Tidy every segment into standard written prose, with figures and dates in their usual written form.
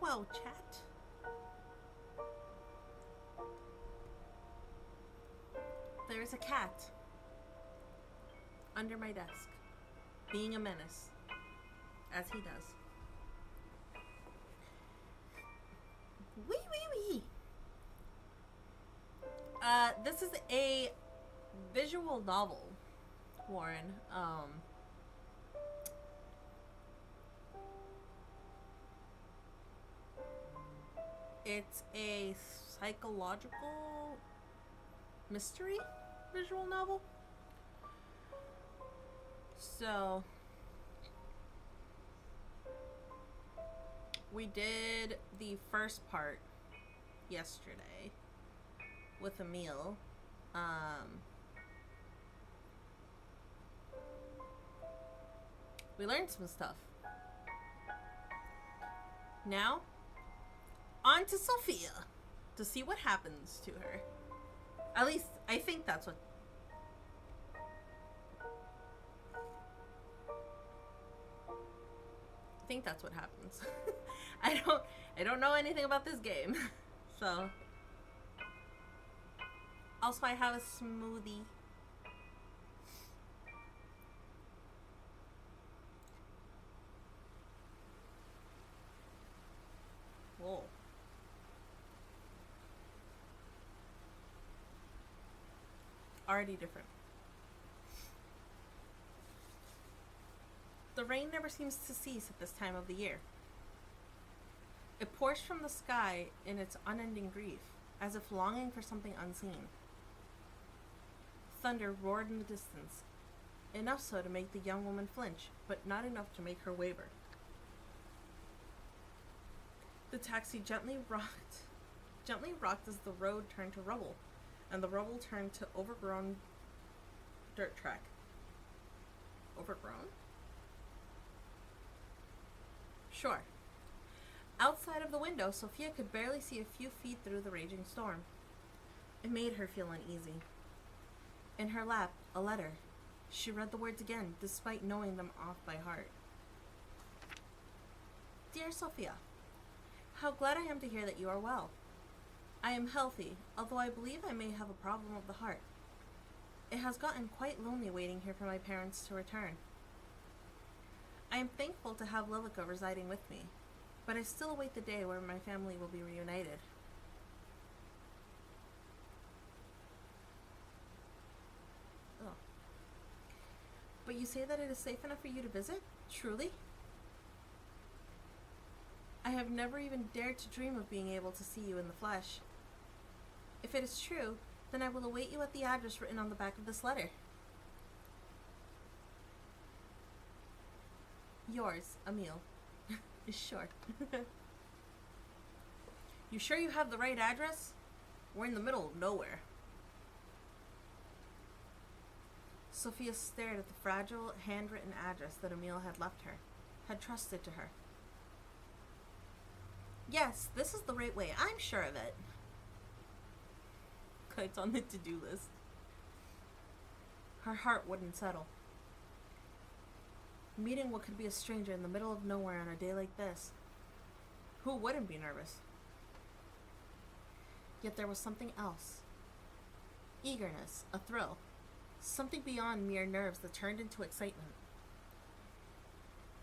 Hello, chat. There's a cat under my desk, being a menace, as he does. Wiwiwi. This is a visual novel, Warren. It's a psychological mystery visual novel. So we did the first part yesterday with Amelie. We learned some stuff. Now on to Sophia to see what happens to her. At least I think that's what. I think that's what happens. I don't know anything about this game. So also I have a smoothie. Whoa. Already different. The rain never seems to cease at this time of the year. It pours from the sky in its unending grief, as if longing for something unseen. Thunder roared in the distance, enough so to make the young woman flinch, but not enough to make her waver. The taxi gently rocked as the road turned to rubble, and the rubble turned to overgrown dirt track. Overgrown? Sure. Outside of the window, Sophia could barely see a few feet through the raging storm. It made her feel uneasy. In her lap, a letter. She read the words again, despite knowing them off by heart. Dear Sophia, how glad I am to hear that you are well. I am healthy, although I believe I may have a problem of the heart. It has gotten quite lonely waiting here for my parents to return. I am thankful to have Lilica residing with me, but I still await the day where my family will be reunited. Oh. But you say that it is safe enough for you to visit? Truly? I have never even dared to dream of being able to see you in the flesh. If it is true, then I will await you at the address written on the back of this letter. Yours, Amelie. Sure. You sure you have the right address? We're in the middle of nowhere. Sophia stared at the fragile, handwritten address that Amelie had left her, had trusted to her. Yes, this is the right way. I'm sure of it. It's on the to-do list. Her heart wouldn't settle. Meeting what could be a stranger in the middle of nowhere on a day like this. Who wouldn't be nervous? Yet there was something else. Eagerness, a thrill. Something beyond mere nerves that turned into excitement.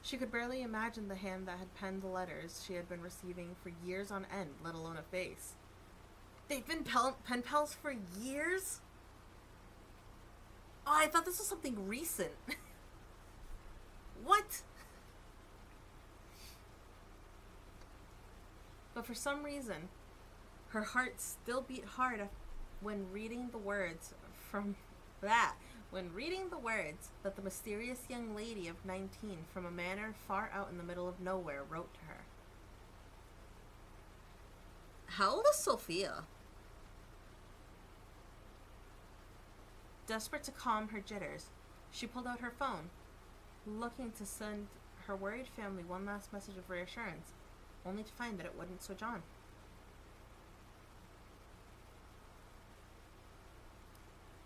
She could barely imagine the hand that had penned the letters she had been receiving for years on end, let alone a face. They've been pen pals for years? Oh, I thought this was something recent. What? But for some reason, her heart still beat hard when reading the words that the mysterious young lady of 19 from a manor far out in the middle of nowhere wrote to her. How old is Sophia? Desperate to calm her jitters, she pulled out her phone, looking to send her worried family one last message of reassurance, only to find that it wouldn't switch on.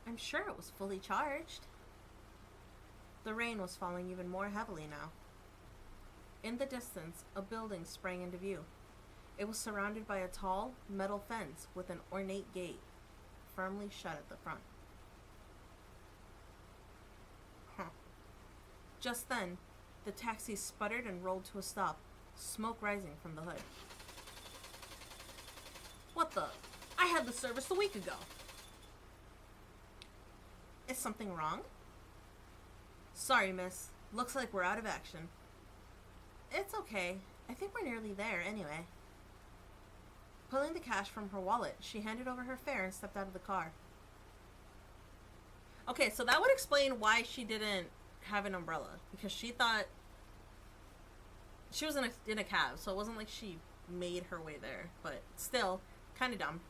I'm sure it was fully charged. The rain was falling even more heavily now. In the distance, a building sprang into view. It was surrounded by a tall, metal fence with an ornate gate, firmly shut at the front. Just then, the taxi sputtered and rolled to a stop, smoke rising from the hood. What the? I had the service a week ago. Is something wrong? Sorry, miss. Looks like we're out of action. It's okay. I think we're nearly there anyway. Pulling the cash from her wallet, she handed over her fare and stepped out of the car. Okay, so that would explain why she didn't have an umbrella, because she thought she was in a cab, so it wasn't like she made her way there, but still kind of dumb.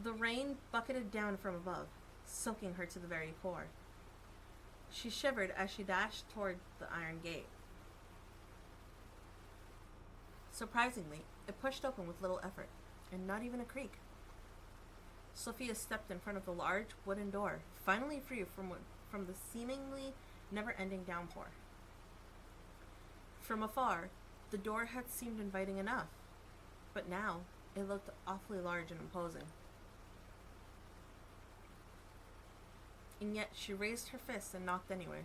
The rain bucketed down from above, soaking her to the very core. She shivered as she dashed toward the iron gate. Surprisingly, it pushed open with little effort, and not even a creak. Sophia stepped in front of the large wooden door, finally free from the seemingly never-ending downpour. From afar, the door had seemed inviting enough, but now it looked awfully large and imposing. And yet she raised her fist and knocked anyway.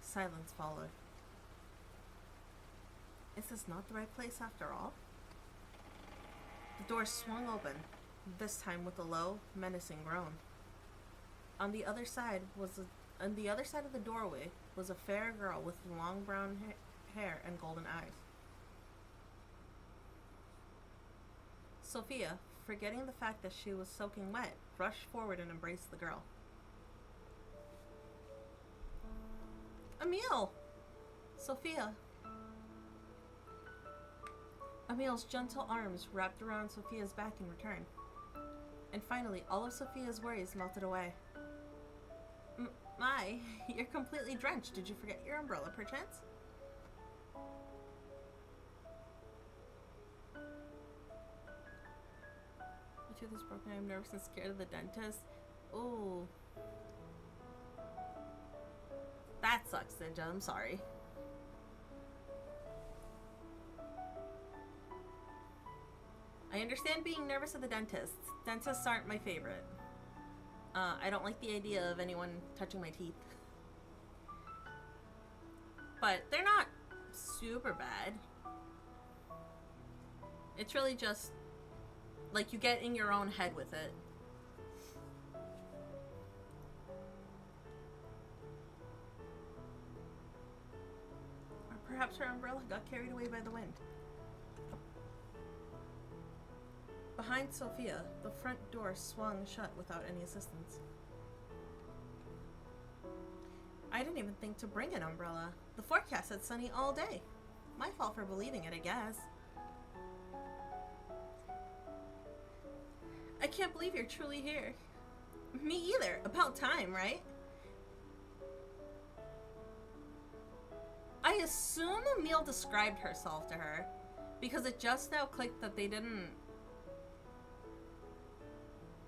Silence followed. Is this not the right place after all? The door swung open, this time with a low, menacing groan. On the other side of the doorway was a fair girl with long brown hair and golden eyes. Sophia, forgetting the fact that she was soaking wet, rushed forward and embraced the girl. Amelie! Sophia! Amelie's gentle arms wrapped around Sophia's back in return. And finally, all of Sophia's worries melted away. My, you're completely drenched. Did you forget your umbrella, perchance? My tooth is broken. I'm nervous and scared of the dentist. Oh, sucks, Ninja. I'm sorry. I understand being nervous at the dentist. Dentists aren't my favorite. I don't like the idea of anyone touching my teeth. But they're not super bad. It's really just like you get in your own head with it. Or perhaps her umbrella got carried away by the wind. Behind Sophia, the front door swung shut without any assistance. I didn't even think to bring an umbrella. The forecast said sunny all day. My fault for believing it, I guess. I can't believe you're truly here. Me either. About time, right? I assume Amelie described herself to her, because it just now clicked that they didn't...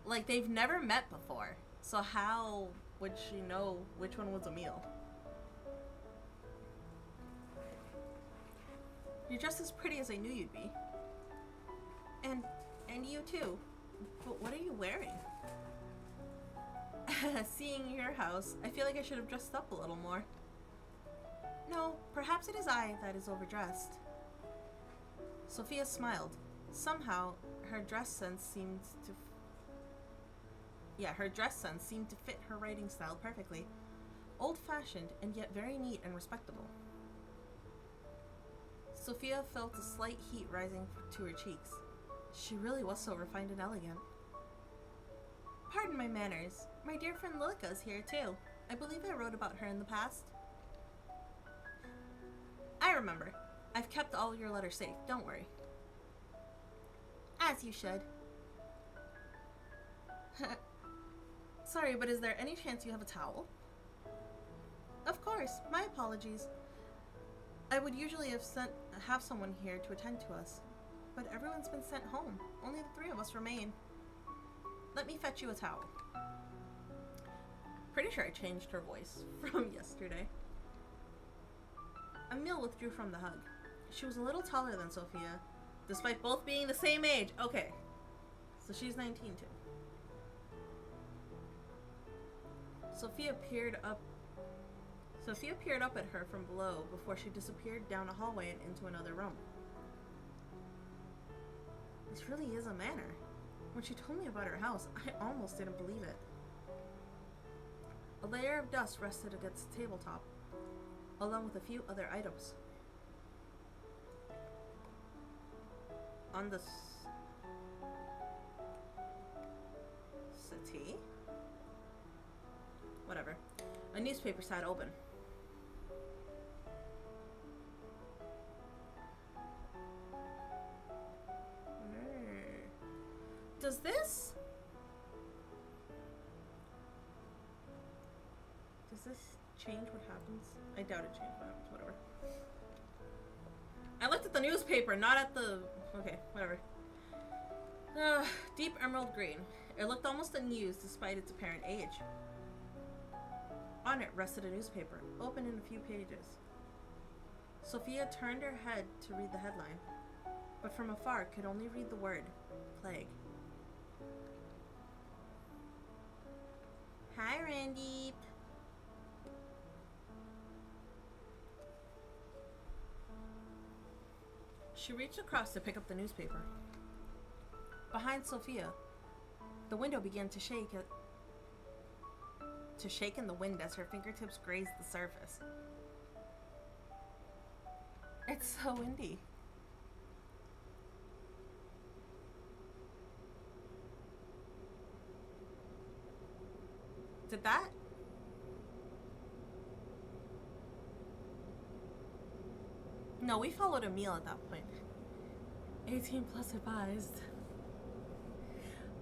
Like, they've never met before. So how would she know which one was Amelie? You're just as pretty as I knew you'd be. And you too. But what are you wearing? Seeing your house, I feel like I should have dressed up a little more. No, perhaps it is I that is overdressed. Sophia smiled. Somehow, her dress sense seemed to... her dress sense seemed to fit her writing style perfectly. Old-fashioned, and yet very neat and respectable. Sophia felt a slight heat rising to her cheeks. She really was so refined and elegant. Pardon my manners. My dear friend Lilica is here, too. I believe I wrote about her in the past. I remember. I've kept all your letters safe. Don't worry. As you should. Sorry, but is there any chance you have a towel? Of course. My apologies. I would usually have someone here to attend to us, but everyone's been sent home. Only the three of us remain. Let me fetch you a towel. Pretty sure I changed her voice from yesterday. Amelie withdrew from the hug. She was a little taller than Sophia, despite both being the same age. Okay, so she's 19 too. Sophia peered up at her from below before she disappeared down a hallway and into another room. This really is a manor. When she told me about her house, I almost didn't believe it. A layer of dust rested against the tabletop, along with a few other items. On the settee? Whatever. A newspaper sat open. Does this change what happens? I doubt it changed what happens, whatever. I looked at the newspaper, not at the... Okay, whatever. Deep emerald green. It looked almost unused despite its apparent age. On it rested a newspaper, open in a few pages. Sophia turned her head to read the headline, but from afar could only read the word, plague. Hi, Randy. She reached across to pick up the newspaper. Behind Sophia, the window began to shake in the wind as her fingertips grazed the surface. It's so windy. Did that? No, we followed Amelie at that point. 18 plus advised.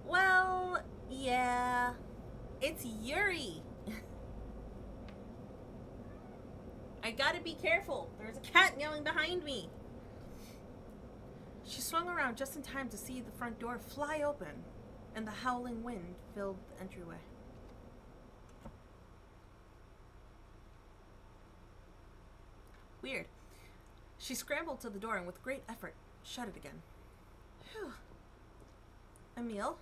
Well, yeah. It's Yuri. I gotta be careful. There's a cat yelling behind me. She swung around just in time to see the front door fly open, and the howling wind filled the entryway. Weird. She scrambled to the door and with great effort shut it again. Phew. Emile?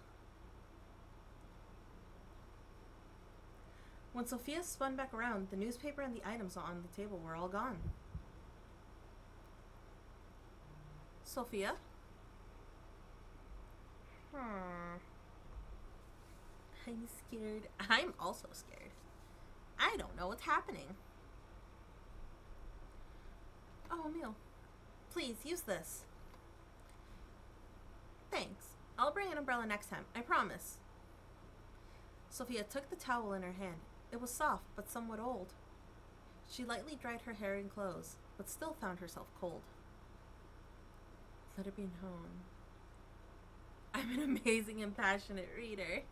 When Sophia spun back around, the newspaper and the items on the table were all gone. Sophia? I'm scared. I'm also scared. I don't know what's happening. Oh, Emile. Please, use this. Thanks. I'll bring an umbrella next time. I promise. Sophia took the towel in her hand. It was soft, but somewhat old. She lightly dried her hair and clothes, but still found herself cold. Let it be known. I'm an amazing and passionate reader.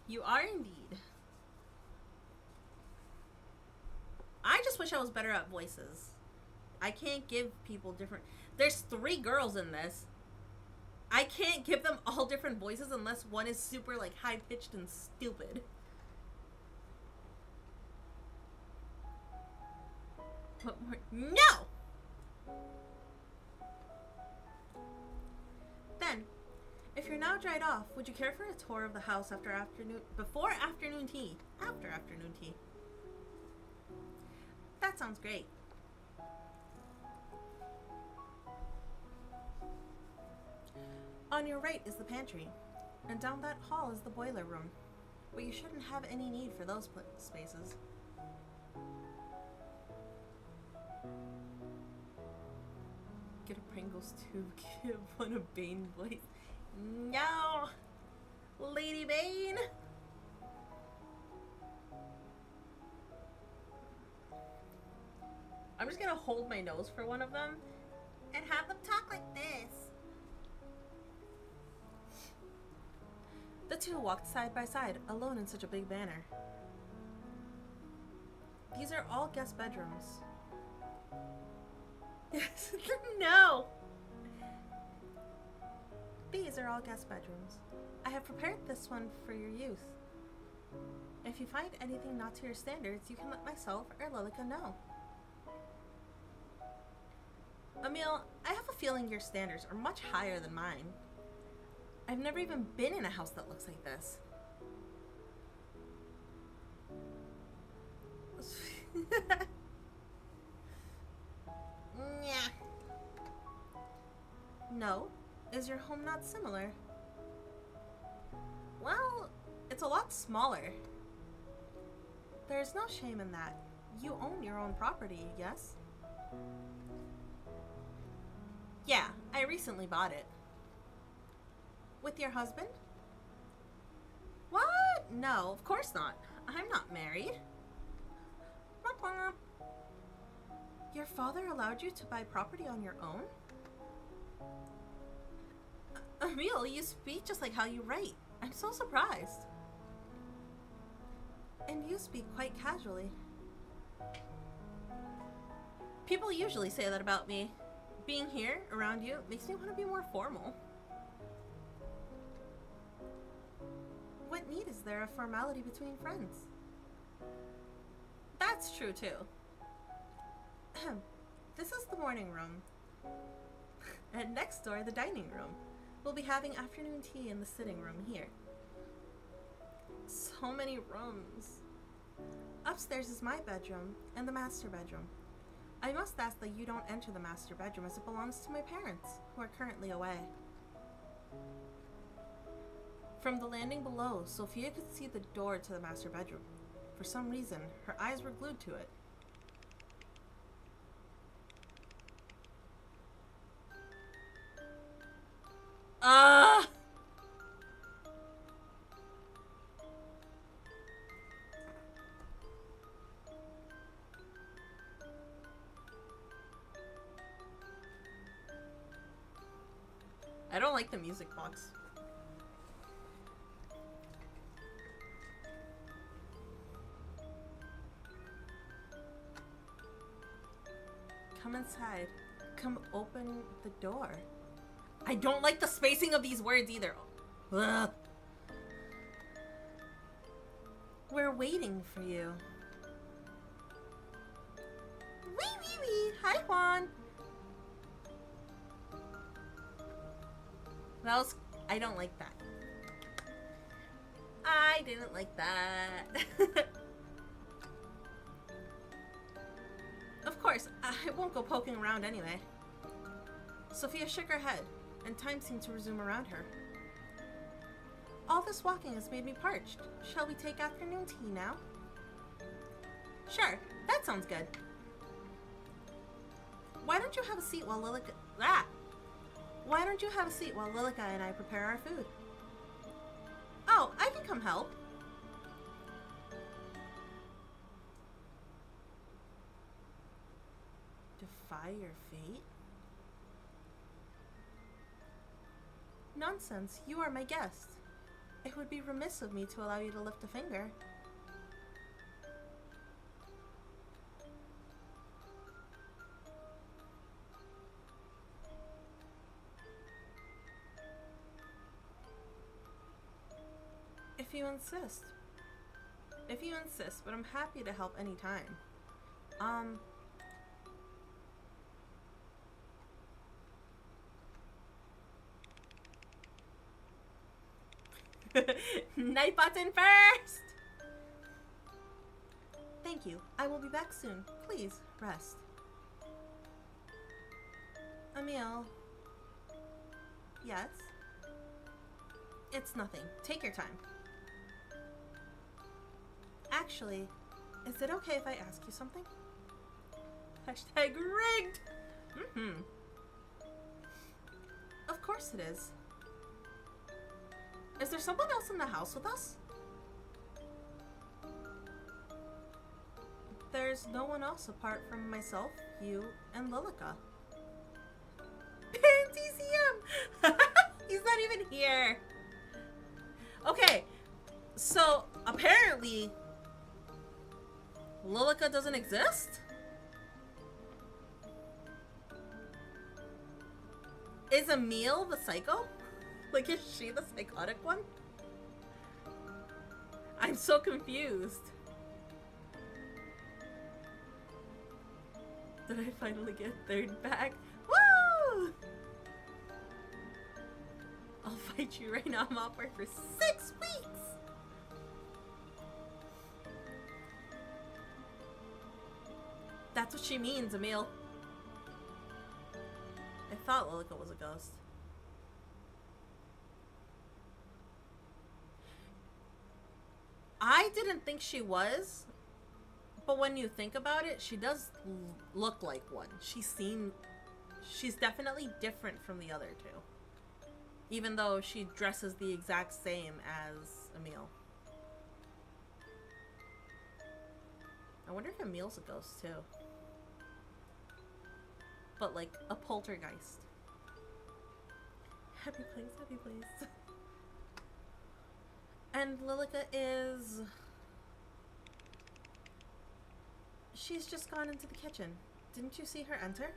You are indeed. I just wish I was better at voices. I can't give people different... There's 3 girls in this. I can't give them all different voices unless one is super, like, high-pitched and stupid. What more? No! Then, if you're now dried off, would you care for a tour of the house before afternoon tea? After afternoon tea. That sounds great. On your right is the pantry, and down that hall is the boiler room, but you shouldn't have any need for those spaces. Get a Pringles tube, give one a Bane voice. No! Lady Bane! I'm just gonna hold my nose for one of them and have them talk like this. The two walked side by side, alone in such a big manor. These are all guest bedrooms. Yes. No! These are all guest bedrooms. I have prepared this one for your youth. If you find anything not to your standards, you can let myself or Lilica know. Emile, I have a feeling your standards are much higher than mine. I've never even been in a house that looks like this. Yeah. No. Is your home not similar? Well, it's a lot smaller. There's no shame in that. You own your own property, yes? Yeah, I recently bought it. With your husband? What? No, of course not. I'm not married. Your father allowed you to buy property on your own? Emile, you speak just like how you write. I'm so surprised. And you speak quite casually. People usually say that about me. Being here, around you, makes me want to be more formal. What need is there of formality between friends? That's true, too. This is the morning room. And next door, the dining room. We'll be having afternoon tea in the sitting room here. So many rooms. Upstairs is my bedroom and the master bedroom. I must ask that you don't enter the master bedroom as it belongs to my parents, who are currently away. From the landing below, Sophia could see the door to the master bedroom. For some reason, her eyes were glued to it. I don't like the music box. Come inside. Come open the door. I don't like the spacing of these words either. Ugh. We're waiting for you. Wiwiwi! Hi, Juan! That was... I don't like that. I didn't like that. Of course, I won't go poking around anyway. Sophia shook her head, and time seemed to resume around her. All this walking has made me parched. Shall we take afternoon tea now? Sure, that sounds good. Why don't you have a seat while Lilica... Ah! Why don't you have a seat while Lilica and I prepare our food? Oh, I can come help. Defy your fate? Nonsense, you are my guest. It would be remiss of me to allow you to lift a finger. If you insist. If you insist, but I'm happy to help anytime. Night button first! Thank you. I will be back soon. Please, rest. Emile. Yes? It's nothing. Take your time. Actually, is it okay if I ask you something? Hashtag rigged! Of course it is. Is there someone else in the house with us? There's no one else apart from myself, you, and Lilica. TCM! He's not even here! Okay, so apparently Lilica doesn't exist? Is Amelie the psycho? Like, is she the psychotic one? I'm so confused. Did I finally get third back? Woo! I'll fight you right now. I'm off work for 6 weeks. That's what she means, Amelie. I thought Lilica was a ghost. I didn't think she was, but when you think about it, she does look like one. She's definitely different from the other two. Even though she dresses the exact same as Amelie. I wonder if Ameli's a ghost too. But like a poltergeist. Happy place, happy place. And Lilica is... She's just gone into the kitchen. Didn't you see her enter?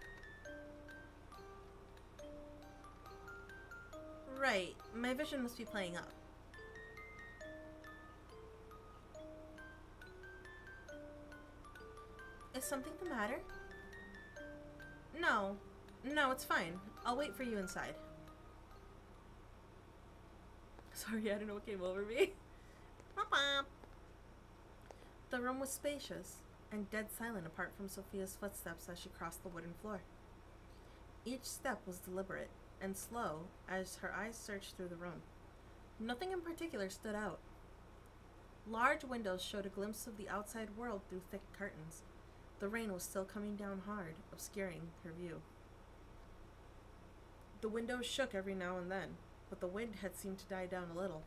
Right. My vision must be playing up. Is something the matter? No. No, it's fine. I'll wait for you inside. Sorry, I don't know what came over me. The room was spacious and dead silent apart from Sophia's footsteps as she crossed the wooden floor. Each step was deliberate and slow as her eyes searched through the room. Nothing in particular stood out. Large windows showed a glimpse of the outside world through thick curtains. The rain was still coming down hard, obscuring her view. The windows shook every now and then, but the wind had seemed to die down a little.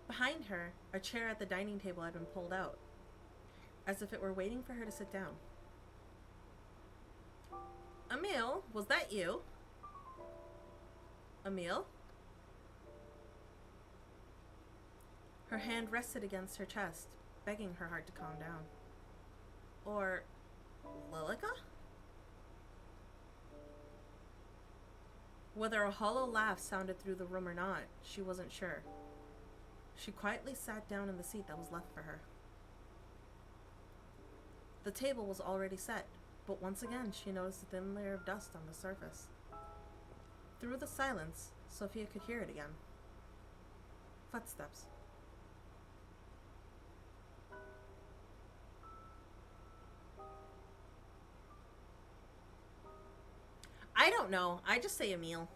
Behind her, a chair at the dining table had been pulled out, as if it were waiting for her to sit down. Amelie, was that you? Amelie? Her hand rested against her chest, begging her heart to calm down. Or Lilica? Whether a hollow laugh sounded through the room or not, she wasn't sure. She quietly sat down in the seat that was left for her. The table was already set, but once again she noticed a thin layer of dust on the surface. Through the silence, Sophia could hear it again. Footsteps. I don't know. I just say Emile.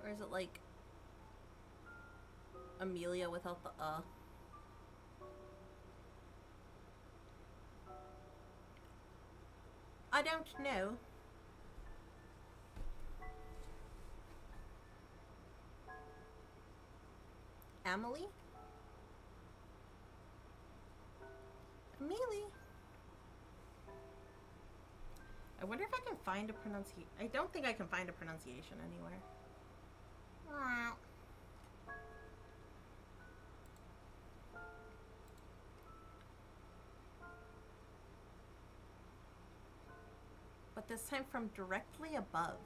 Or is it like Amelia without the I don't know. Amelie? Amelie? I wonder if I can find a pronunciation. I don't think I can find a pronunciation anywhere. But this time from directly above.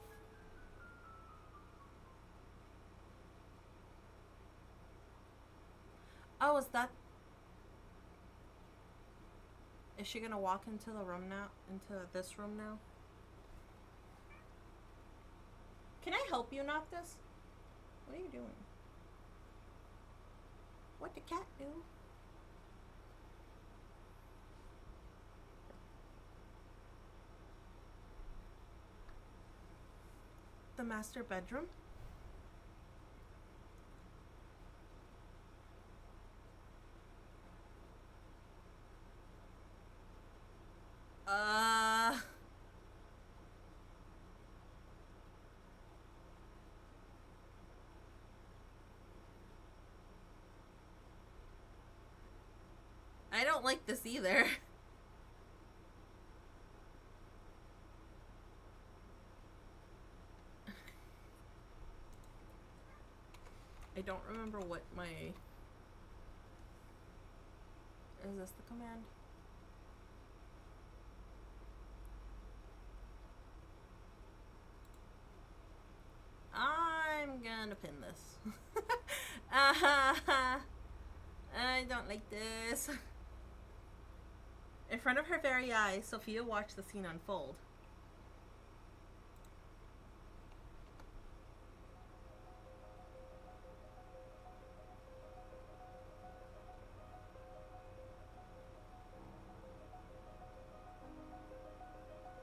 Oh, is that... Is she gonna walk into the room now? Into this room now? Can I help you knock this? What are you doing? What the cat do? The master bedroom? I don't like this either. I don't remember what my... Is this the command? I'm gonna pin this. I don't like this. In front of her very eyes, Sophia watched the scene unfold.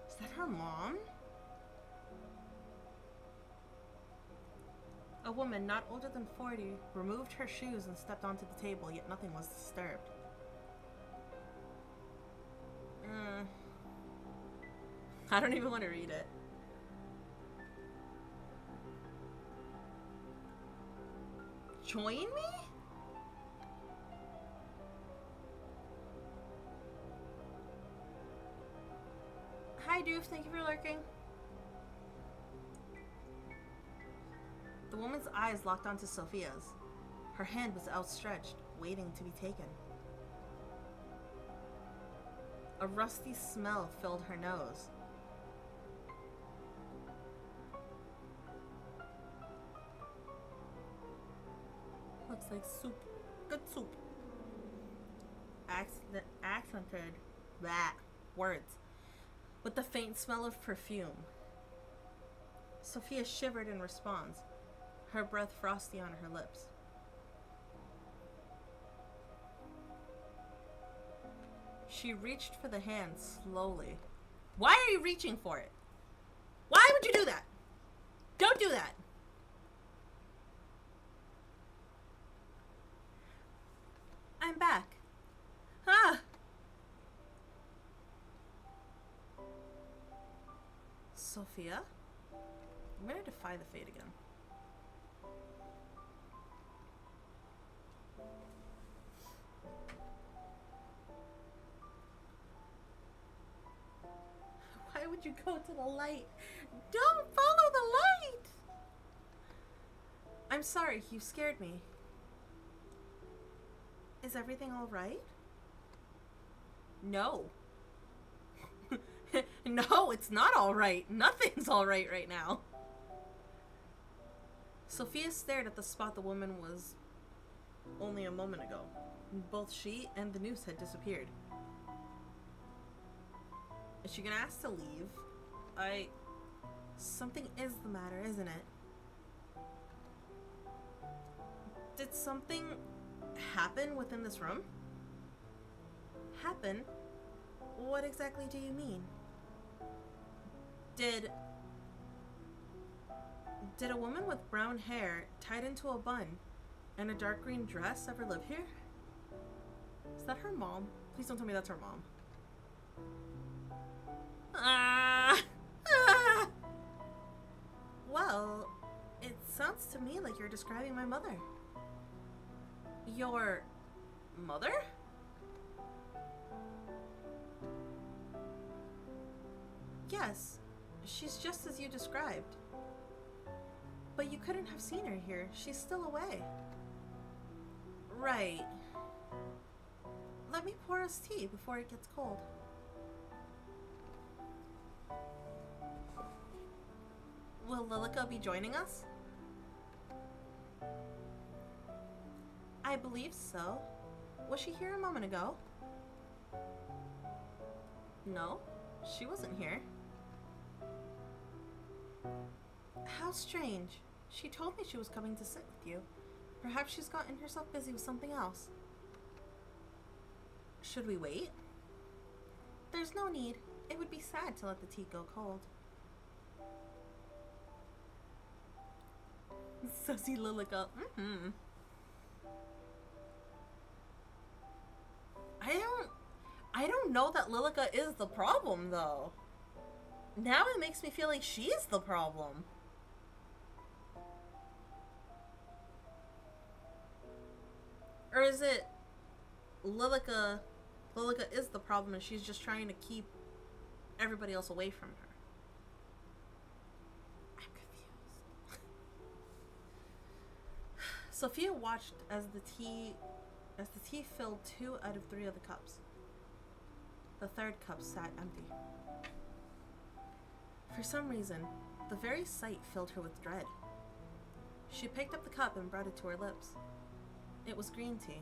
Is that her mom? A woman not older than 40 removed her shoes and stepped onto the table, yet nothing was disturbed. I don't even want to read it. Join me? Hi, Doof. Thank you for lurking. The woman's eyes locked onto Sophia's. Her hand was outstretched, waiting to be taken. A rusty smell filled her nose. Looks like soup. Good soup. Accented that words with the faint smell of perfume. Sophia shivered in response, her breath frosty on her lips. She reached for the hand slowly. Why are you reaching for it? Why would you do that? Don't do that. I'm back. Ah! Sophia? I'm gonna defy the fate again. Why would you go to the light? Don't follow the light! I'm I'm sorry, you scared me. Is everything alright? No. No, it's not alright. Nothing's alright right now. Sophia stared at the spot the woman was only a moment ago. Both she and the noose had disappeared. Is she gonna ask to leave? Something is the matter, isn't it? Did something happen within this room? Happen? What exactly do you mean? Did a woman with brown hair tied into a bun and a dark green dress ever live here? Is that her mom? Please don't tell me that's her mom. Well, it sounds to me like you're describing my mother. Your mother? Yes, she's just as you described. But you couldn't have seen her here. She's still away. Right. Let me pour us tea before it gets cold. Will Lilica be joining us? I believe so. Was she here a moment ago? No, she wasn't here. How strange. She told me she was coming to sit with you. Perhaps she's gotten herself busy with something else. Should we wait? There's no need. It would be sad to let the tea go cold. Sussy Lilica. I don't know that Lilica is the problem, though. Now it makes me feel like she's the problem. Or is it Lilica is the problem and she's just trying to keep everybody else away from her? I'm confused. Sophia watched as the tea filled 2 out of 3 of the cups. The third cup sat empty. For some reason, the very sight filled her with dread. She picked up the cup and brought it to her lips. It was green tea.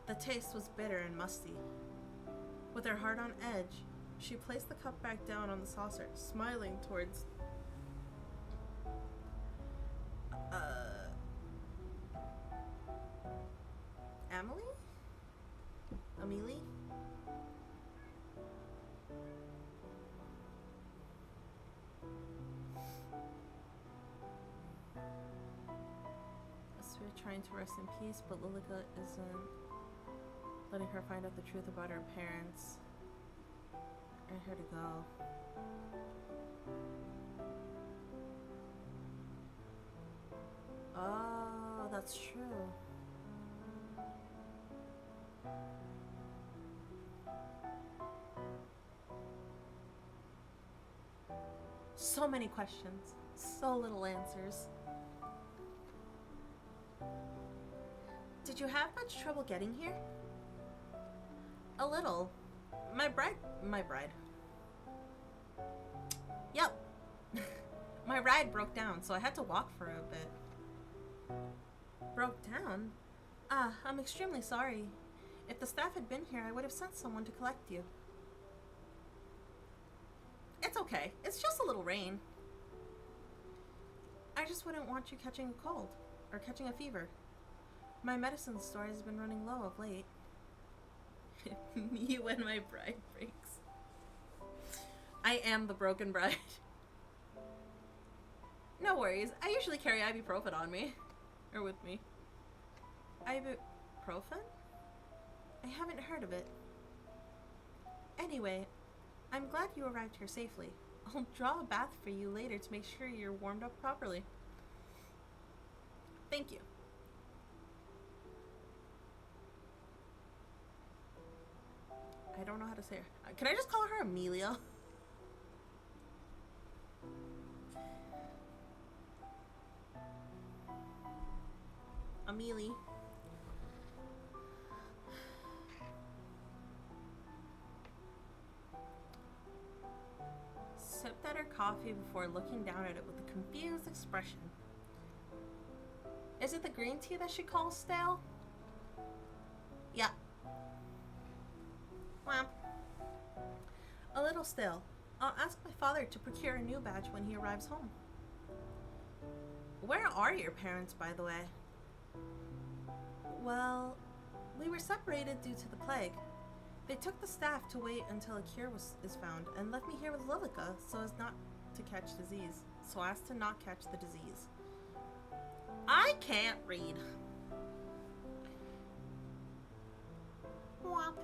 The taste was bitter and musty. With her heart on edge, she placed the cup back down on the saucer, smiling towards Amelie? We're trying to rest in peace, but Lilica isn't letting her find out the truth about her parents and her to go. Oh, that's true. So many questions, so little answers. Did you have much trouble getting here? A little. My bride. Yep. My ride broke down, so I had to walk for a bit. Broke down? I'm extremely sorry. If the staff had been here, I would have sent someone to collect you. It's okay. It's just a little rain. I just wouldn't want you catching a cold or catching a fever. My medicine store has been running low of late. You and my bride breaks. I am the broken bride. No worries. I usually carry ibuprofen on me. Or with me. Ibuprofen? I haven't heard of it. Anyway, I'm glad you arrived here safely. I'll draw a bath for you later to make sure you're warmed up properly. Thank you. I don't know how to say her. Can I just call her Amelia? Amelie. Sipped at her coffee before looking down at it with a confused expression. Is it the green tea that she calls stale? Yeah. Well, a little stale. I'll ask my father to procure a new batch when he arrives home. Where are your parents, by the way? Well, we were separated due to the plague. They took the staff to wait until a cure is found and left me here with Lilica so as not to catch disease. So as to not catch the disease. I can't read. Womp.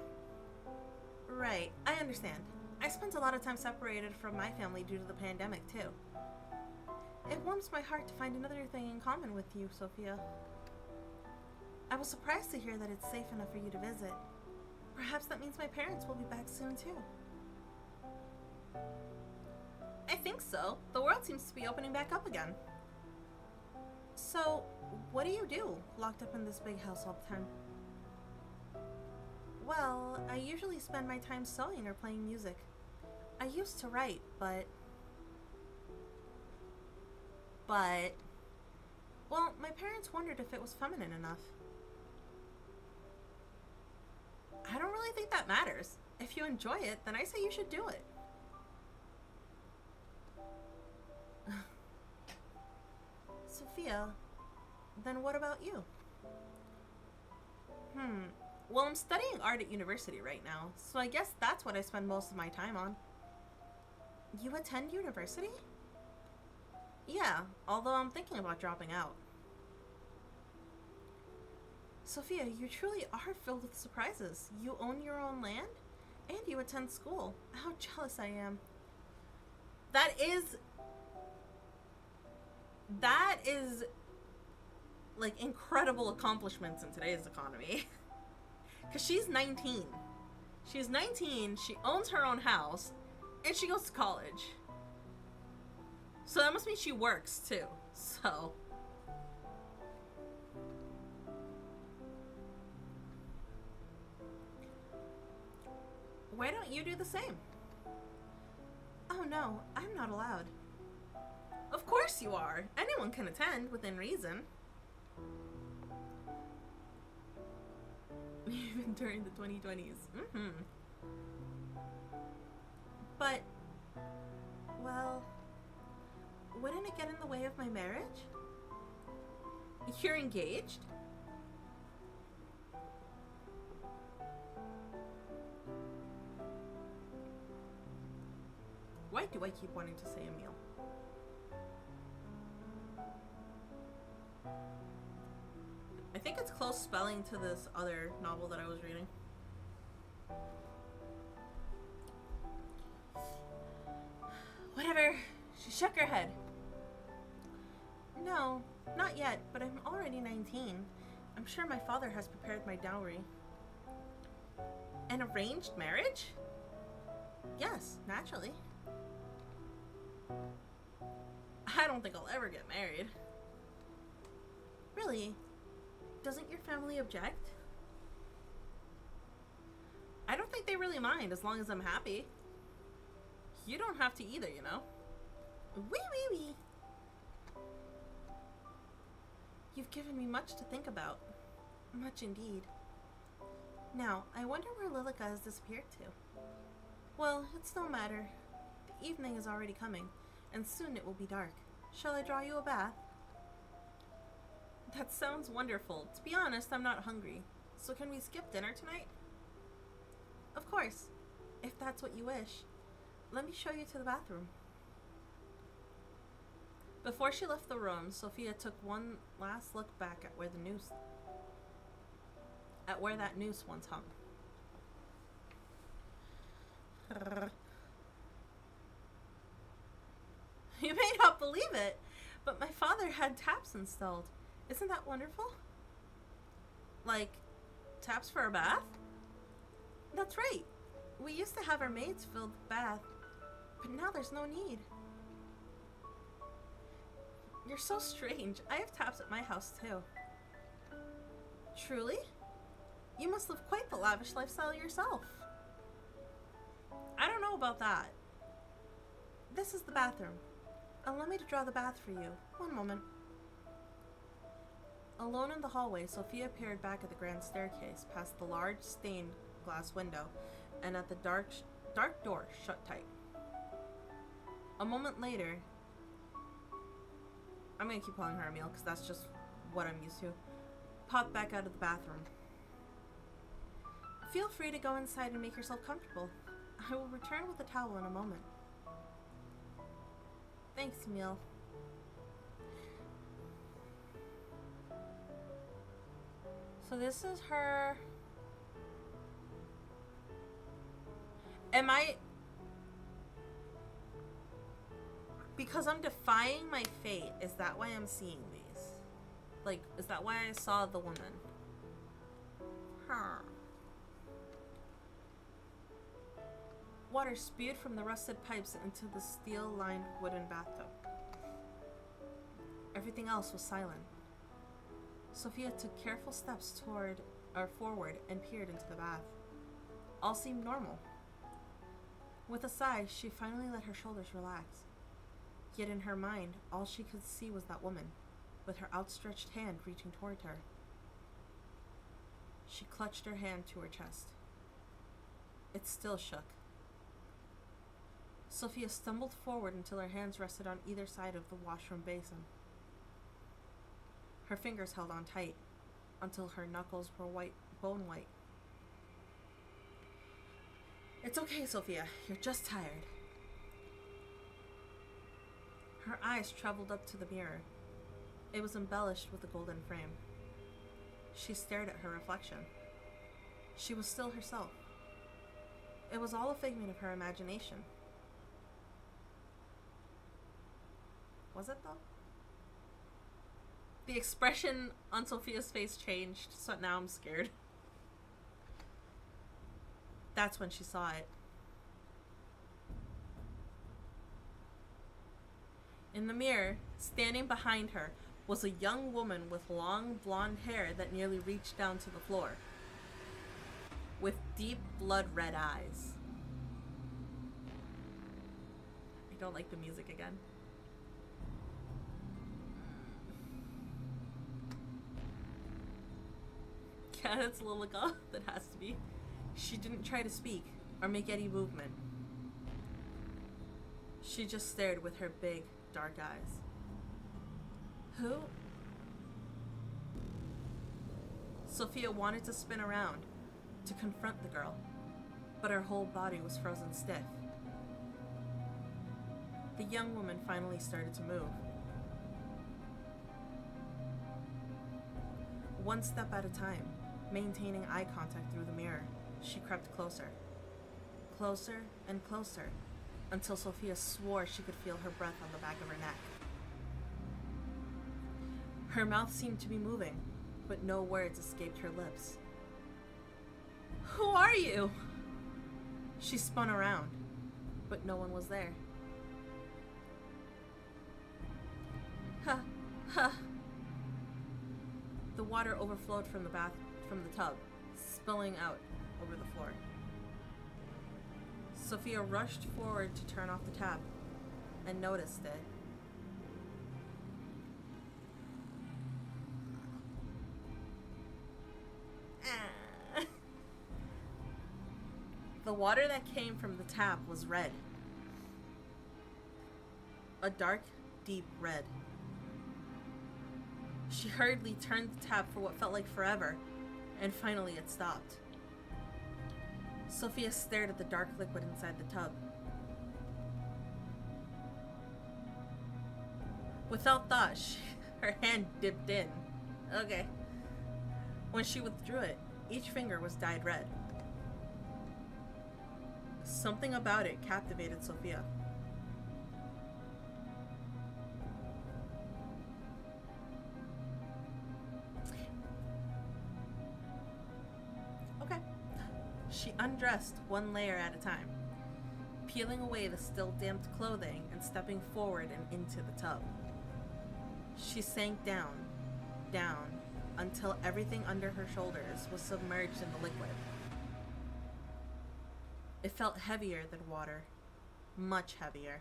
Right, I understand. I spent a lot of time separated from my family due to the pandemic, too. It warms my heart to find another thing in common with you, Sophia. I was surprised to hear that it's safe enough for you to visit. Perhaps that means my parents will be back soon, too. I think so. The world seems to be opening back up again. So, what do you do, locked up in this big house all the time? Well, I usually spend my time sewing or playing music. I used to write, but... Well, my parents wondered if it was feminine enough. I don't really think that matters. If you enjoy it, then I say you should do it. Sophia, then what about you? Well, I'm studying art at university right now, so I guess that's what I spend most of my time on. You attend university? Yeah, although I'm thinking about dropping out. Sophia, you truly are filled with surprises. You own your own land, and you attend school. How jealous I am. That is like incredible accomplishments in today's economy. Because she's 19. She's 19, she owns her own house, and she goes to college. So that must mean she works too. So why don't you do the same? Oh no, I'm not allowed. Of course you are. Anyone can attend within reason. Even during the 2020s. But, well, wouldn't it get in the way of my marriage? You're engaged? Why do I keep wanting to say Emile? I think it's close spelling to this other novel that I was reading. Whatever. She shook her head. No, not yet, but I'm already 19. I'm sure my father has prepared my dowry. An arranged marriage? Yes, naturally. I don't think I'll ever get married. Really? Doesn't your family object? I don't think they really mind as long as I'm happy. You don't have to either, you know? Wee. You've given me much to think about. Much indeed. Now, I wonder where Lilica has disappeared to. Well, it's no matter. The evening is already coming, and soon it will be dark. Shall I draw you a bath? That sounds wonderful. To be honest, I'm not hungry. So can we skip dinner tonight? Of course, if that's what you wish. Let me show you to the bathroom. Before she left the room, Sophia took one last look back at where that noose once hung. You may not believe it, but my father had taps installed. Isn't that wonderful? Like, taps for a bath? That's right. We used to have our maids fill the bath, but now there's no need. You're so strange. I have taps at my house too. Truly? You must live quite the lavish lifestyle yourself. I don't know about that. This is the bathroom. Allow me to draw the bath for you. One moment. Alone in the hallway, Sophia peered back at the grand staircase, past the large stained glass window, and at the dark door shut tight. A moment later, I'm gonna keep calling her Amelie because that's just what I'm used to, popped back out of the bathroom. Feel free to go inside and make yourself comfortable. I will return with a towel in a moment. Thanks, Amelie. So this is her. Because I'm defying my fate, is that why I'm seeing these? Like, is that why I saw the woman? Huh. Water spewed from the rusted pipes into the steel-lined wooden bathtub. Everything else was silent. Sophia took careful steps forward and peered into the bath. All seemed normal. With a sigh, she finally let her shoulders relax. Yet in her mind, all she could see was that woman, with her outstretched hand reaching toward her. She clutched her hand to her chest. It still shook. Sophia stumbled forward until her hands rested on either side of the washroom basin. Her fingers held on tight, until her knuckles were bone white. It's okay, Sophia. You're just tired. Her eyes traveled up to the mirror. It was embellished with a golden frame. She stared at her reflection. She was still herself. It was all a figment of her imagination. Was it, though? The expression on Sophia's face changed, so now I'm scared. That's when she saw it. In the mirror, standing behind her, was a young woman with long blonde hair that nearly reached down to the floor, with deep blood-red eyes. I don't like the music again. Yeah, that's Lilica. That has to be. She didn't try to speak or make any movement. She just stared with her big, dark eyes. Who? Sophia wanted to spin around to confront the girl, but her whole body was frozen stiff. The young woman finally started to move. One step at a time, maintaining eye contact through the mirror, she crept closer. Closer and closer, until Sophia swore she could feel her breath on the back of her neck. Her mouth seemed to be moving, but no words escaped her lips. Who are you? She spun around, but no one was there. Huh, huh. The water overflowed from the tub, spilling out over the floor. Sophia rushed forward to turn off the tap and noticed it. The water that came from the tap was red. A dark, deep red. She hurriedly turned the tap for what felt like forever, and finally it stopped. Sophia stared at the dark liquid inside the tub. Without thought, her hand dipped in. Okay. When she withdrew it, each finger was dyed red. Something about it captivated Sophia. Okay. She undressed one layer at a time, peeling away the still damp clothing and stepping forward and into the tub. She sank down, down, until everything under her shoulders was submerged in the liquid. It felt heavier than water, much heavier.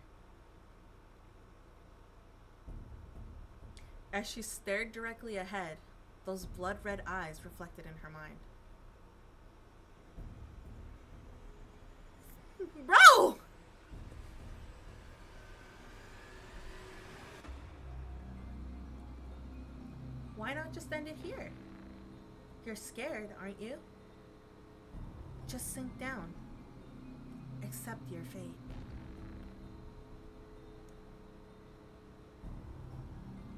As she stared directly ahead, those blood-red eyes reflected in her mind. Bro! Why not just end it here? You're scared, aren't you? Just sink down. Accept your fate.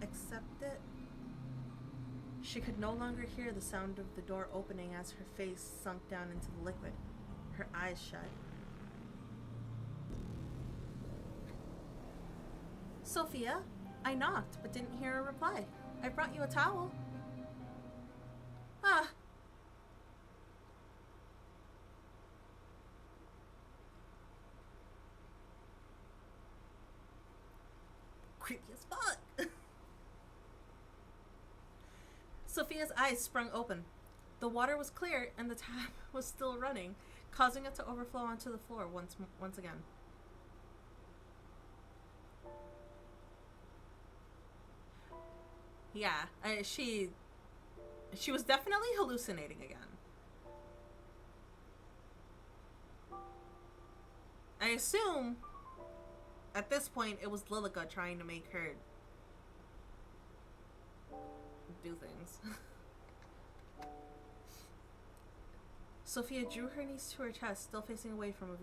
Accept it? She could no longer hear the sound of the door opening as her face sunk down into the liquid, her eyes shut. Sophia, I knocked but didn't hear a reply. I brought you a towel. Ah. Creepy as fuck. Sophia's eyes sprung open. The water was clear and the tap was still running, causing it to overflow onto the floor once again. Yeah, she was definitely hallucinating again. I assume at this point it was Lilica trying to make her do things. Sophia drew her knees to her chest, still facing away from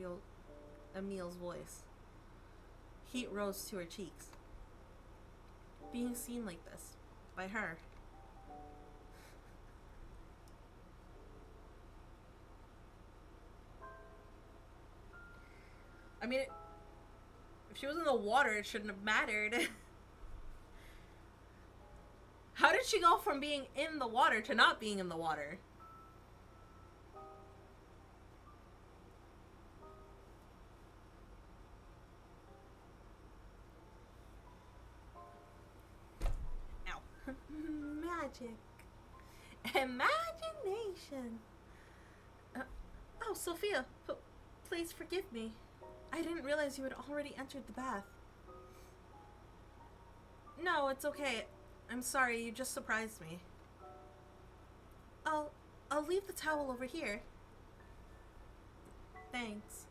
Emil's voice. Heat rose to her cheeks. Being seen like this, by her. I mean, if she was in the water, it shouldn't have mattered. How did she go from being in the water to not being in the water? Ow. Magic. Imagination. Oh, Sophia, please forgive me. I didn't realize you had already entered the bath. No, it's okay. I'm sorry, you just surprised me. I'll leave the towel over here. Thanks.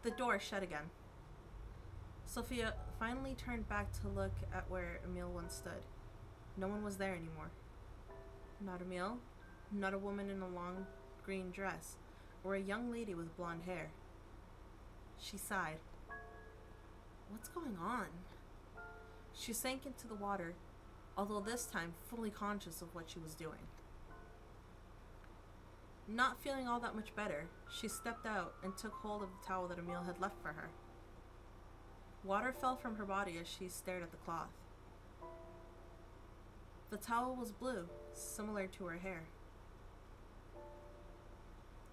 The door shut again. Sophia finally turned back to look at where Emile once stood. No one was there anymore. Not Emile, not a woman in a long green dress, or a young lady with blonde hair. She sighed. What's going on? She sank into the water, although this time fully conscious of what she was doing. Not feeling all that much better, she stepped out and took hold of the towel that Emile had left for her. Water fell from her body as she stared at the cloth. The towel was blue, similar to her hair.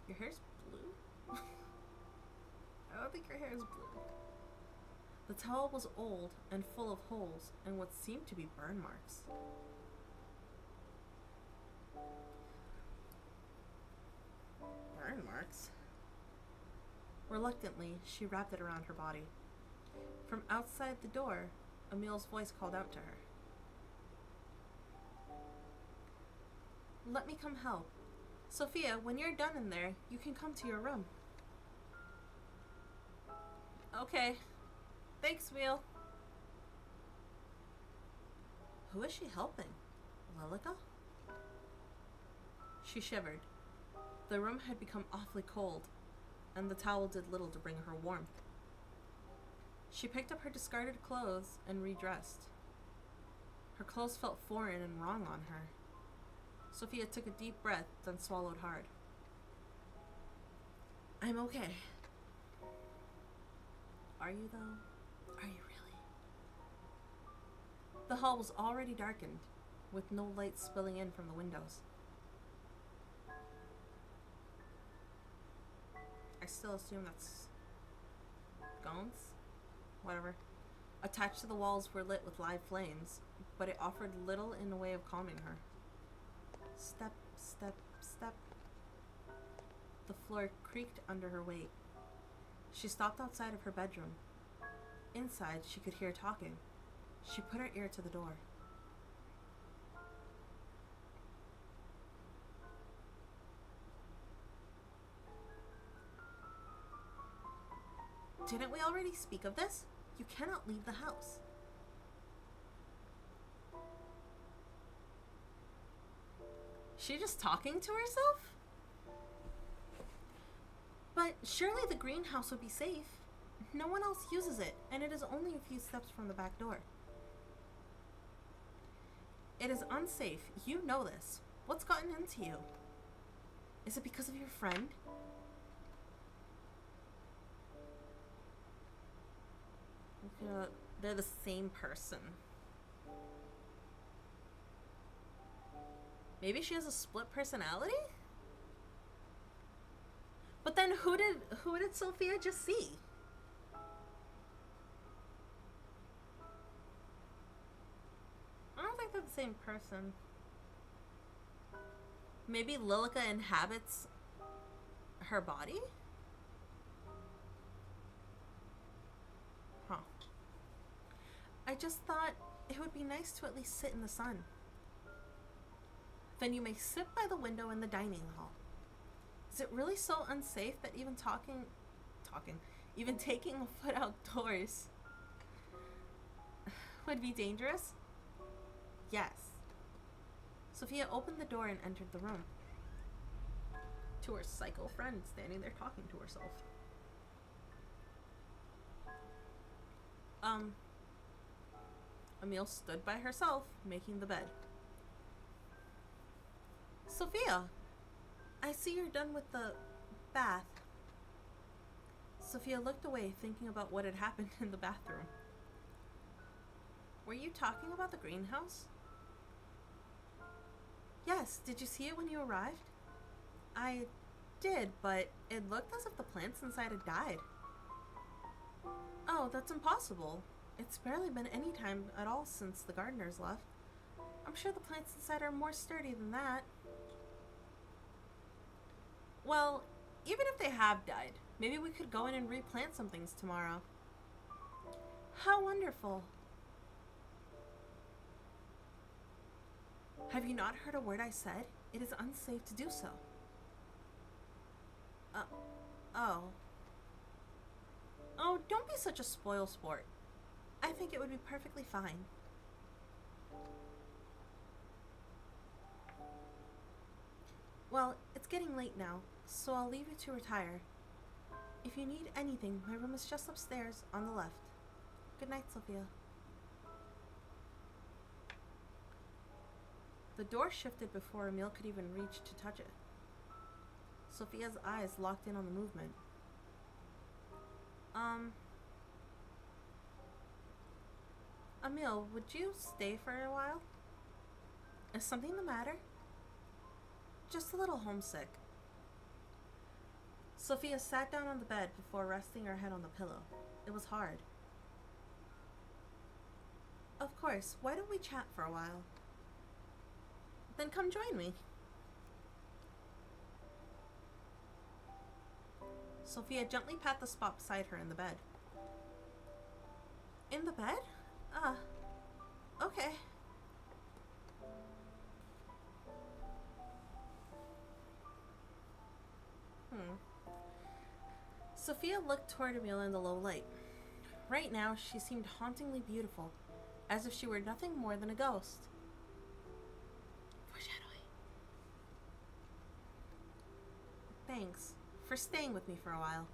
Your hair's blue? I don't think your hair is blue. The towel was old and full of holes and what seemed to be burn marks. Burn marks? Reluctantly, she wrapped it around her body. From outside the door, Emile's voice called out to her. Let me come help. Sophia, when you're done in there, you can come to your room. Okay. Thanks, Emile. Who is she helping? Lilica? She shivered. The room had become awfully cold, and the towel did little to bring her warmth. She picked up her discarded clothes and redressed. Her clothes felt foreign and wrong on her. Sophia took a deep breath, then swallowed hard. I'm okay. Are you, though? Are you really? The hall was already darkened, with no light spilling in from the windows. I still assume that's Gaunt's? Whatever. Attached to the walls were lit with live flames, but it offered little in the way of calming her. Step, step, step. The floor creaked under her weight. She stopped outside of her bedroom. Inside, she could hear talking. She put her ear to the door. Didn't we already speak of this? You cannot leave the house. She just talking to herself? But surely the greenhouse would be safe. No one else uses it, and it is only a few steps from the back door. It is unsafe. You know this. What's gotten into you? Is it because of your friend? They're the same person. Maybe she has a split personality? But then who did Sophia just see? I don't think they're the same person. Maybe Lilica inhabits her body? Huh. I just thought it would be nice to at least sit in the sun. Then you may sit by the window in the dining hall. Is it really so unsafe that even even taking a foot outdoors would be dangerous? Yes. Sophia opened the door and entered the room. To her psycho friend standing there talking to herself. Amelie stood by herself, making the bed. Sophia, I see you're done with the bath. Sophia looked away, thinking about what had happened in the bathroom. Were you talking about the greenhouse? Yes, did you see it when you arrived? I did, but it looked as if the plants inside had died. Oh, that's impossible. It's barely been any time at all since the gardeners left. I'm sure the plants inside are more sturdy than that. Well, even if they have died, maybe we could go in and replant some things tomorrow. How wonderful. Have you not heard a word I said? It is unsafe to do so. Oh. Oh, don't be such a spoil sport. I think it would be perfectly fine. Well, it's getting late now, so I'll leave you to retire. If you need anything, my room is just upstairs on the left. Good night, Sophia. The door shifted before Amelie could even reach to touch it. Sophia's eyes locked in on the movement. Amelie, would you stay for a while? Is something the matter? Just a little homesick. Sophia sat down on the bed before resting her head on the pillow. It was hard. Of course, why don't we chat for a while? Then come join me. Sophia gently pat the spot beside her in the bed. In the bed? Okay. Sophia looked toward Amelie in the low light. Right now, she seemed hauntingly beautiful, as if she were nothing more than a ghost. Foreshadowing. Thanks for staying with me for a while.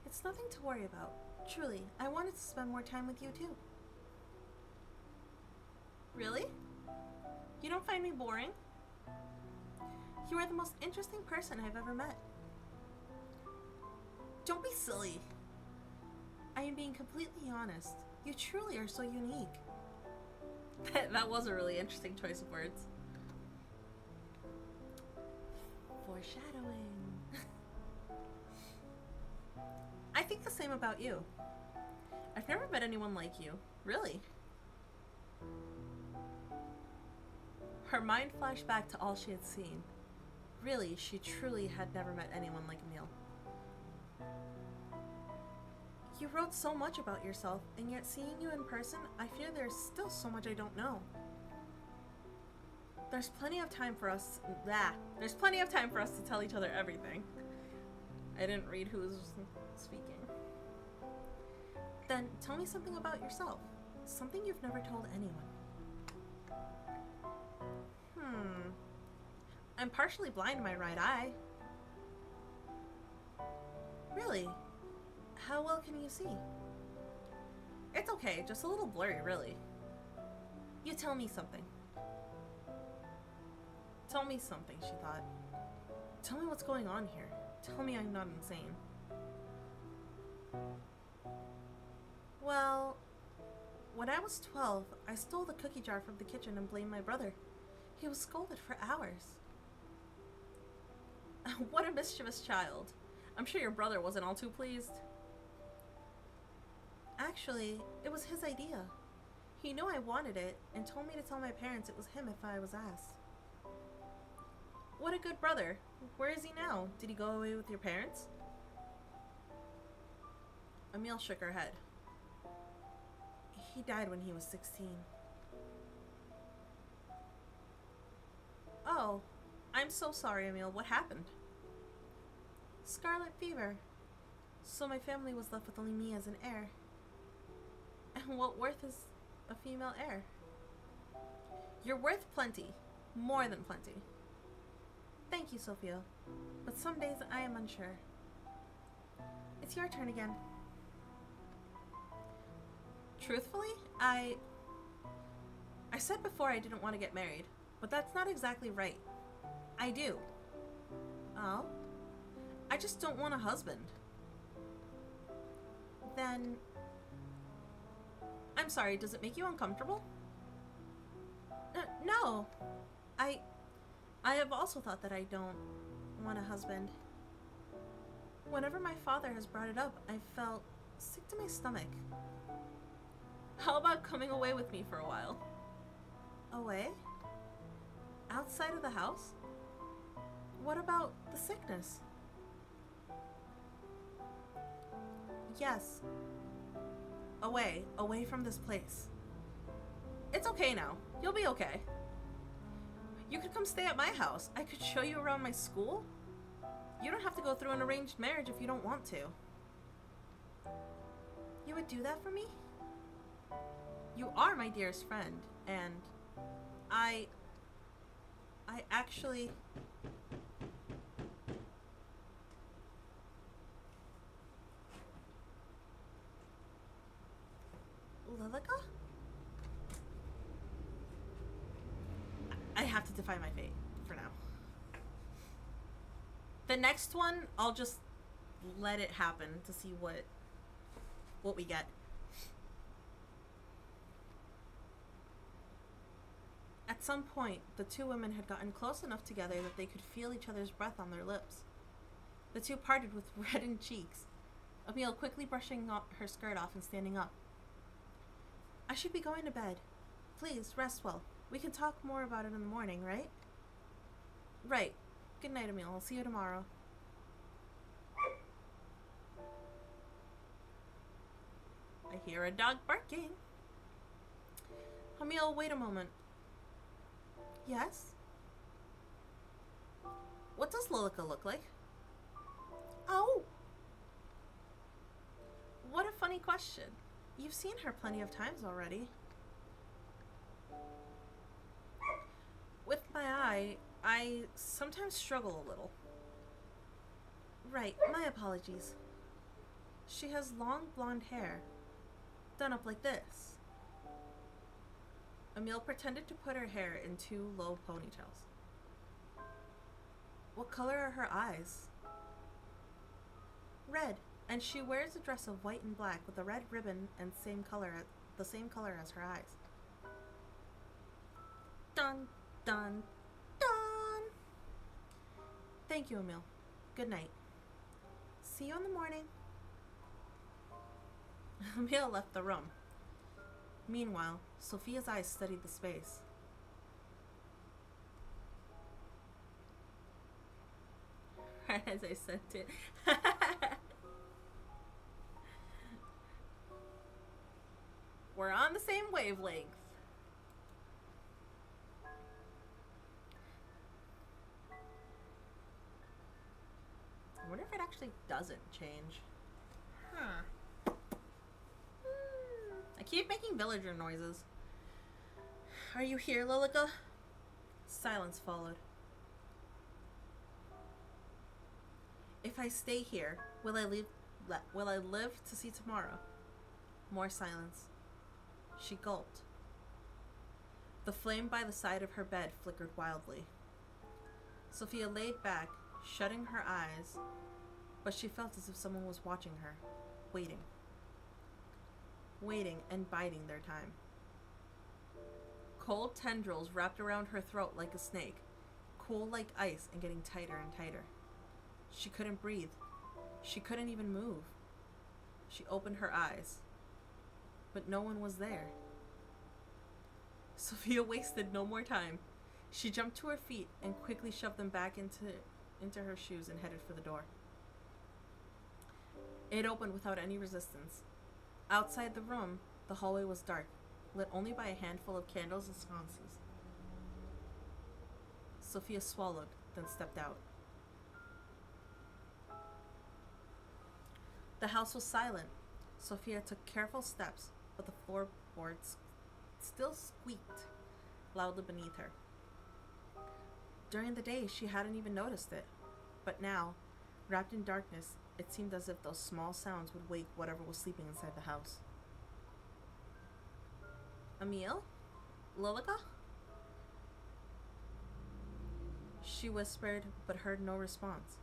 It's nothing to worry about. Truly, I wanted to spend more time with you too. Really? You don't find me boring? You are the most interesting person I've ever met. Don't be silly. I am being completely honest. You truly are so unique. That was a really interesting choice of words. Foreshadowing. I think the same about you. I've never met anyone like you. Really? Her mind flashed back to all she had seen. Really, she truly had never met anyone like Emil. You wrote so much about yourself, and yet seeing you in person, I fear there's still so much I don't know. There's plenty of time for us to tell each other everything. I didn't read who was speaking. Then tell me something about yourself. Something you've never told anyone. I'm partially blind in my right eye. Really? How well can you see? It's okay, just a little blurry, really. You tell me something. Tell me something, she thought. Tell me what's going on here. Tell me I'm not insane. Well, when I was 12, I stole the cookie jar from the kitchen and blamed my brother. He was scolded for hours. What a mischievous child. I'm sure your brother wasn't all too pleased. Actually, it was his idea. He knew I wanted it and told me to tell my parents it was him if I was asked. What a good brother. Where is he now? Did he go away with your parents? Amelie shook her head. He died when he was 16. Oh, I'm so sorry, Amelie. What happened? Scarlet fever. So my family was left with only me as an heir. And what worth is a female heir? You're worth plenty. More than plenty. Thank you, Sophia. But some days I am unsure. It's your turn again. Truthfully, I said before I didn't want to get married, but that's not exactly right. I do. Oh? I just don't want a husband. Then... I'm sorry, does it make you uncomfortable? No. I have also thought that I don't want a husband. Whenever my father has brought it up, I've felt sick to my stomach. How about coming away with me for a while? Away? Outside of the house? What about the sickness? Yes. Away from this place. It's okay now. You'll be okay. You could come stay at my house. I could show you around my school. You don't have to go through an arranged marriage if you don't want to. You would do that for me? You are my dearest friend, and I actually... Lilica? I have to defy my fate for now. The next one, I'll just let it happen to see what we get. At some point, the two women had gotten close enough together that they could feel each other's breath on their lips. The two parted with reddened cheeks, Amelie quickly brushing her skirt off and standing up. I should be going to bed. Please, rest well. We can talk more about it in the morning, right? Right. Good night, Amelie. I'll see you tomorrow. I hear a dog barking. Amelie, wait a moment. Yes? What does Lilica look like? Oh! What a funny question. You've seen her plenty of times already. With my eye, I sometimes struggle a little. Right, my apologies. She has long blonde hair, done up like this. Amelie pretended to put her hair in two low ponytails. What color are her eyes? Red, and she wears a dress of white and black with a red ribbon and the same color as her eyes. Dun, dun, dun! Thank you, Amelie. Good night. See you in the morning. Amelie left the room. Meanwhile, Sophia's eyes studied the space. Right as I sent it. We're on the same wavelength. I wonder if it actually doesn't change. Huh. I keep making villager noises. Are you here, Lilica? Silence followed. If I stay here, will I live to see tomorrow? More silence. She gulped. The flame by the side of her bed flickered wildly. Sophia laid back, shutting her eyes, but she felt as if someone was watching her, waiting. Waiting and biding their time. Cold tendrils wrapped around her throat like a snake, cool like ice and getting tighter and tighter. She couldn't breathe. She couldn't even move. She opened her eyes, but no one was there. Sophia wasted no more time. She jumped to her feet and quickly shoved them back into her shoes and headed for the door. It opened without any resistance. Outside the room, the hallway was dark, lit only by a handful of candles and sconces. Sophia swallowed, then stepped out. The house was silent. Sophia took careful steps, but the floorboards still squeaked loudly beneath her. During the day, she hadn't even noticed it, but now, wrapped in darkness, it seemed as if those small sounds would wake whatever was sleeping inside the house. Amelie? Lilica? She whispered, but heard no response.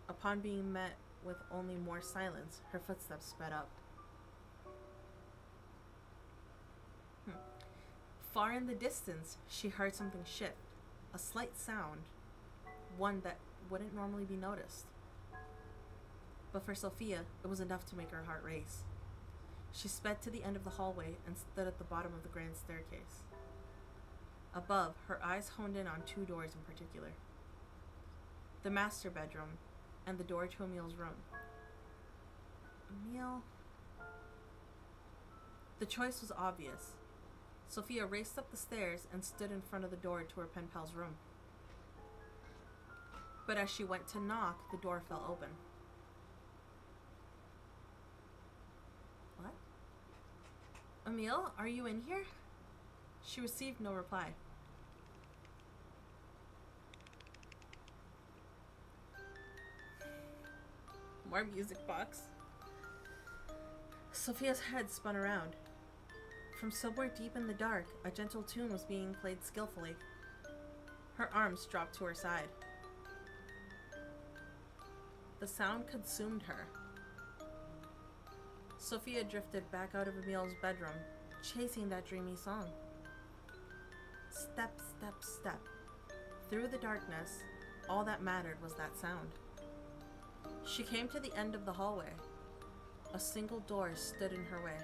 Upon being met with only more silence, her footsteps sped up. Far in the distance, she heard something shift, a slight sound, one that wouldn't normally be noticed. But for Sophia, it was enough to make her heart race. She sped to the end of the hallway and stood at the bottom of the grand staircase. Above, her eyes honed in on two doors in particular. The master bedroom and the door to Emilie's room. Amelie? The choice was obvious. Sophia raced up the stairs and stood in front of the door to her pen pal's room. But as she went to knock, the door fell open. What? Amelie, are you in here? She received no reply. More music box. Sophia's head spun around. From somewhere deep in the dark, a gentle tune was being played skillfully. Her arms dropped to her side. The sound consumed her. Sophia drifted back out of Emilie's bedroom, chasing that dreamy song. Step, step, step. Through the darkness, all that mattered was that sound. She came to the end of the hallway. A single door stood in her way.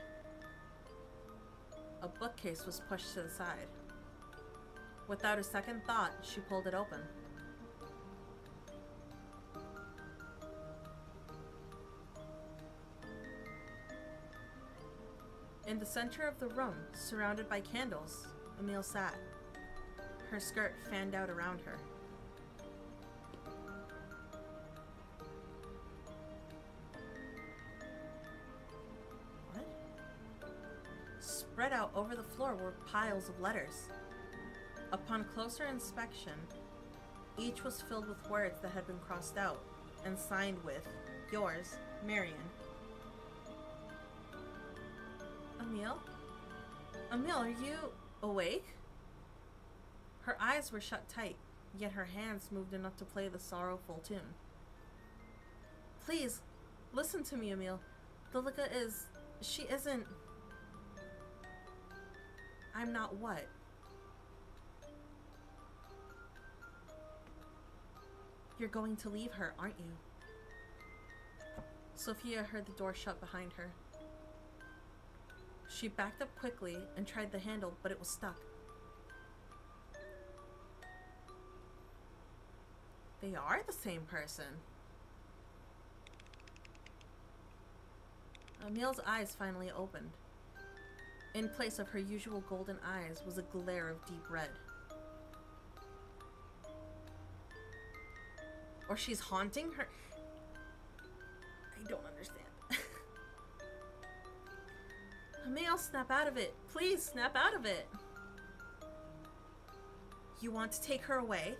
A bookcase was pushed to the side. Without a second thought, she pulled it open. In the center of the room, surrounded by candles, Amelie sat. Her skirt fanned out around her. Spread out over the floor were piles of letters. Upon closer inspection, each was filled with words that had been crossed out and signed with, "Yours, Marion." Amelie? Amelie, are you awake? Her eyes were shut tight, yet her hands moved enough to play the sorrowful tune. Please, listen to me, Amelie. Lilica is... she isn't... I'm not what? You're going to leave her, aren't you? Sophia heard the door shut behind her. She backed up quickly and tried the handle, but it was stuck. They are the same person. Emil's eyes finally opened. In place of her usual golden eyes was a glare of deep red. Or she's haunting her. I don't understand. Emil, snap out of it. Please, snap out of it. You want to take her away?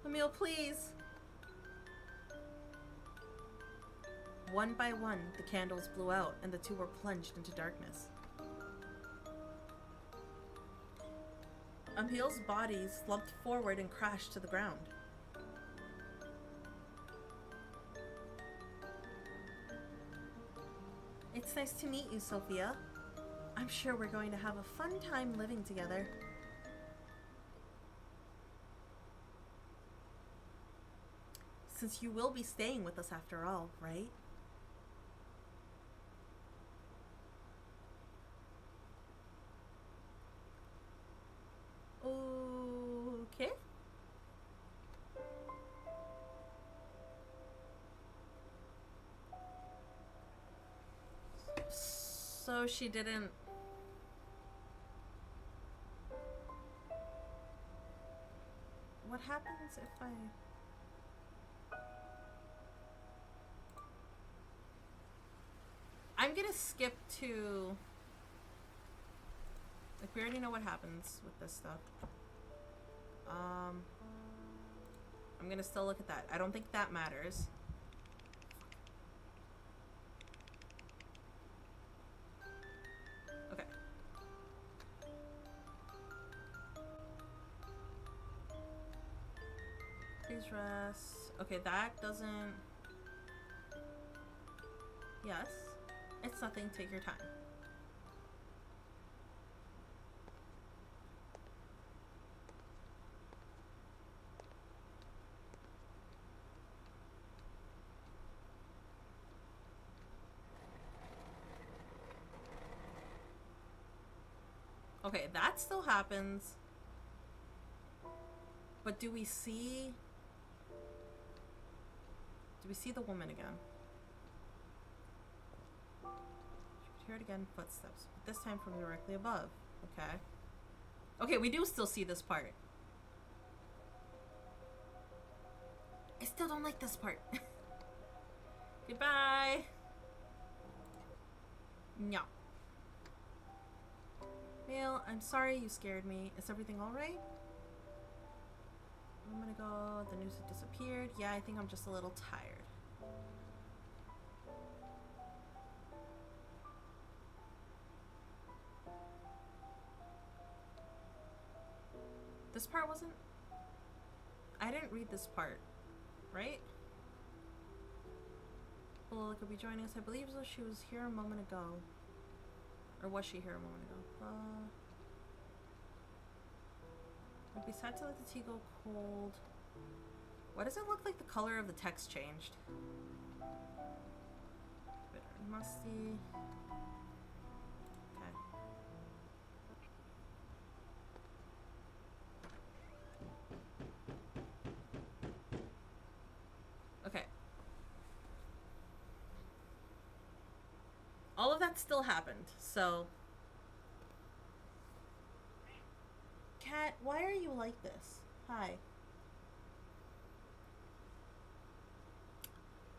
Emil, please. One by one, the candles blew out and the two were plunged into darkness. Emil's body slumped forward and crashed to the ground. It's nice to meet you, Sophia. I'm sure we're going to have a fun time living together. Since you will be staying with us after all, right? Okay. So she didn't... What happens if I... I'm gonna skip to... Like, we already know what happens with this stuff. I'm gonna still look at that. I don't think that matters. Okay. Please rest. Okay, that doesn't... Yes. It's nothing. Take your time. Okay, that still happens. But do we see the woman again? She could hear it again, footsteps. But this time from directly above. Okay. Okay, we do still see this part. I still don't like this part. Goodbye. No. Neil, I'm sorry you scared me. Is everything alright? A moment ago, the news had disappeared. Yeah, I think I'm just a little tired. This part wasn't... I didn't read this part, right? Well, could be joining us. I believe so. She was here a moment ago. Or was she here a moment ago? I'd be sad to let the tea go cold. Why does it look like the color of the text changed? Bitter and musty. Okay. Okay. All of that still happened, so... Cat, why are you like this? Hi.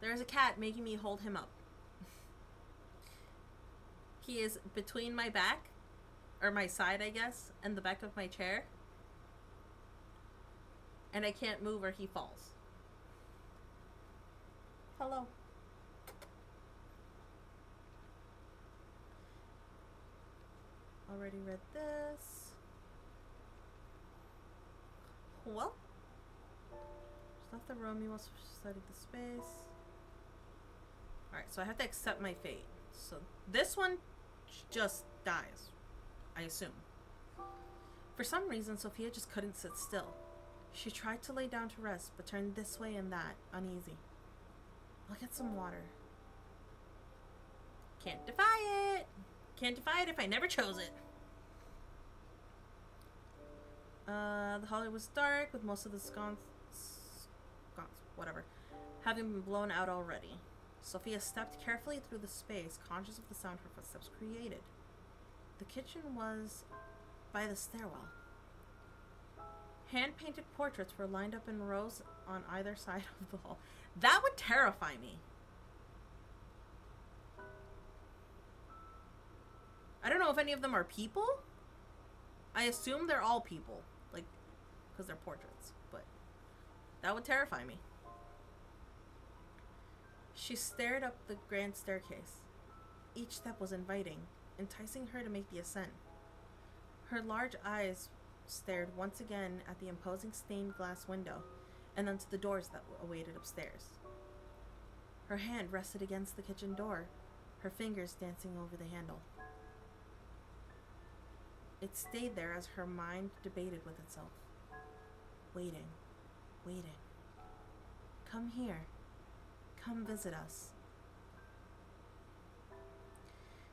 There's a cat making me hold him up. He is between my back, or my side, I guess, and the back of my chair. And I can't move or he falls. Hello. Already read this. Well, just left the room. You must have studied the space. Alright, so I have to accept my fate. So this one just dies, I assume. For some reason, Sophia just couldn't sit still. She tried to lay down to rest, but turned this way and that, uneasy. I'll get some water. Can't defy it! Can't defy it if I never chose it. The hallway was dark, with most of the sconces, whatever, having been blown out already. Sophia stepped carefully through the space, conscious of the sound her footsteps created. The kitchen was by the stairwell. Hand-painted portraits were lined up in rows on either side of the hall. That would terrify me. I don't know if any of them are people. I assume they're all people, like, because they're portraits, but that would terrify me. She stared up the grand staircase. Each step was inviting, enticing her to make the ascent. Her large eyes stared once again at the imposing stained glass window, and then to the doors that awaited upstairs. Her hand rested against the kitchen door, her fingers dancing over the handle. It stayed there as her mind debated with itself. Waiting, waiting. Come here. Come visit us.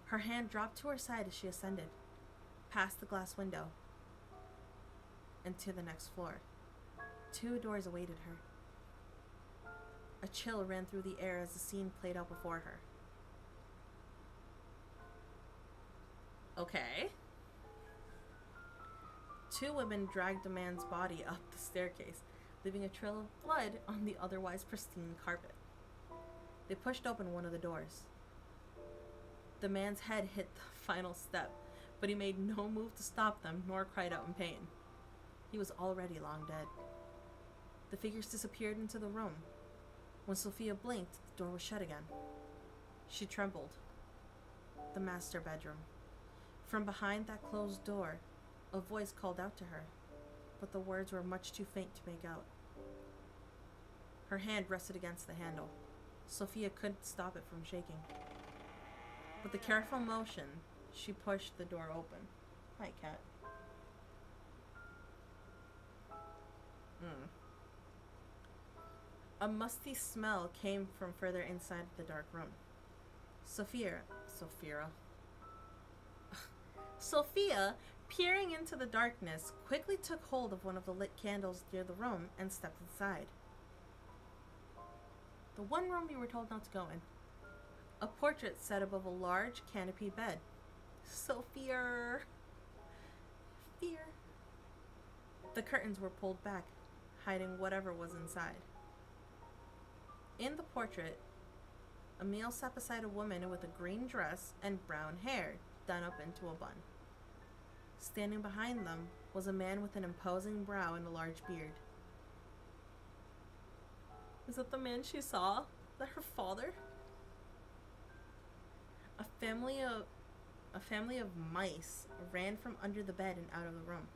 Her hand dropped to her side as she ascended, past the glass window, and to the next floor. 2 doors awaited her. A chill ran through the air as the scene played out before her. Okay. 2 women dragged a man's body up the staircase, leaving a trail of blood on the otherwise pristine carpet. They pushed open one of the doors. The man's head hit the final step, but he made no move to stop them, nor cried out in pain. He was already long dead. The figures disappeared into the room. When Sophia blinked, the door was shut again. She trembled. The master bedroom. From behind that closed door, a voice called out to her, but the words were much too faint to make out. Her hand rested against the handle. Sophia couldn't stop it from shaking. With a careful motion, she pushed the door open. Hi, cat. A musty smell came from further inside the dark room. Sophia, peering into the darkness, quickly took hold of one of the lit candles near the room and stepped inside. The one room you were told not to go in. A portrait set above a large canopy bed. Sophia. Fear. The curtains were pulled back, hiding whatever was inside. In the portrait, Amelie sat beside a woman with a green dress and brown hair done up into a bun. Standing behind them was a man with an imposing brow and a large beard. Is that the man she saw? Is that her father? A family of mice ran from under the bed and out of the room.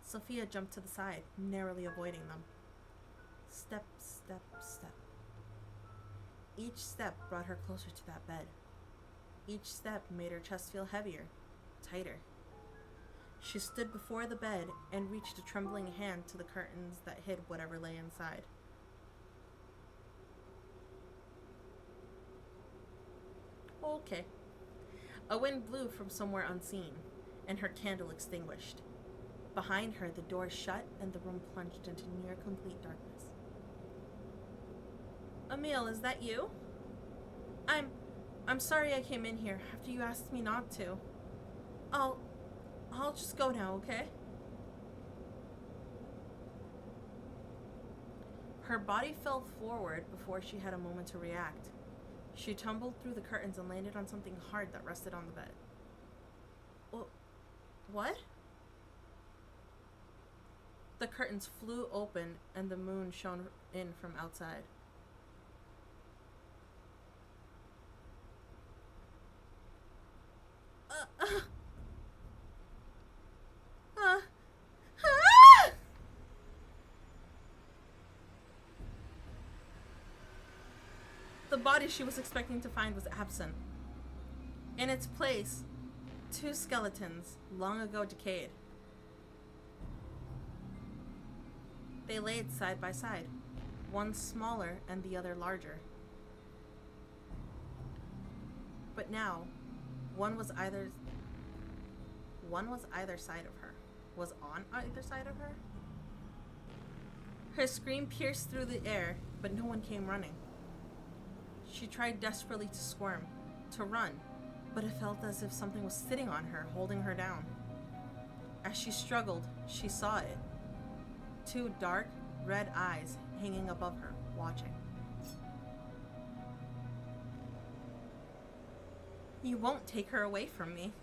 Sophia jumped to the side, narrowly avoiding them. Step, step, step. Each step brought her closer to that bed. Each step made her chest feel heavier, tighter. She stood before the bed and reached a trembling hand to the curtains that hid whatever lay inside. Okay. A wind blew from somewhere unseen, and her candle extinguished. Behind her, the door shut and the room plunged into near complete darkness. Amelie, is that you? I'm sorry I came in here after you asked me not to. I'll just go now, okay? Her body fell forward before she had a moment to react. She tumbled through the curtains and landed on something hard that rested on the bed. What? The curtains flew open and the moon shone in from outside. The body she was expecting to find was absent. In its place, 2 skeletons, long ago decayed. They laid side by side, one smaller and the other larger. But now, One was either side of her. Was on either side of her? Her scream pierced through the air, but no one came running. She tried desperately to squirm, to run, but it felt as if something was sitting on her, holding her down. As she struggled, she saw it. 2 dark, red eyes hanging above her, watching. You won't take her away from me.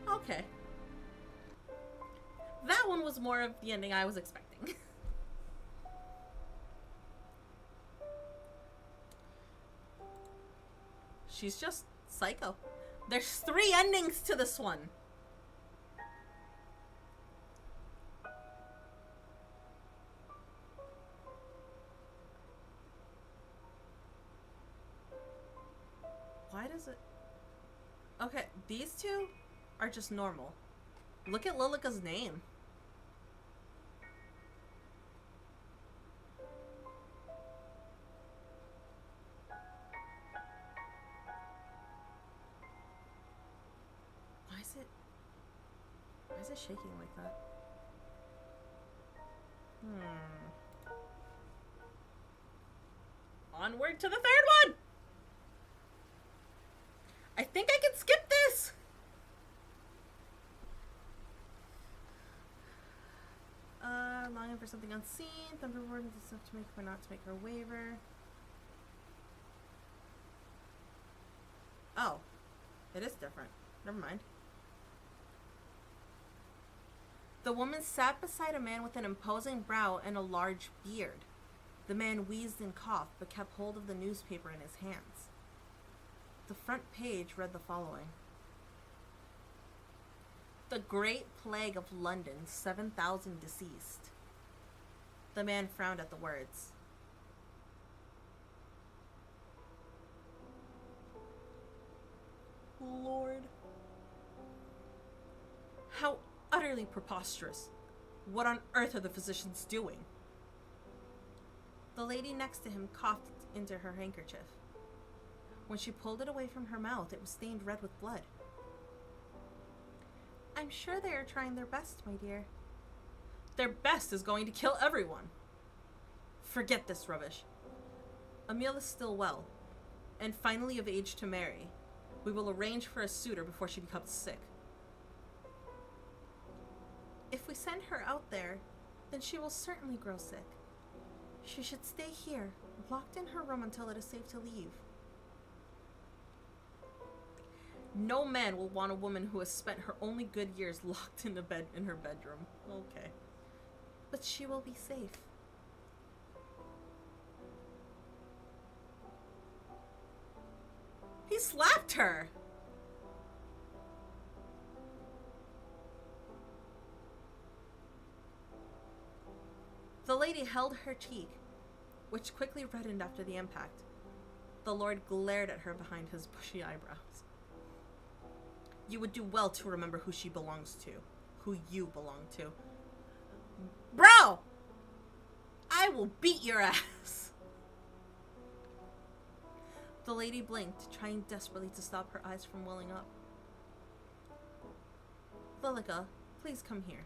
Okay. That one was more of the ending I was expecting. She's just psycho. There's 3 endings to this one. Why does it... Okay, these 2 are just normal. Look at Lilica's name. Why is it shaking like that? Onward to the 3rd one! I think I can skip this! Longing for something unseen. Thunder warning is enough to make her not to make her waver. Oh. It is different. Never mind. The woman sat beside a man with an imposing brow and a large beard. The man wheezed and coughed, but kept hold of the newspaper in his hands. The front page read the following. The Great Plague of London, 7,000 deceased. The man frowned at the words. Lord. How utterly preposterous. What on earth are the physicians doing? The lady next to him coughed into her handkerchief. When she pulled it away from her mouth, it was stained red with blood. I'm sure they are trying their best, my dear. Their best is going to kill everyone. Forget this rubbish. Amelie is still well, and finally of age to marry. We will arrange for a suitor before she becomes sick. If we send her out there, then she will certainly grow sick. She should stay here, locked in her room until it is safe to leave. No man will want a woman who has spent her only good years locked in her bedroom. Okay. But she will be safe. He slapped her! The lady held her cheek, which quickly reddened after the impact. The Lord glared at her behind his bushy eyebrows. You would do well to remember who she belongs to. Who you belong to. Bro! I will beat your ass! The lady blinked, trying desperately to stop her eyes from welling up. Lilica, please come here.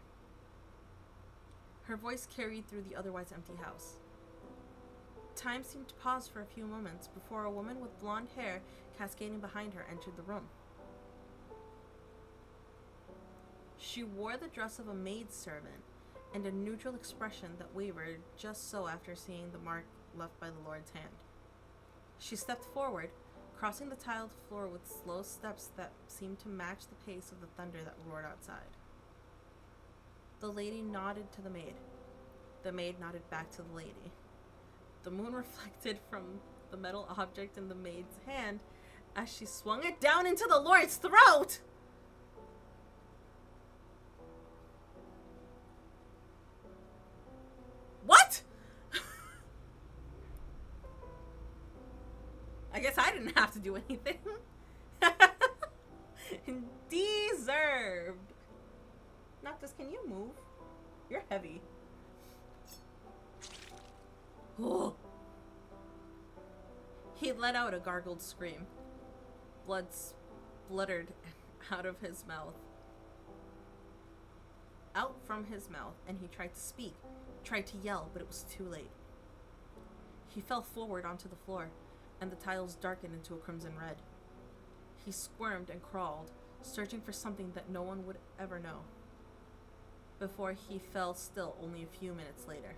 Her voice carried through the otherwise empty house. Time seemed to pause for a few moments before a woman with blonde hair cascading behind her entered the room. She wore the dress of a maidservant and a neutral expression that wavered just so after seeing the mark left by the Lord's hand. She stepped forward, crossing the tiled floor with slow steps that seemed to match the pace of the thunder that roared outside. The lady nodded to the maid. The maid nodded back to the lady. The moon reflected from the metal object in the maid's hand as she swung it down into the Lord's throat! What? I guess I didn't have to do anything. Deserved. Noctis, can you move? You're heavy. Oh. He let out a gargled scream. Blood spluttered out of his mouth. Out from his mouth, and he tried to speak, tried to yell, but it was too late. He fell forward onto the floor, and the tiles darkened into a crimson red. He squirmed and crawled, searching for something that no one would ever know, before he fell still only a few minutes later.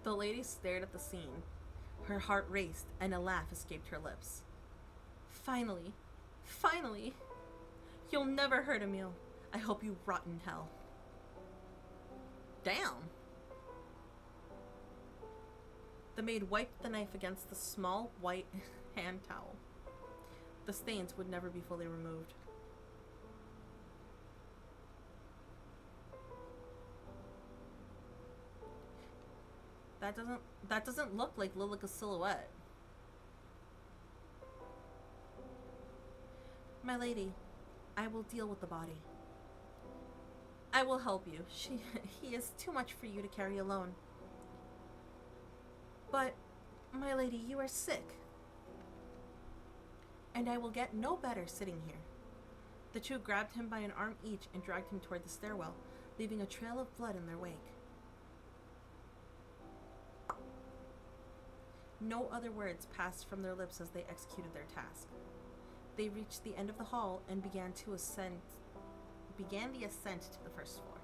The lady stared at the scene. Her heart raced, and a laugh escaped her lips. Finally, finally! You'll never hurt Amelie. I hope you rot in hell. Damn! The maid wiped the knife against the small white hand towel. The stains would never be fully removed. That doesn't look like Lilica's silhouette. My lady, I will deal with the body. I will help you. He is too much for you to carry alone. But, my lady, you are sick. And I will get no better sitting here. The two grabbed him by an arm each and dragged him toward the stairwell, leaving a trail of blood in their wake. No other words passed from their lips as they executed their task. They reached the end of the hall and began the ascent to the first floor.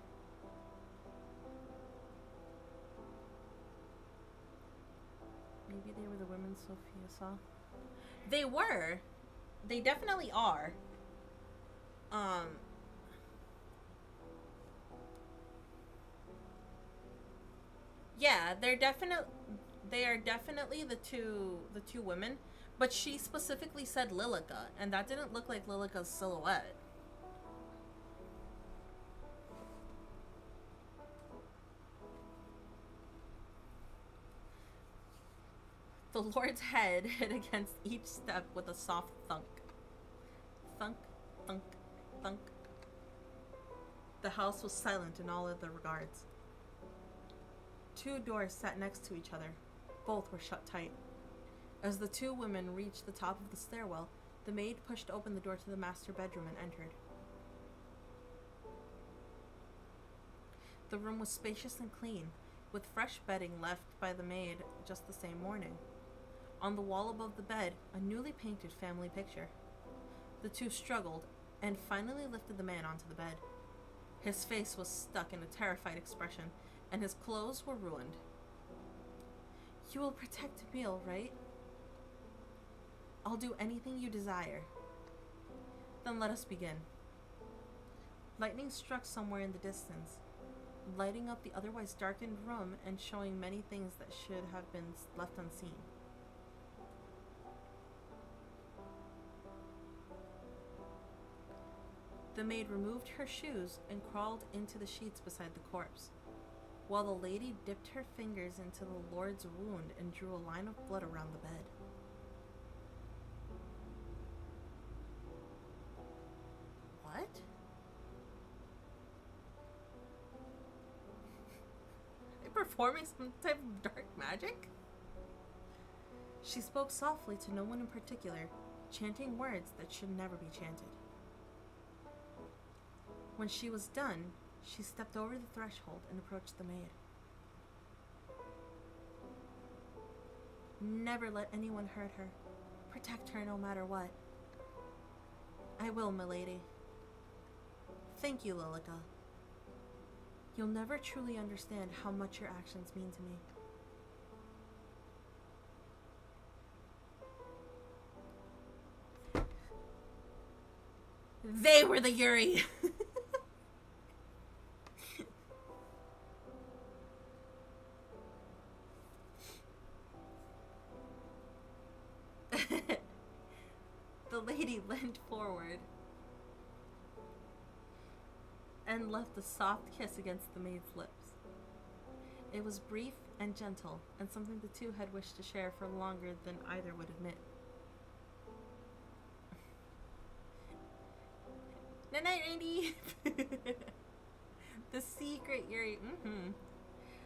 Maybe they were the women Sophia saw. They were. They definitely are. Yeah, they are definitely the two women, but she specifically said Lilica, and that didn't look like Lilica's silhouette. The Lord's head hit against each step with a soft thunk. Thunk, thunk, thunk. The house was silent in all other regards. Two doors sat next to each other. Both were shut tight. As the two women reached the top of the stairwell, the maid pushed open the door to the master bedroom and entered. The room was spacious and clean, with fresh bedding left by the maid just the same morning. On the wall above the bed, a newly painted family picture. The two struggled and finally lifted the man onto the bed. His face was stuck in a terrified expression, and his clothes were ruined. You will protect Amelie, right? I'll do anything you desire. Then let us begin. Lightning struck somewhere in the distance, lighting up the otherwise darkened room and showing many things that should have been left unseen. The maid removed her shoes and crawled into the sheets beside the corpse, while the lady dipped her fingers into the Lord's wound and drew a line of blood around the bed. What? Are they performing some type of dark magic? She spoke softly to no one in particular, chanting words that should never be chanted. When she was done, she stepped over the threshold and approached the maid. Never let anyone hurt her. Protect her no matter what. I will, milady. Thank you, Lilica. You'll never truly understand how much your actions mean to me. They were the Yuri! The lady leaned forward and left a soft kiss against the maid's lips. It was brief and gentle, and something the two had wished to share for longer than either would admit. Night-night, Andy! The secret, Yuri.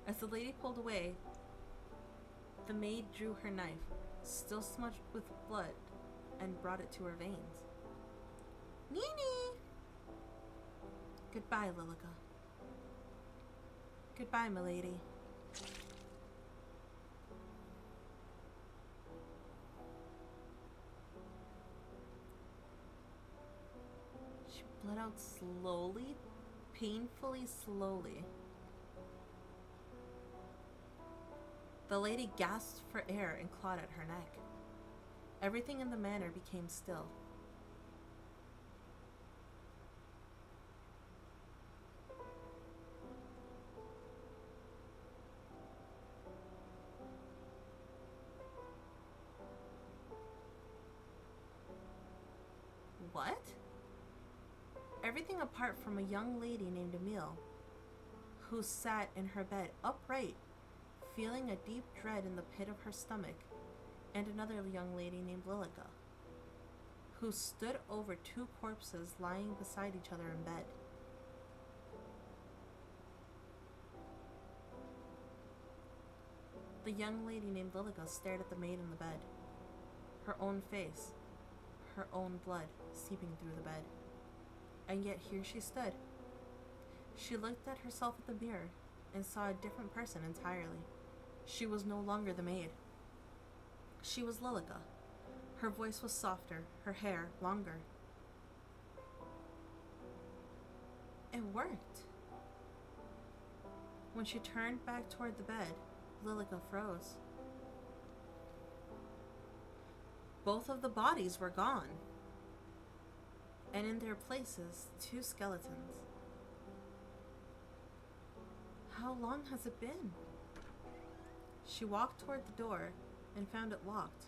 As the lady pulled away, the maid drew her knife, still smudged with blood, and brought it to her veins. Nini! Goodbye, Lilica. Goodbye, milady. She bled out slowly, painfully slowly. The lady gasped for air and clawed at her neck. Everything in the manor became still. What? Everything apart from a young lady named Amelie, who sat in her bed upright, feeling a deep dread in the pit of her stomach, and another young lady named Lilica, who stood over two corpses lying beside each other in bed. The young lady named Lilica stared at the maid in the bed, her own face, her own blood seeping through the bed. And yet here she stood. She looked at herself at the mirror and saw a different person entirely. She was no longer the maid. She was Lilica. Her voice was softer, her hair longer. It worked. When she turned back toward the bed, Lilica froze. Both of the bodies were gone, and in their places, two skeletons. How long has it been? She walked toward the door and found it locked.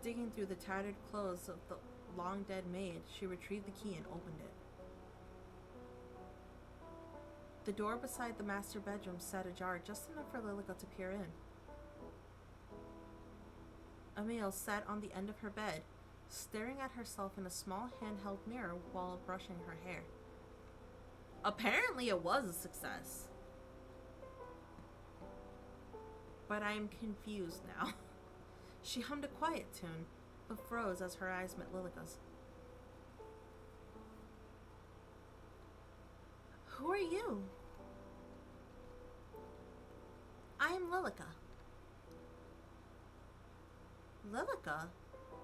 Digging through the tattered clothes of the long-dead maid, she retrieved the key and opened it. The door beside the master bedroom sat ajar just enough for Lilica to peer in. Amelie sat on the end of her bed, staring at herself in a small handheld mirror while brushing her hair. Apparently it was a success. But I am confused now. She hummed a quiet tune, but froze as her eyes met Lilica's. Who are you? I am Lilica. Lilica?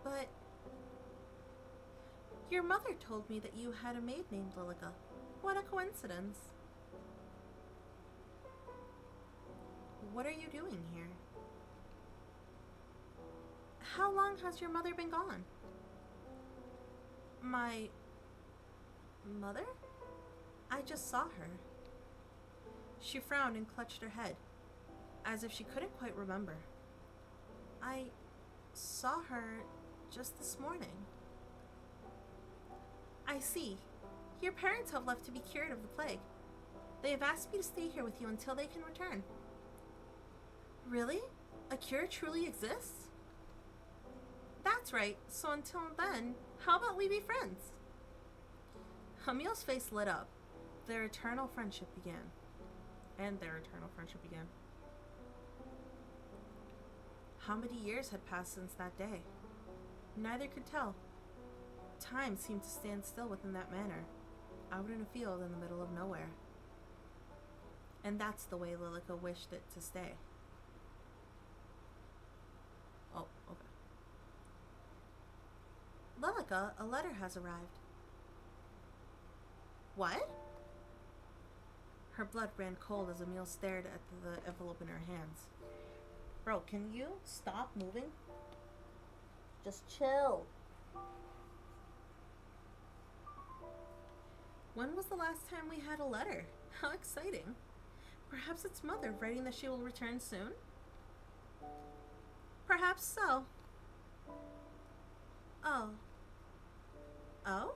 But your mother told me that you had a maid named Lilica. What a coincidence. What are you doing here? How long has your mother been gone? My mother? I just saw her. She frowned and clutched her head, as if she couldn't quite remember. I saw her just this morning. I see. Your parents have left to be cured of the plague. They have asked me to stay here with you until they can return. Really? A cure truly exists? That's right. So until then, how about we be friends? Amelie's face lit up. Their eternal friendship began. How many years had passed since that day? Neither could tell. Time seemed to stand still within that manor, out in a field in the middle of nowhere. And that's the way Lilica wished it to stay. Oh, okay. Lilica, a letter has arrived. What? Her blood ran cold as Amelie stared at the envelope in her hands. Bro, can you stop moving? Just chill. When was the last time we had a letter? How exciting. Perhaps it's Mother writing that she will return soon? Perhaps so. Oh. Oh?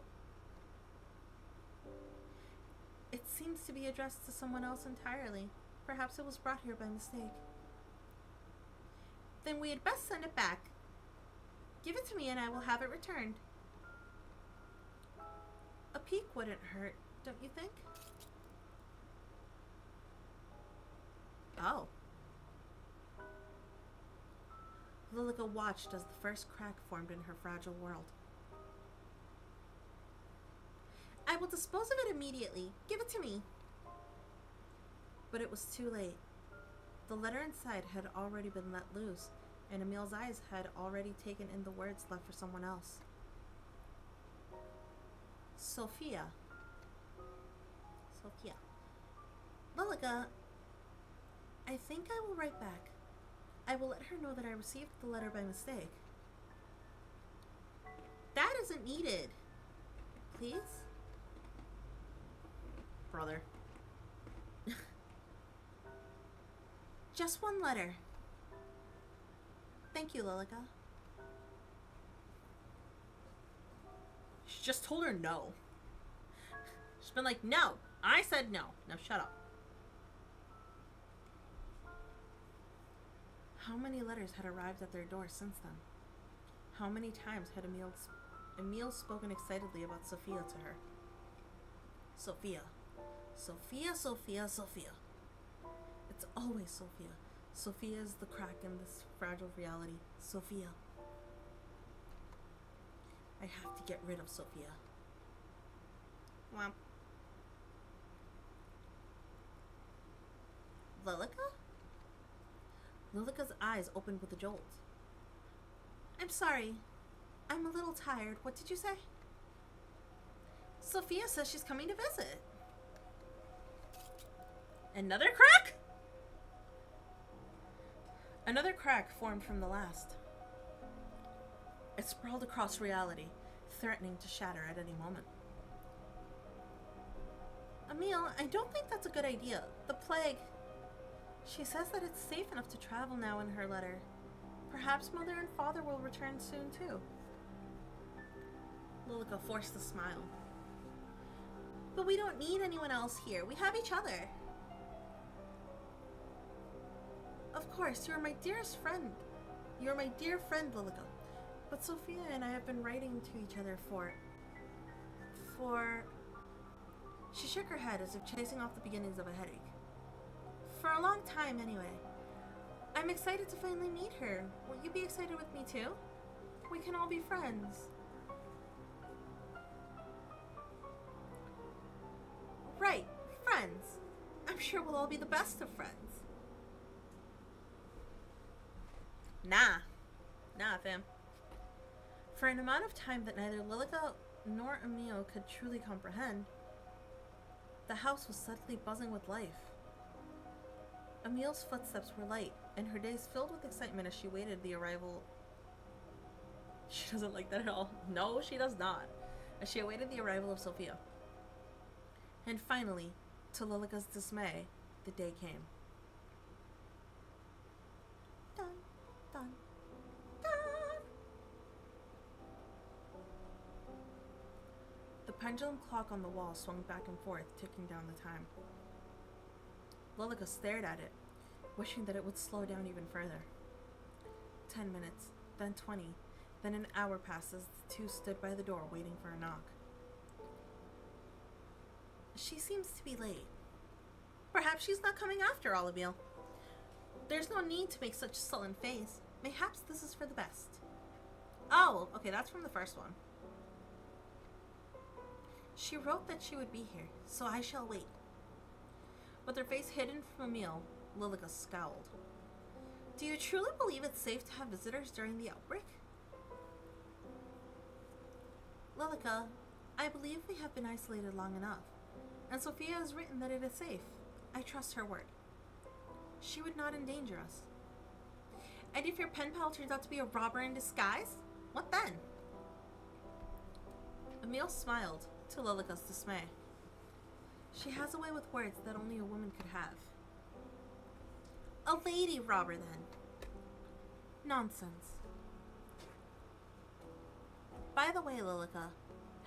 It seems to be addressed to someone else entirely. Perhaps it was brought here by mistake. Then we had best send it back. Give it to me and I will have it returned. A peek wouldn't hurt, don't you think? Oh. Lilica watched as the first crack formed in her fragile world. I will dispose of it immediately. Give it to me. But it was too late. The letter inside had already been let loose, and Emil's eyes had already taken in the words left for someone else. Sophia. Lilica, I think I will write back. I will let her know that I received the letter by mistake. That isn't needed. Please? Brother. Just one letter. Thank you, Lilica. She just told her no. She's been like, no. I said no. Now shut up. How many letters had arrived at their door since then? How many times had Emile spoken excitedly about Sophia to her? Sophia. Sophia, Sophia, Sophia. It's always Sophia. Sophia is the crack in this fragile reality. Sophia. I have to get rid of Sophia. Womp. Lilica? Lilica's eyes opened with a jolt. I'm sorry. I'm a little tired. What did you say? Sophia says she's coming to visit. Another crack? Another crack formed from the last. It sprawled across reality, threatening to shatter at any moment. Emile, I don't think that's a good idea. The plague... She says that it's safe enough to travel now in her letter. Perhaps Mother and Father will return soon, too. Lilica forced a smile. But we don't need anyone else here. We have each other. Of course, you're my dearest friend. You're my dear friend, Lilica. But Sophia and I have been writing to each other for... She shook her head as if chasing off the beginnings of a headache. For a long time, anyway. I'm excited to finally meet her. Will you be excited with me, too? We can all be friends. Right, friends. I'm sure we'll all be the best of friends. Nah, fam. For an amount of time that neither Lilica nor Emile could truly comprehend, the house was suddenly buzzing with life. Emile's footsteps were light, and her days filled with excitement as she waited the arrival... She doesn't like that at all. No, she does not. As she awaited the arrival of Sophia. And finally, to Lilica's dismay, the day came. Dun, dun, dun. The pendulum clock on the wall swung back and forth, ticking down the time. Lilica stared at it, wishing that it would slow down even further. 10 minutes, then 20, then an hour passed as the two stood by the door waiting for a knock. She seems to be late. Perhaps she's not coming after all, Emile. There's no need to make such a sullen face. Mayhaps this is for the best. Oh, okay, that's from the first one. She wrote that she would be here, so I shall wait. With her face hidden from Emile, Lilica scowled. Do you truly believe it's safe to have visitors during the outbreak? Lilica, I believe we have been isolated long enough, and Sophia has written that it is safe. I trust her word. She would not endanger us. And if your pen pal turns out to be a robber in disguise, what then? Emile smiled, to Lilica's dismay. She has a way with words that only a woman could have. A lady robber, then. Nonsense. By the way, Lilica,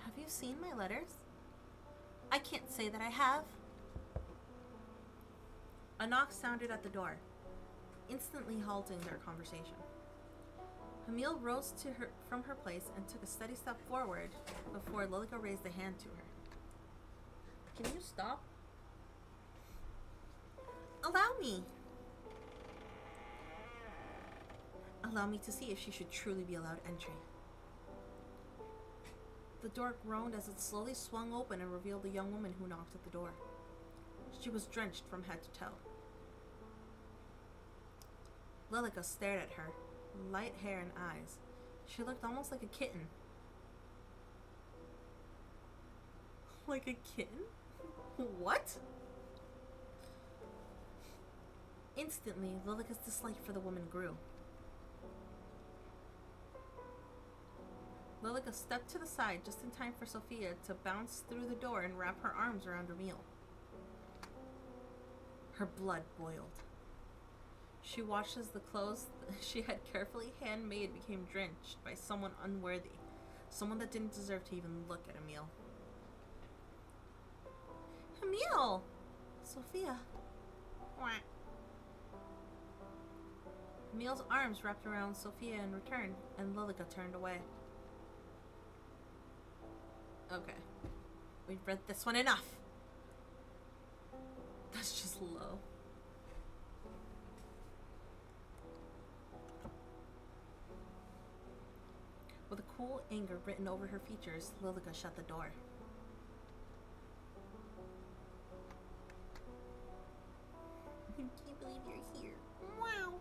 have you seen my letters? I can't say that I have. A knock sounded at the door, instantly halting their conversation. Emile rose from her place and took a steady step forward before Lilica raised a hand to her. Can you stop? Allow me. allow me to see if she should truly be allowed entry. The door groaned as it slowly swung open and revealed the young woman who knocked at the door. She was drenched from head to toe. Lilica stared at her, light hair and eyes. She looked almost like a kitten. Like a kitten? What? Instantly, Lilica's dislike for the woman grew. Lilica stepped to the side just in time for Sophia to bounce through the door and wrap her arms around Amelie. Her blood boiled. She watched as the clothes she had carefully handmade became drenched by someone unworthy, someone that didn't deserve to even look at Amelie. Amelie! Sophia. What? Amelie's arms wrapped around Sophia in return, and Lilica turned away. Okay. We've read this one enough. That's just low. With a cool anger written over her features, Lilica shut the door. I can't believe you're here. Wow.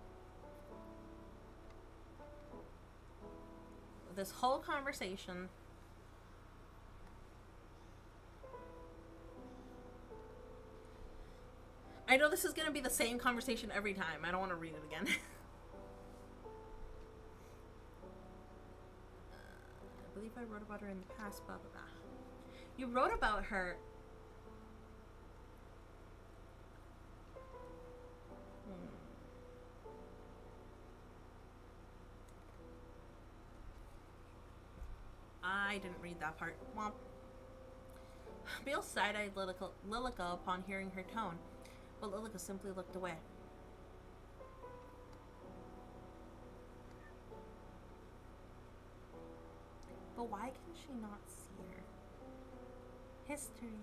This whole conversation. I know this is going to be the same conversation every time. I don't want to read it again. I believe I wrote about her in the past, blah, blah, blah. You wrote about her. I didn't read that part. Womp. Bill side-eyed Lilica upon hearing her tone, but Lilica simply looked away. But why can she not see her? History.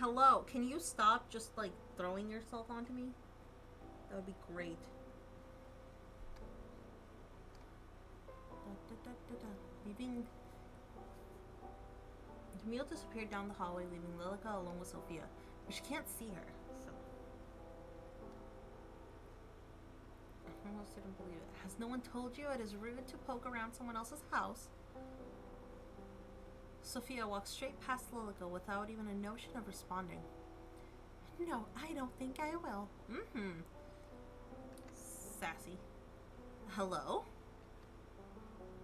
Hello, can you stop just like throwing yourself onto me? That would be great. Leaving. Camille disappeared down the hallway, leaving Lilica alone with Sophia, but she can't see her, so. I almost didn't believe it. Has no one told you it is rude to poke around someone else's house? Sophia walked straight past Lilica without even a notion of responding. No, I don't think I will. Sassy. Hello?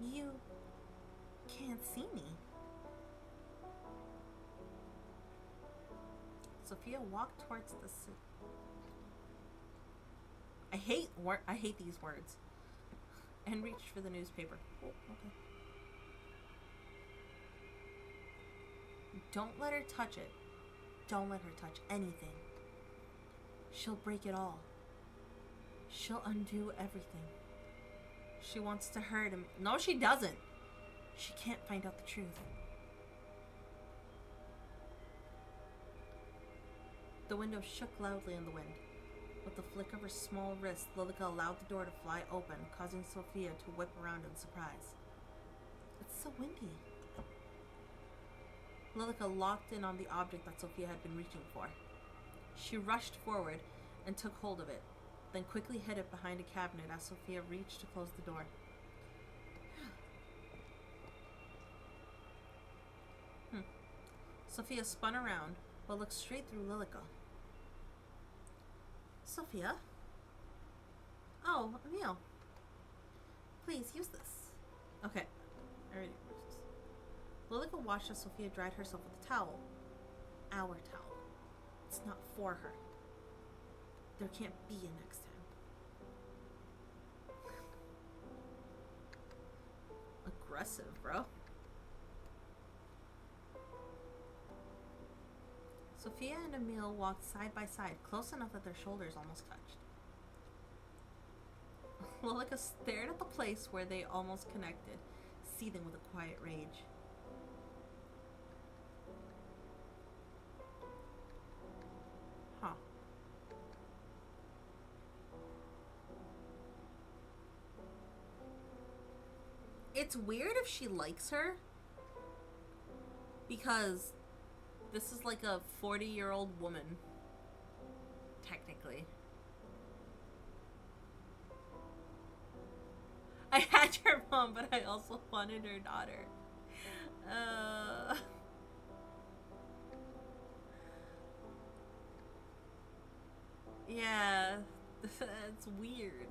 You can't see me. Sophia walked towards the I hate these words. And reached for the newspaper. Oh, okay. Don't let her touch it. Don't let her touch anything. She'll break it all. She'll undo everything. She wants to hurt him. No, she doesn't. She can't find out the truth. The window shook loudly in the wind. With the flick of her small wrist, Lilica allowed the door to fly open, causing Sophia to whip around in surprise. It's so windy. Lilica locked in on the object that Sophia had been reaching for. She rushed forward and took hold of it, then quickly hid it behind a cabinet as Sophia reached to close the door. Sophia spun around, but looked straight through Lilica. Sophia? Oh, Amelie. Please, use this. Okay. I already used this. Lilica watched as Sophia dried herself with a towel. Our towel. It's not for her. There can't be a next time. Aggressive, bro. Sophia and Amelie walked side by side, close enough that their shoulders almost touched. Lilica stared at the place where they almost connected, seething with a quiet rage. Huh. It's weird if she likes her. Because this is like a 40-year-old woman. Technically. I had your mom, but I also wanted her daughter. Yeah, it's weird.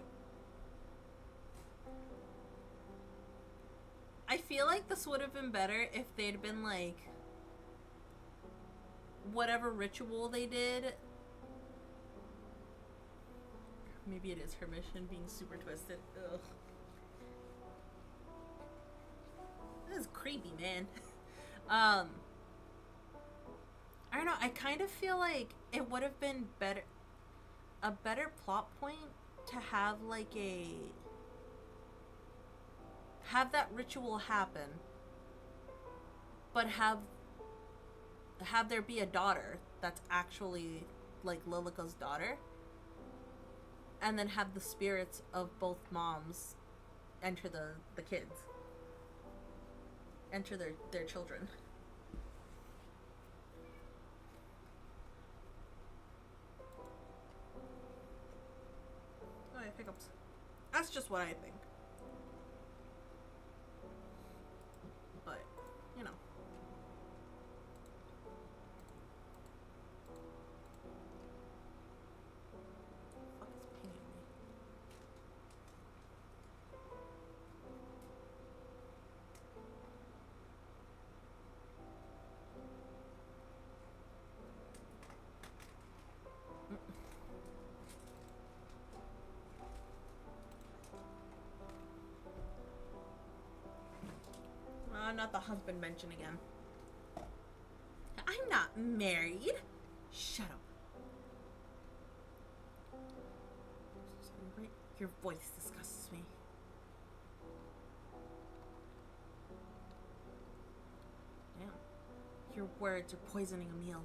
I feel like this would have been better if they'd been like, whatever ritual they did. Maybe it is her mission being super twisted. Ugh. This is creepy, man. I don't know. I kind of feel like it would have been a better plot point to have like have that ritual happen, but have there be a daughter that's actually like Lilica's daughter, and then have the spirits of both moms enter the kids. Enter their children. Oh, yeah, hiccups. That's just what I think. But, you know. What the fuck is pinging me? Not the husband mention again. I'm not married. Shut up. Your voice disgusts me. Damn. Your words are poisoning a meal.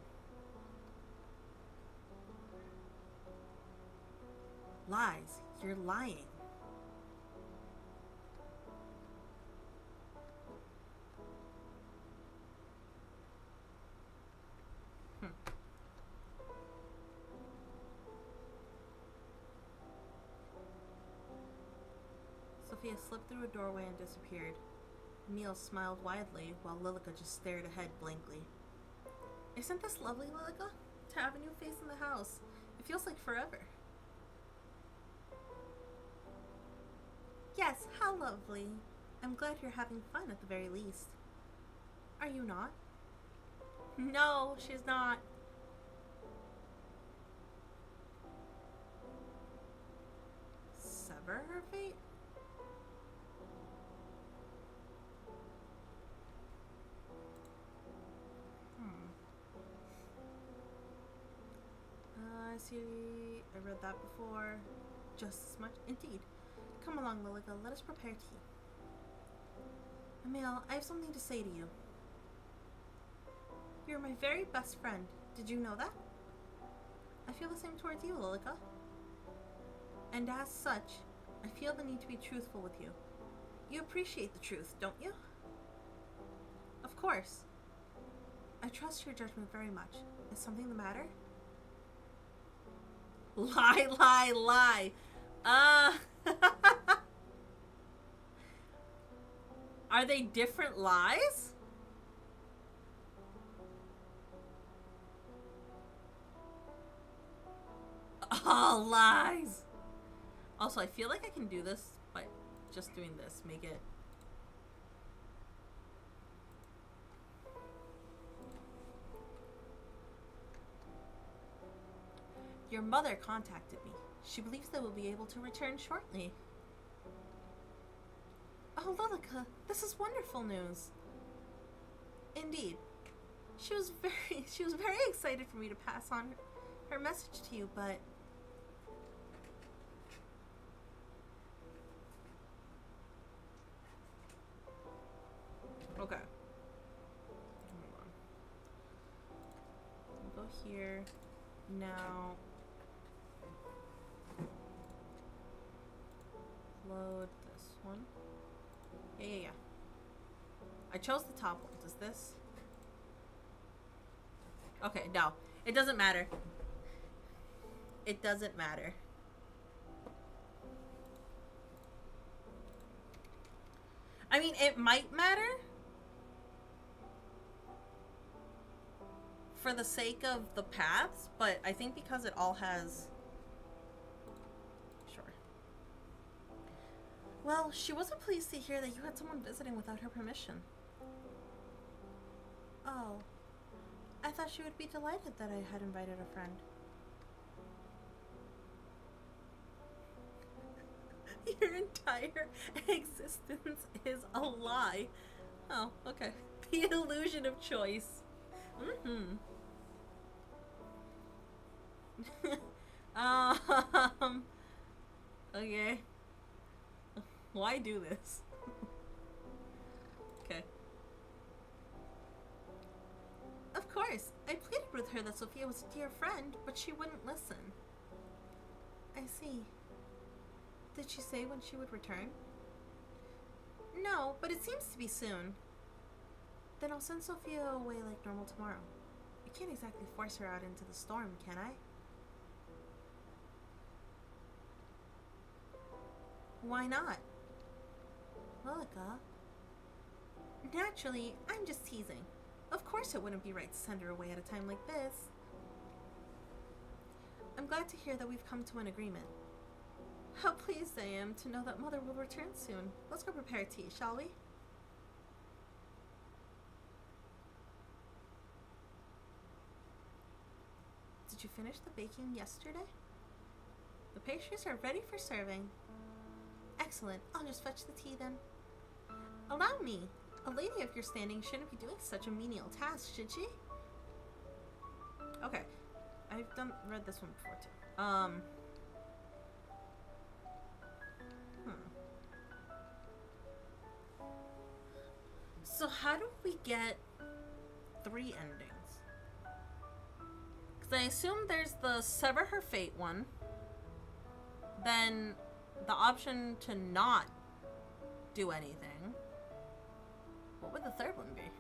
Lies. You're lying. Sophia slipped through a doorway and disappeared. Emil smiled widely while Lilica just stared ahead blankly. Isn't this lovely, Lilica? To have a new face in the house. It feels like forever. Yes, how lovely. I'm glad you're having fun at the very least. Are you not? No, she's not. Sever her fate? I see. I read that before. Just as much. Indeed. Come along, Lilica. Let us prepare tea. Emil, I have something to say to you. You're my very best friend. Did you know that? I feel the same towards you, Lilica. And as such, I feel the need to be truthful with you. You appreciate the truth, don't you? Of course. I trust your judgment very much. Is something the matter? Lie, lie, lie. Are they different lies? All lies. Also, I feel like I can do this by just doing this. Make it. Your mother contacted me. She believes they will be able to return shortly. Oh, Lilica, this is wonderful news. Indeed. She was very excited for me to pass on her message to you, but okay. Hold on. We'll go here now. Load this one. Yeah. I chose the top one. Does this? Okay, no. It doesn't matter. It doesn't matter. I mean, it might matter for the sake of the paths, but I think because it all has... Sure. Well, she wasn't pleased to hear that you had someone visiting without her permission. Oh. I thought she would be delighted that I had invited a friend. Your entire existence is a lie. Oh, okay. The illusion of choice. Okay. Why do this? Okay. Of course. I pleaded with her that Sophia was a dear friend, but she wouldn't listen. I see. Did she say when she would return? No, but it seems to be soon. Then I'll send Sophia away like normal tomorrow. I can't exactly force her out into the storm, can I? Why not? Lilica. Naturally, I'm just teasing. Of course it wouldn't be right to send her away at a time like this. I'm glad to hear that we've come to an agreement. How pleased I am to know that Mother will return soon. Let's go prepare tea, shall we? Did you finish the baking yesterday? The pastries are ready for serving. Excellent. I'll just fetch the tea then. Allow me. A lady of your standing shouldn't be doing such a menial task, should she? Okay. I've read this one before too. So how do we get 3 endings? Because I assume there's the sever her fate one. Then the option to not do anything. What would the third one be?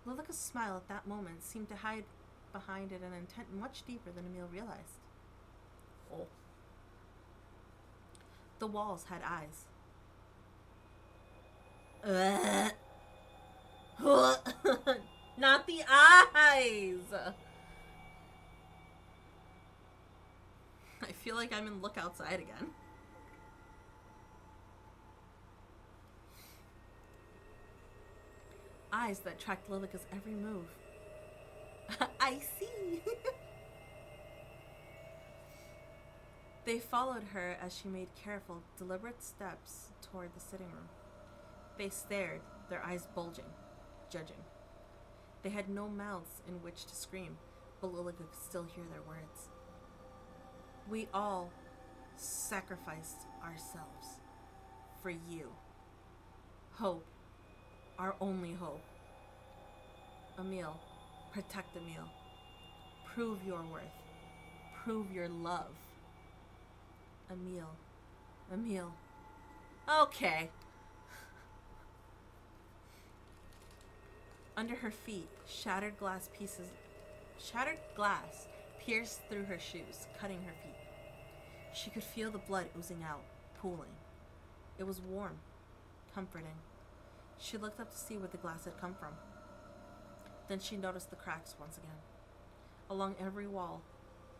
Lilica's smile at that moment seemed to hide behind it an intent much deeper than Emile realized. Oh. The walls had eyes. Not the eyes! I feel like I'm in Look Outside again. Eyes that tracked Lilica's every move. I see! They followed her as she made careful, deliberate steps toward the sitting room. They stared, their eyes bulging, judging. They had no mouths in which to scream, but Lilica could still hear their words. We all sacrificed ourselves for you. Hope, our only hope. Emile, protect Emile. Prove your worth. Prove your love. Emile. Okay. Under her feet, shattered glass pierced through her shoes, cutting her feet. She could feel the blood oozing out, pooling. It was warm, comforting. She looked up to see where the glass had come from. Then she noticed the cracks once again. Along every wall,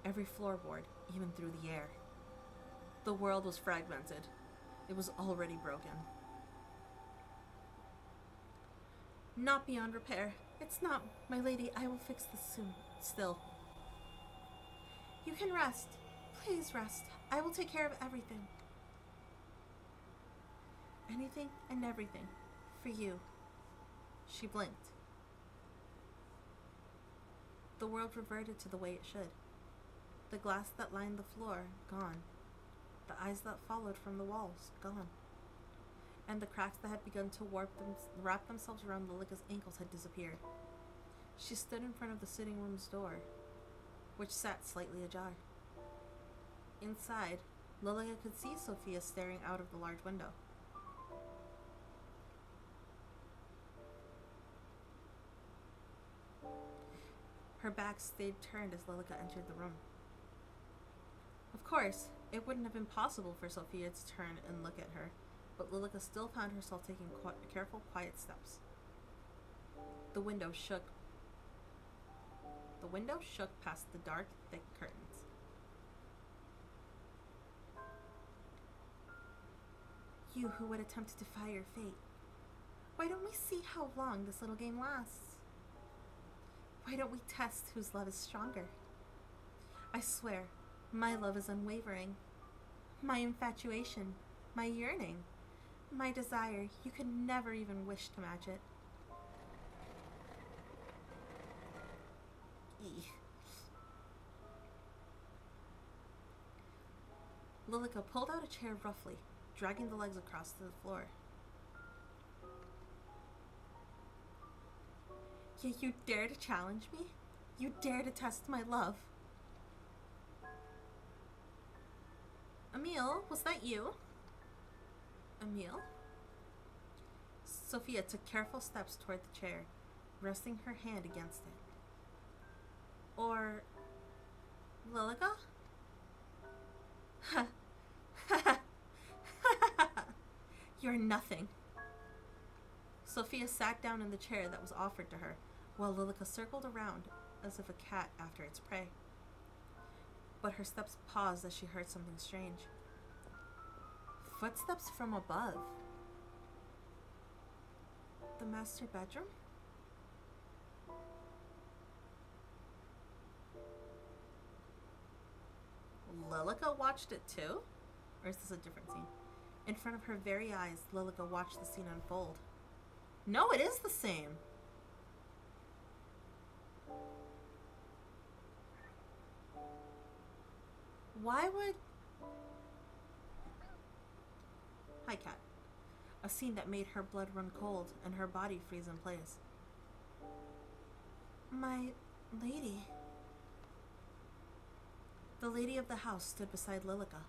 every floorboard, even through the air. The world was fragmented. It was already broken. Not beyond repair. It's not, my lady. I will fix this soon. Still. You can rest. Please rest. I will take care of everything. Anything and everything. For you. She blinked. The world reverted to the way it should. The glass that lined the floor, gone. The eyes that followed from the walls, gone. And the cracks that had begun to wrap themselves around Lilica's ankles had disappeared. She stood in front of the sitting room's door, which sat slightly ajar. Inside, Lilica could see Sophia staring out of the large window. Her back stayed turned as Lilica entered the room. Of course, it wouldn't have been possible for Sophia to turn and look at her, but Lilica still found herself taking careful, quiet steps. The window shook. The window shook past the dark, thick curtains. You who would attempt to defy your fate, why don't we see how long this little game lasts? Why don't we test whose love is stronger? I swear, my love is unwavering. My infatuation, my yearning, my desire, you could never even wish to match it. Lilica pulled out a chair roughly, dragging the legs across the floor. Yet you dare to challenge me? You dare to test my love? Emile, was that you? Emile? Sophia took careful steps toward the chair, resting her hand against it. Or Lilica? Ha! Ha! You're nothing. Sophia sat down in the chair that was offered to her, while Lilica circled around as if a cat after its prey. But her steps paused as she heard something strange. Footsteps from above. The master bedroom? Lilica watched it too? Or is this a different scene? In front of her very eyes, Lilica watched the scene unfold. No, it is the same. Why would... Hi, cat. A scene that made her blood run cold and her body freeze in place. My lady. The lady of the house stood beside Lilica.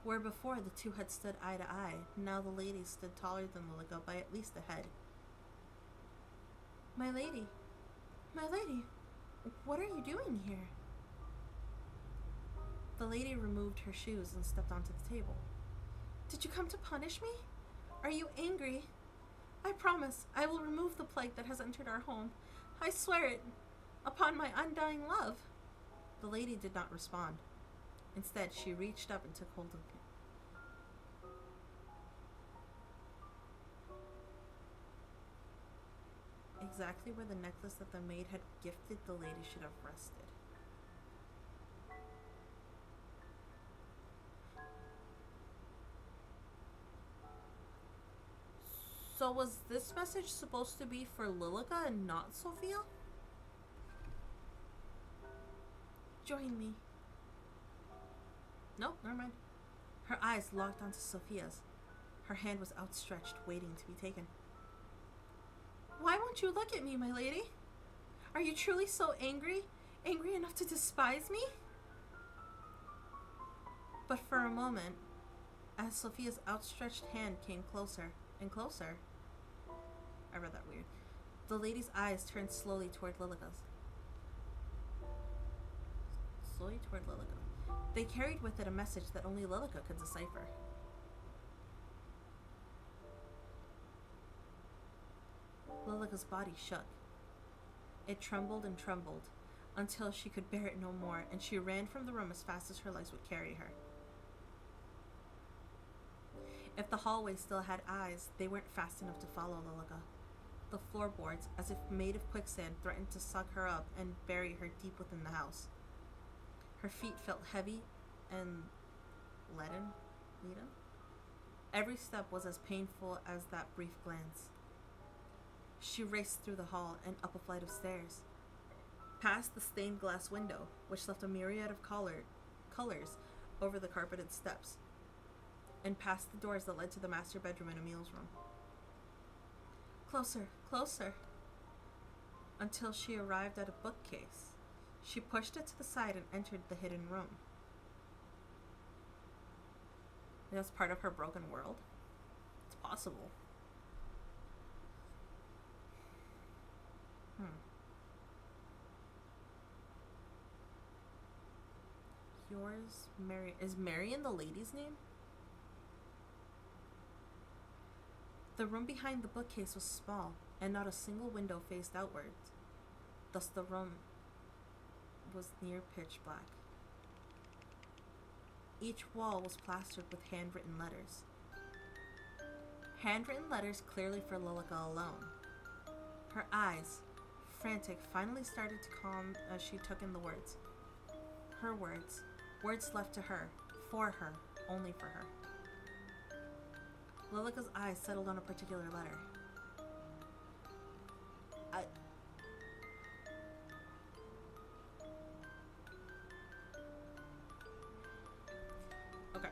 Where before the two had stood eye to eye, now the lady stood taller than Lilica by at least a head. My lady, what are you doing here? The lady removed her shoes and stepped onto the table. Did you come to punish me? Are you angry? I promise I will remove the plague that has entered our home. I swear it, upon my undying love. The lady did not respond. Instead, she reached up and took hold of me. Exactly where the necklace that the maid had gifted the lady should have rested. So was this message supposed to be for Lilica and not Sophia? Join me. Nope, never mind. Her eyes locked onto Sophia's. Her hand was outstretched, waiting to be taken. Why won't you look at me, my lady? Are you truly so angry? Angry enough to despise me? But for a moment, as Sophia's outstretched hand came closer and closer, I read that weird, the lady's eyes turned slowly toward Lilica's. Slowly toward Lilica. They carried with it a message that only Lilica could decipher. Lilica's body shook. It trembled and trembled until she could bear it no more, and she ran from the room as fast as her legs would carry her. If the hallway still had eyes, they weren't fast enough to follow Lilica. The floorboards, as if made of quicksand, threatened to suck her up and bury her deep within the house. Her feet felt heavy and leaden. Every step was as painful as that brief glance. She raced through the hall and up a flight of stairs, past the stained glass window, which left a myriad of colors over the carpeted steps, and past the doors that led to the master bedroom and Emile's room. Closer, closer, until she arrived at a bookcase She pushed it to the side and entered the hidden room. That's part of her broken world. It's possible. Yours, Mary. Is Marion the lady's name? The room behind the bookcase was small, and not a single window faced outwards. Thus the room was near pitch black. Each wall was plastered with handwritten letters. Handwritten letters clearly for Lilica alone. Her eyes, frantic, finally started to calm as she took in the words. Her words. Words left to her. For her. Only for her. Lilica's eyes settled on a particular letter. Okay.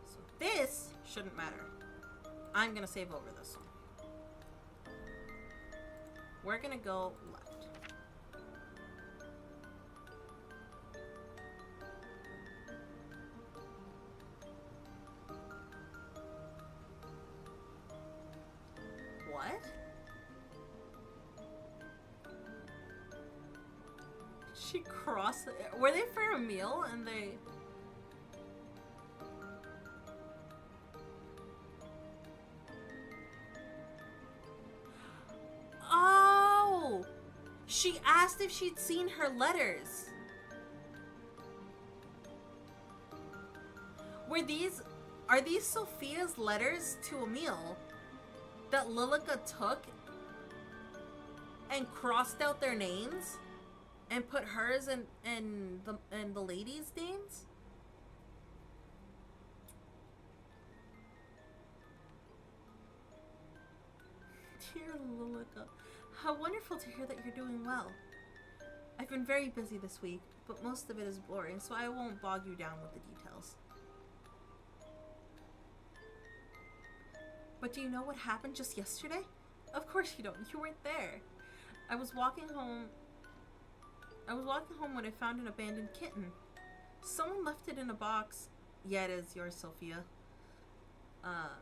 So this shouldn't matter. I'm gonna save over this one. We're gonna go left. What? She crossed. Were they for a meal and they. Oh! She asked if she'd seen her letters. Are these Sophia's letters to a meal that Lilica took and crossed out their names and put hers and the ladies' names? Dear Lilica, how wonderful to hear that you're doing well. I've been very busy this week, but most of it is boring, so I won't bog you down with the details. But do you know what happened just yesterday? Of course you don't. You weren't there. I was walking home when I found an abandoned kitten. Someone left it in a box. Yeah, it is yours, Sophia.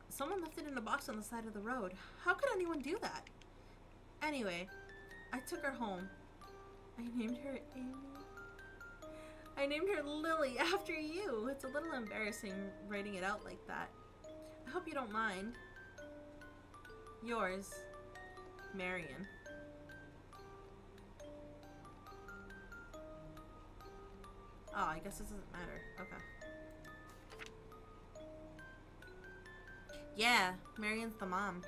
Someone left it in a box on the side of the road. How could anyone do that? Anyway, I took her home. I named her Amy. I named her Lily after you. It's a little embarrassing writing it out like that. I hope you don't mind. Yours, Marion. Oh, I guess this doesn't matter. Okay. Yeah, Marion's the mom.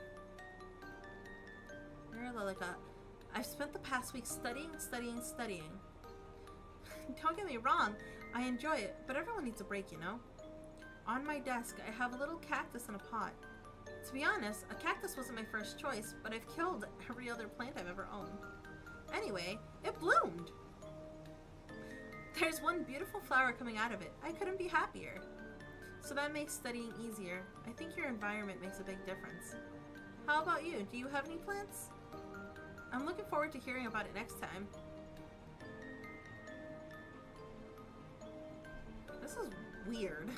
You're Lilica. I've spent the past week studying. Don't get me wrong, I enjoy it, but everyone needs a break, you know? On my desk, I have a little cactus in a pot. To be honest, a cactus wasn't my first choice, but I've killed every other plant I've ever owned. Anyway, it bloomed! There's one beautiful flower coming out of it. I couldn't be happier. So that makes studying easier. I think your environment makes a big difference. How about you? Do you have any plants? I'm looking forward to hearing about it next time. This is weird.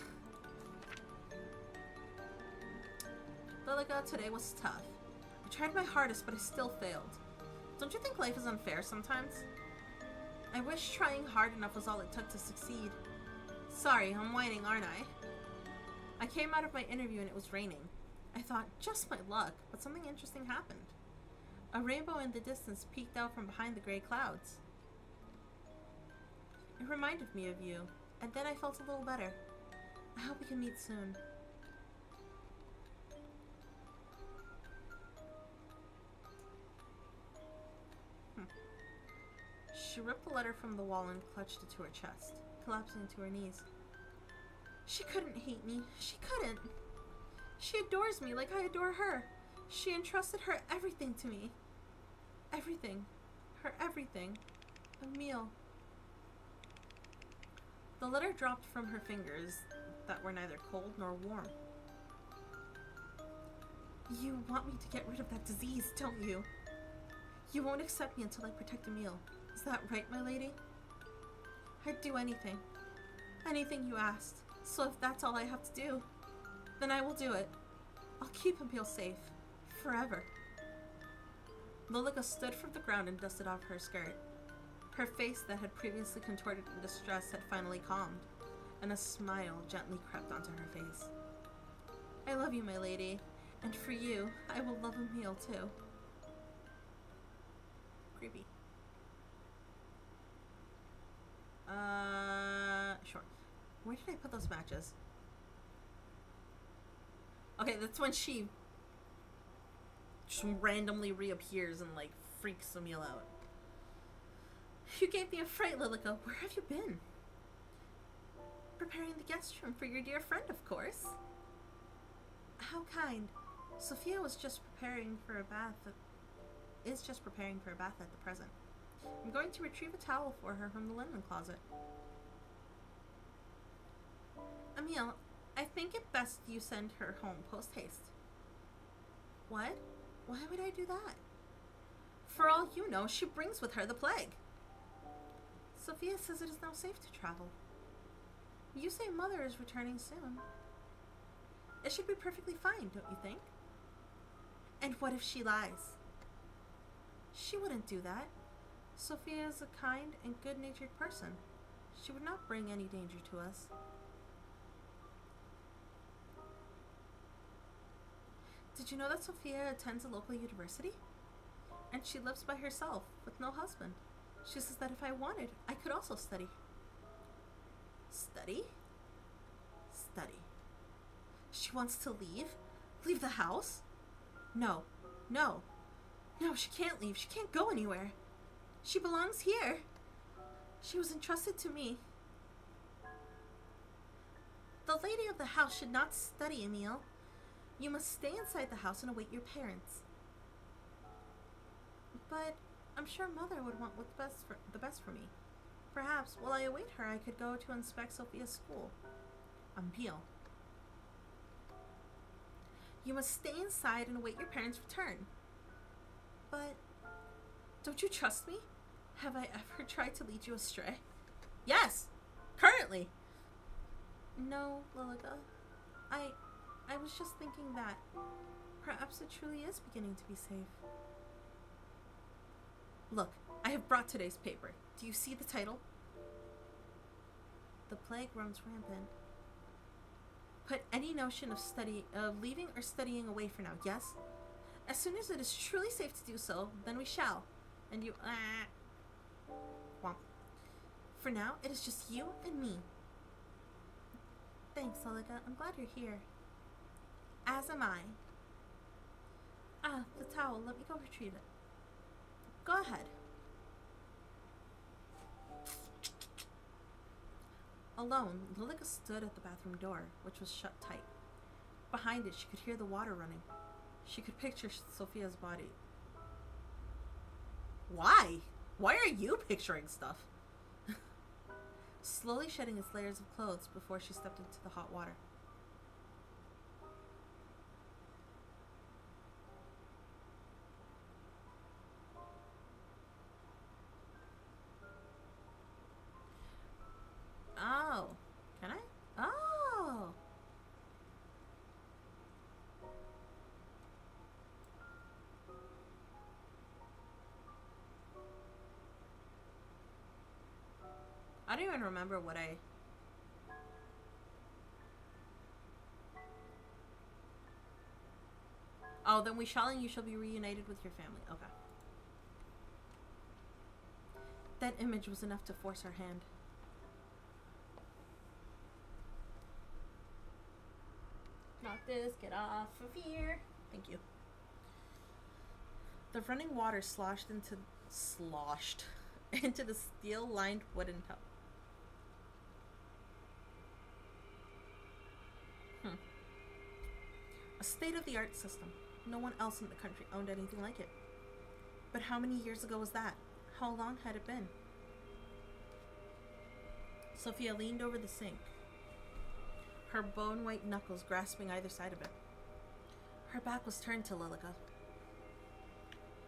Lilica, today was tough. I tried my hardest, but I still failed. Don't you think life is unfair sometimes? I wish trying hard enough was all it took to succeed. Sorry, I'm whining, aren't I? I came out of my interview and it was raining. I thought, just my luck, but something interesting happened. A rainbow in the distance peeked out from behind the gray clouds. It reminded me of you, and then I felt a little better. I hope we can meet soon. She ripped the letter from the wall and clutched it to her chest, collapsing to her knees. She couldn't hate me. She couldn't. She adores me like I adore her. She entrusted her everything to me. Everything. Her everything. Emile. The letter dropped from her fingers that were neither cold nor warm. You want me to get rid of that disease, don't you? You won't accept me until I protect Emile. Is that right, my lady? I'd do anything. Anything you asked. So if that's all I have to do, then I will do it. I'll keep Amelie safe. Forever. Lilica stood from the ground and dusted off her skirt. Her face that had previously contorted in distress had finally calmed, and a smile gently crept onto her face. I love you, my lady, and for you, I will love Amelie too. Creepy. Sure. Where did I put those matches? Okay, that's when she just randomly reappears and, like, freaks Amelie out. You gave me a fright, Lilica. Where have you been? Preparing the guest room for your dear friend, of course. How kind. Sophia was just preparing for a bath. Is just preparing for a bath at the present. I'm going to retrieve a towel for her from the linen closet. Amelie, I think it best you send her home post-haste. What? Why would I do that? For all you know, she brings with her the plague. Sophia says it is now safe to travel. You say Mother is returning soon. It should be perfectly fine, don't you think? And what if she lies? She wouldn't do that. Sophia is a kind and good-natured person. She would not bring any danger to us. Did you know that Sophia attends a local university? And she lives by herself, with no husband. She says that if I wanted, I could also study. Study? Study. She wants to leave? Leave the house? No. No. No, she can't leave. She can't go anywhere. She belongs here. She was entrusted to me. The lady of the house should not study, Amelie. You must stay inside the house and await your parents. But I'm sure Mother would want what's the best for me. Perhaps, while I await her, I could go to inspect Sophia's school. Amelie. You must stay inside and await your parents' return. But don't you trust me? Have I ever tried to lead you astray? Yes! Currently! No, Lilica. I was just thinking that perhaps it truly is beginning to be safe. Look, I have brought today's paper. Do you see the title? The plague runs rampant. Put any notion of leaving or studying away for now, yes? As soon as it is truly safe to do so, then we shall. And you, Womp. For now, it is just you and me. Thanks, Lilica. I'm glad you're here. As am I. Ah, the towel. Let me go retrieve it. Go ahead. Alone, Lilica stood at the bathroom door, which was shut tight. Behind it, she could hear the water running. She could picture Sophia's body. Why? Why are you picturing stuff? Slowly shedding its layers of clothes before she stepped into the hot water. Oh. Can I? Oh. I don't even remember what I... Oh, then we shall and you shall be reunited with your family. Okay. That image was enough to force her hand. Not this, get off of here. Thank you. The running water sloshed into the steel-lined wooden tub. A state-of-the-art system. No one else in the country owned anything like it. But how many years ago was that? How long had it been? Sophia leaned over the sink, her bone-white knuckles grasping either side of it. Her back was turned to Lilica.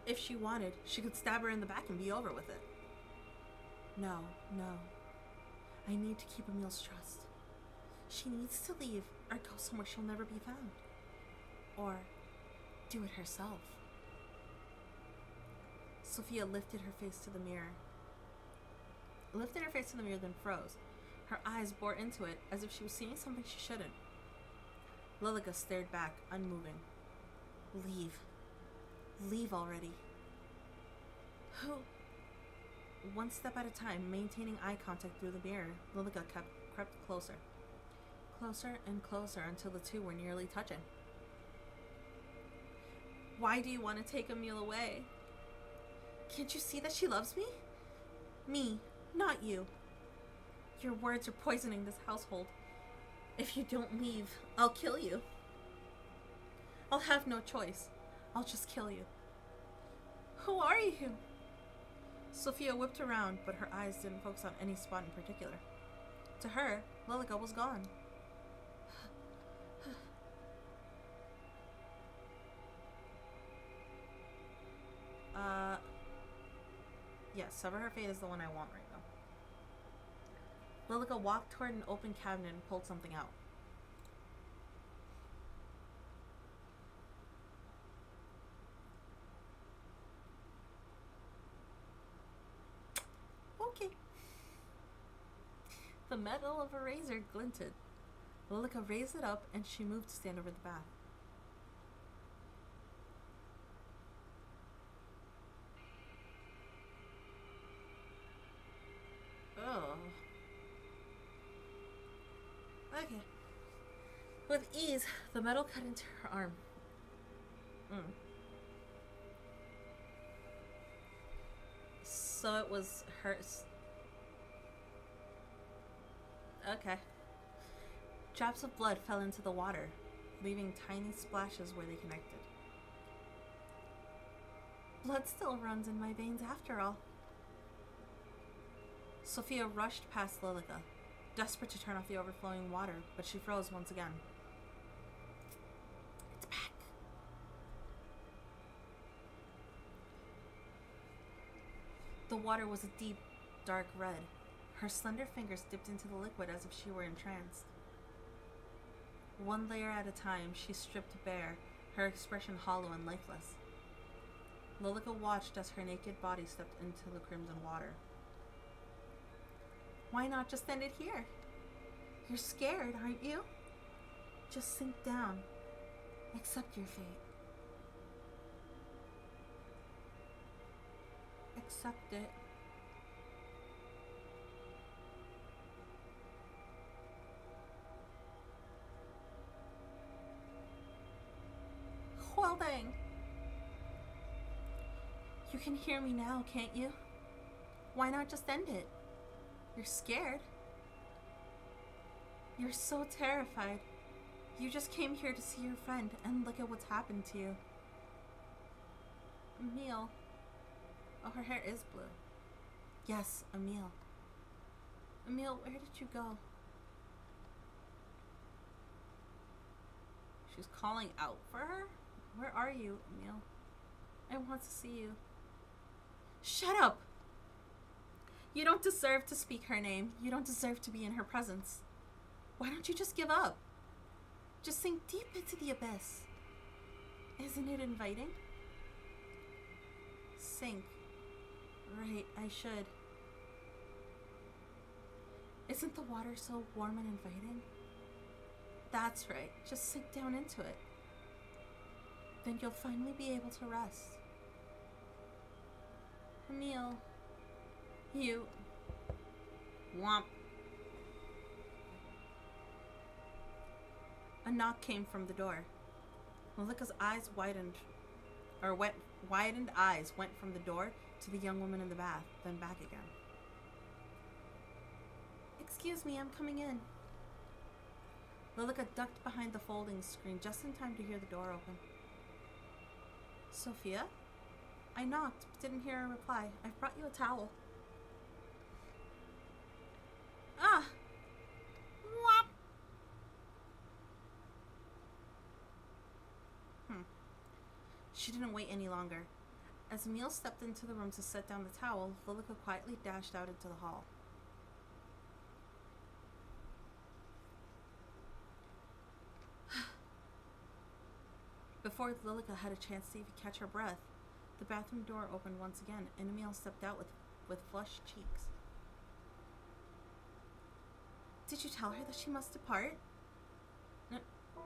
If she wanted, she could stab her in the back and be over with it. No, no. I need to keep Emil's trust. She needs to leave or go somewhere she'll never be found. Or do it herself. Sophia lifted her face to the mirror. Then froze. Her eyes bored into it as if she was seeing something she shouldn't. Lilica stared back, unmoving. Leave. Leave already. Who? One step at a time, maintaining eye contact through the mirror, Lilica crept closer. Closer and closer until the two were nearly touching. Why do you want to take Emile away? Can't you see that she loves me? Me, not you. Your words are poisoning this household. If you don't leave, I'll kill you. I'll have no choice. I'll just kill you. Who are you? Sophia whipped around, but her eyes didn't focus on any spot in particular. To her, Lilica was gone. Yes, Sever Her Fate is the one I want right now. Lilica walked toward an open cabinet and pulled something out. Okay. The metal of a razor glinted. Lilica raised it up and she moved to stand over the bath. Oh. Okay. With ease, the metal cut into her arm. So it was hers. Okay. Drops of blood fell into the water, leaving tiny splashes where they connected. Blood still runs in my veins after all. Sophia rushed past Lilica, desperate to turn off the overflowing water, but she froze once again. It's back. The water was a deep, dark red. Her slender fingers dipped into the liquid as if she were entranced. One layer at a time, she stripped bare, her expression hollow and lifeless. Lilica watched as her naked body stepped into the crimson water. Why not just end it here? You're scared, aren't you? Just sink down. Accept your fate. Accept it. Well dang. You can hear me now, can't you? Why not just end it? You're scared. You're so terrified. You just came here to see your friend, and look at what's happened to you. Emile. Oh, her hair is blue. Yes, Emile. Emile, where did you go? She's calling out for her? Where are you, Emile? I want to see you. Shut up! You don't deserve to speak her name. You don't deserve to be in her presence. Why don't you just give up? Just sink deep into the abyss. Isn't it inviting? Sink. Right, I should. Isn't the water so warm and inviting? That's right. Just sink down into it. Then you'll finally be able to rest. Emile. You. Womp. A knock came from the door. Malika's eyes widened eyes went from the door to the young woman in the bath, then back again. Excuse me, I'm coming in. Lilica ducked behind the folding screen just in time to hear the door open. Sophia? I knocked, but didn't hear a reply. I've brought you a towel. Ah! Whop! She didn't wait any longer. As Emile stepped into the room to set down the towel, Lilica quietly dashed out into the hall. Before Lilica had a chance to even catch her breath, the bathroom door opened once again, and Emile stepped out with flushed cheeks. Did you tell her that she must depart?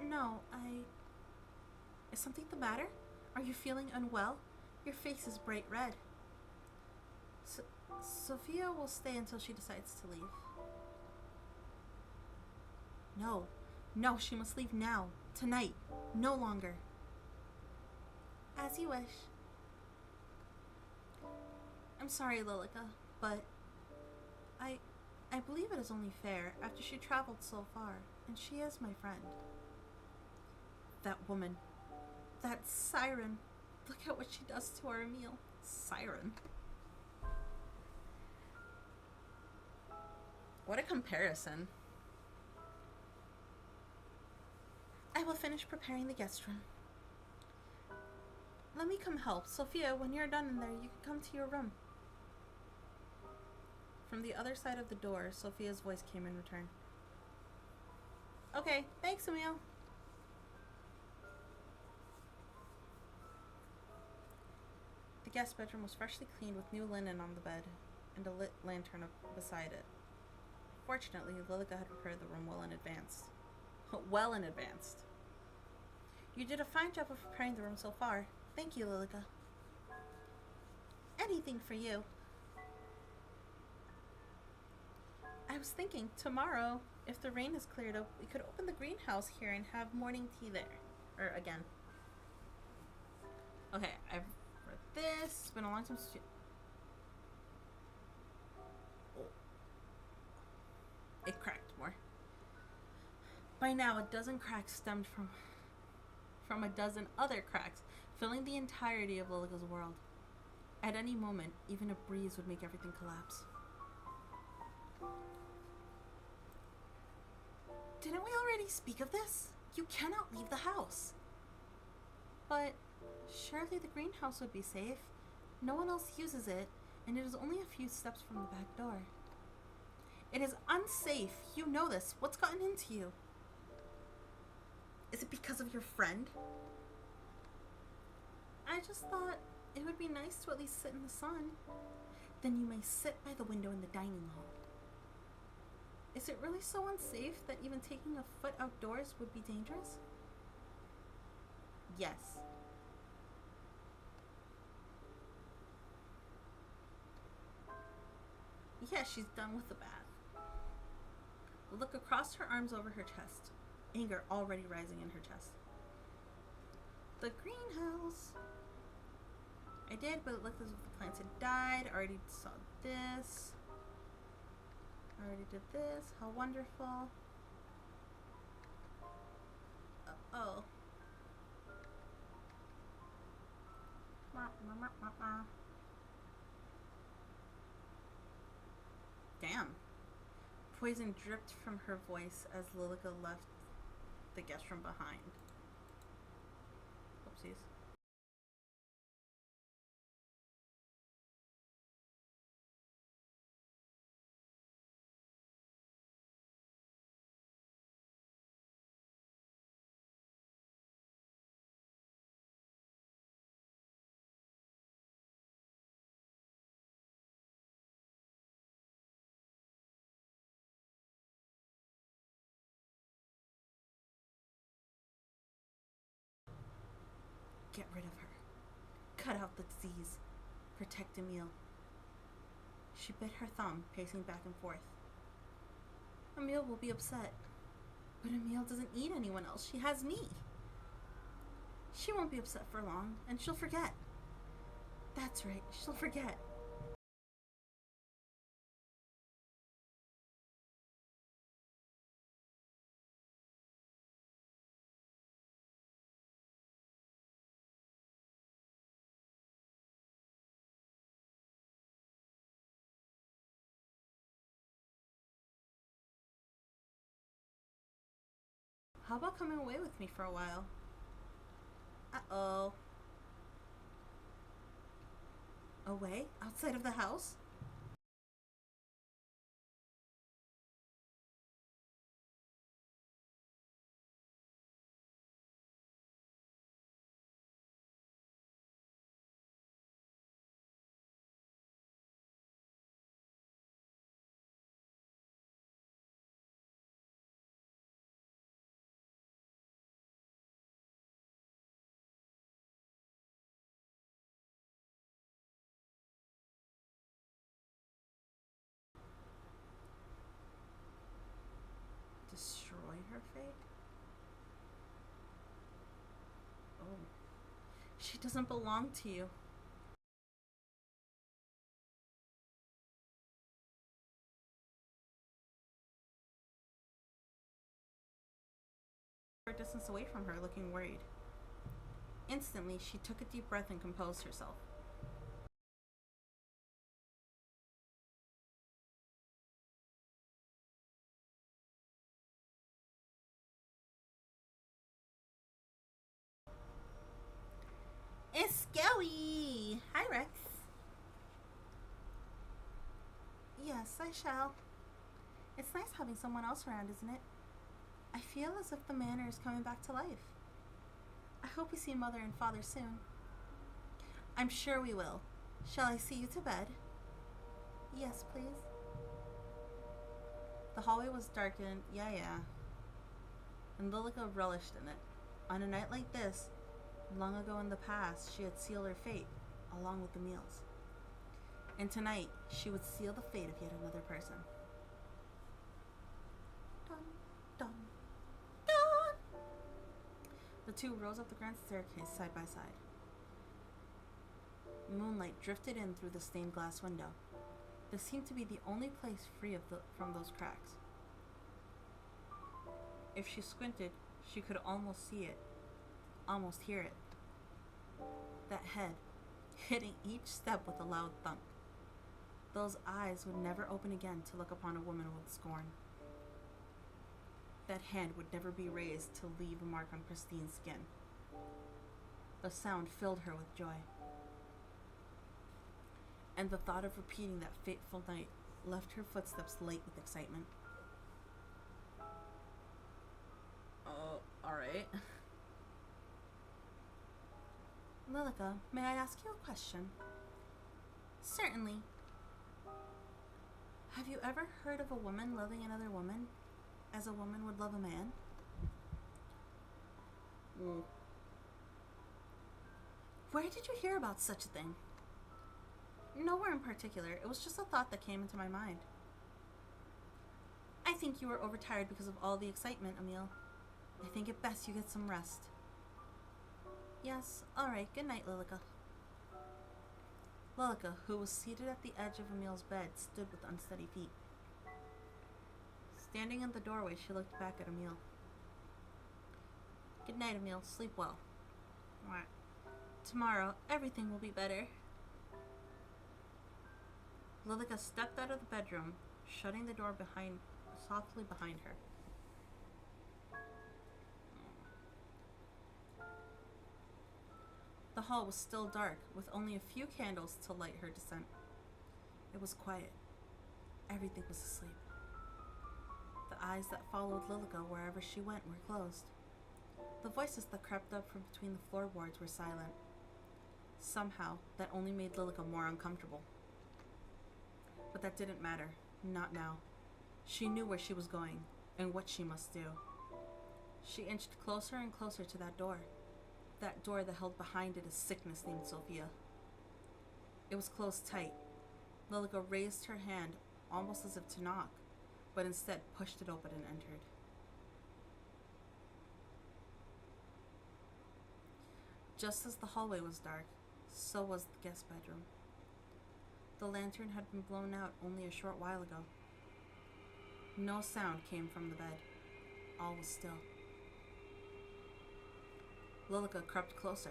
No, Is something the matter? Are you feeling unwell? Your face is bright red. Sophia will stay until she decides to leave. No, she must leave now. Tonight. No longer. As you wish. I'm sorry, Lilica, but I believe it is only fair after she traveled so far, and she is my friend. That woman. That siren. Look at what she does to our Emile. Siren. What a comparison. I will finish preparing the guest room. Let me come help. Sophia, when you're done in there, you can come to your room. From the other side of the door, Sophia's voice came in return. Okay, thanks, Emile. The guest bedroom was freshly cleaned with new linen on the bed and a lit lantern beside it. Fortunately, Lilica had prepared the room well in advance. Well in advance. You did a fine job of preparing the room so far. Thank you, Lilica. Anything for you. I was thinking, tomorrow, if the rain is cleared up, we could open the greenhouse here and have morning tea there. Or again. Okay, I've read this. It's been a long time since It cracked more. By now, a dozen cracks stemmed from a dozen other cracks, filling the entirety of Lilica's world. At any moment, even a breeze would make everything collapse. Didn't we already speak of this? You cannot leave the house. But surely the greenhouse would be safe. No one else uses it, and it is only a few steps from the back door. It is unsafe. You know this. What's gotten into you? Is it because of your friend? I just thought it would be nice to at least sit in the sun. Then you may sit by the window in the dining hall. Is it really so unsafe that even taking a foot outdoors would be dangerous? Yes. Yeah, she's done with the bath. Look across her arms over her chest. Anger already rising in her chest. The greenhouse. I did, but it looked as if the plants had died. I already saw this. I already did this. How wonderful. Oh. Damn. Poison dripped from her voice as Lilica left the guest room behind. Oopsies. Get rid of her. Cut out the disease. Protect Emile. She bit her thumb, pacing back and forth. Emile will be upset. But Emile doesn't need anyone else. She has me. She won't be upset for long, and she'll forget. That's right, she'll forget. How about coming away with me for a while? Uh-oh. Away? Outside of the house? Destroy her fate? Oh. She doesn't belong to you. A distance away from her, looking worried. Instantly, she took a deep breath and composed herself. It's scary! Hi, Rex. Yes, I shall. It's nice having someone else around, isn't it? I feel as if the manor is coming back to life. I hope we see Mother and Father soon. I'm sure we will. Shall I see you to bed? Yes, please. The hallway was darkened, yeah, and Lilica relished in it. On a night like this, long ago in the past, she had sealed her fate, along with the meals. And tonight, she would seal the fate of yet another person. Dun, dun, dun! The two rose up the grand staircase side by side. Moonlight drifted in through the stained glass window. This seemed to be the only place free from those cracks. If she squinted, she could almost see it, almost hear it. That head, hitting each step with a loud thunk. Those eyes would never open again to look upon a woman with scorn. That hand would never be raised to leave a mark on pristine skin. The sound filled her with joy. And the thought of repeating that fateful night left her footsteps light with excitement. Oh, alright. Lilica, may I ask you a question? Certainly. Have you ever heard of a woman loving another woman as a woman would love a man? Where did you hear about such a thing? Nowhere in particular. It was just a thought that came into my mind. I think you were overtired because of all the excitement, Amelie. I think it best you get some rest. Yes, alright, good night, Lilica. Lilica, who was seated at the edge of Amelie's bed, stood with unsteady feet. Standing in the doorway, she looked back at Amelie. Good night, Amelie. Sleep well. Tomorrow, everything will be better. Lilica stepped out of the bedroom, shutting the door softly behind her. The hall was still dark, with only a few candles to light her descent. It was quiet. Everything was asleep. The eyes that followed Lilica wherever she went were closed. The voices that crept up from between the floorboards were silent. Somehow, that only made Lilica more uncomfortable. But that didn't matter. Not now. She knew where she was going, and what she must do. She inched closer and closer to that door. That door that held behind it a sickness named Sophia. It was closed tight. Lilica raised her hand, almost as if to knock, but instead pushed it open and entered. Just as the hallway was dark, so was the guest bedroom. The lantern had been blown out only a short while ago. No sound came from the bed. All was still. Lilica crept closer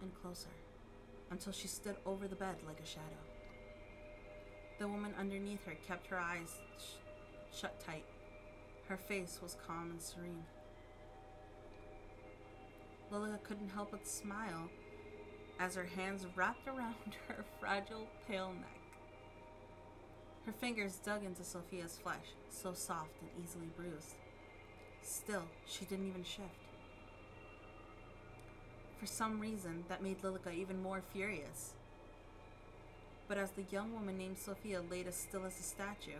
and closer, until she stood over the bed like a shadow. The woman underneath her kept her eyes shut tight. Her face was calm and serene. Lilica couldn't help but smile as her hands wrapped around her fragile, pale neck. Her fingers dug into Sophia's flesh, so soft and easily bruised. Still, she didn't even shift. For some reason, that made Lilica even more furious. But as the young woman named Sophia laid as still as a statue,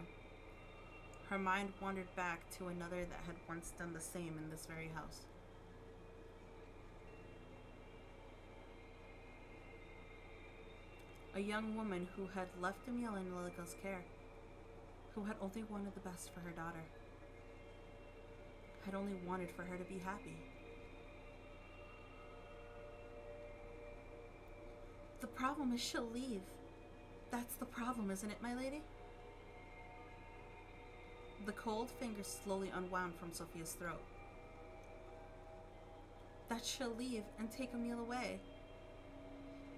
her mind wandered back to another that had once done the same in this very house. A young woman who had left Amelie in Lilica's care, who had only wanted the best for her daughter, had only wanted for her to be happy. The problem is she'll leave. That's the problem, isn't it, my lady? The cold fingers slowly unwound from Sophia's throat. That she'll leave and take Amelie away.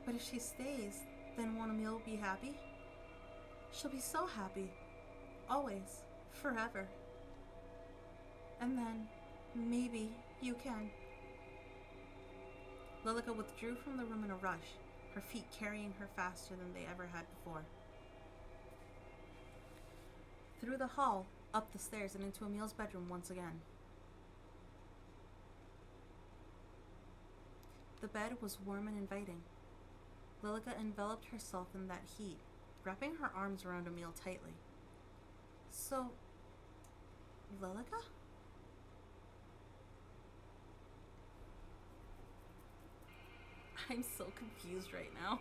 But if she stays, then won't Amelie be happy? She'll be so happy. Always. Forever. And then, maybe, you can. Lilica withdrew from the room in a rush, her feet carrying her faster than they ever had before. Through the hall, up the stairs, and into Amelia's bedroom once again. The bed was warm and inviting. Lilica enveloped herself in that heat, wrapping her arms around Amelie tightly. So, Lilica? I'm so confused right now.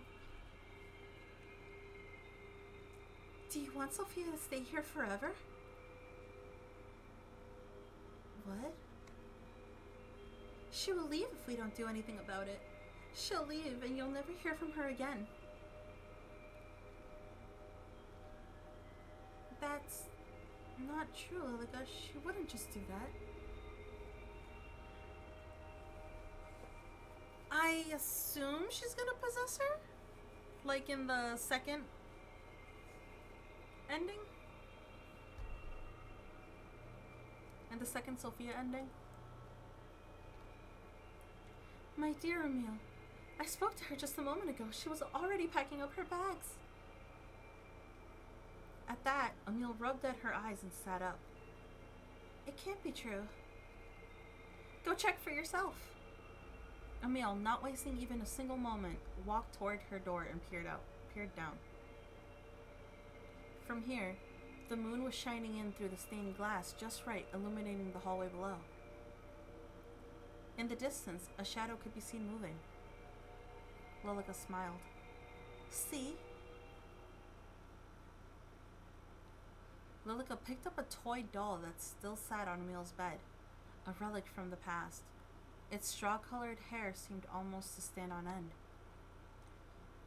Do you want Sophia to stay here forever? What? She will leave if we don't do anything about it. She'll leave and you'll never hear from her again. That's not true, Lilica. She wouldn't just do that. I assume she's gonna possess her? Like in the second ending? And the second Sophia ending? My dear Amelie, I spoke to her just a moment ago. She was already packing up her bags. At that, Amelie rubbed at her eyes and sat up. It can't be true. Go check for yourself. Amelie, not wasting even a single moment, walked toward her door and peered down. From here, the moon was shining in through the stained glass just right, illuminating the hallway below. In the distance, a shadow could be seen moving. Lilica smiled. See? Lilica picked up a toy doll that still sat on Amelie's bed, a relic from the past. Its straw-colored hair seemed almost to stand on end.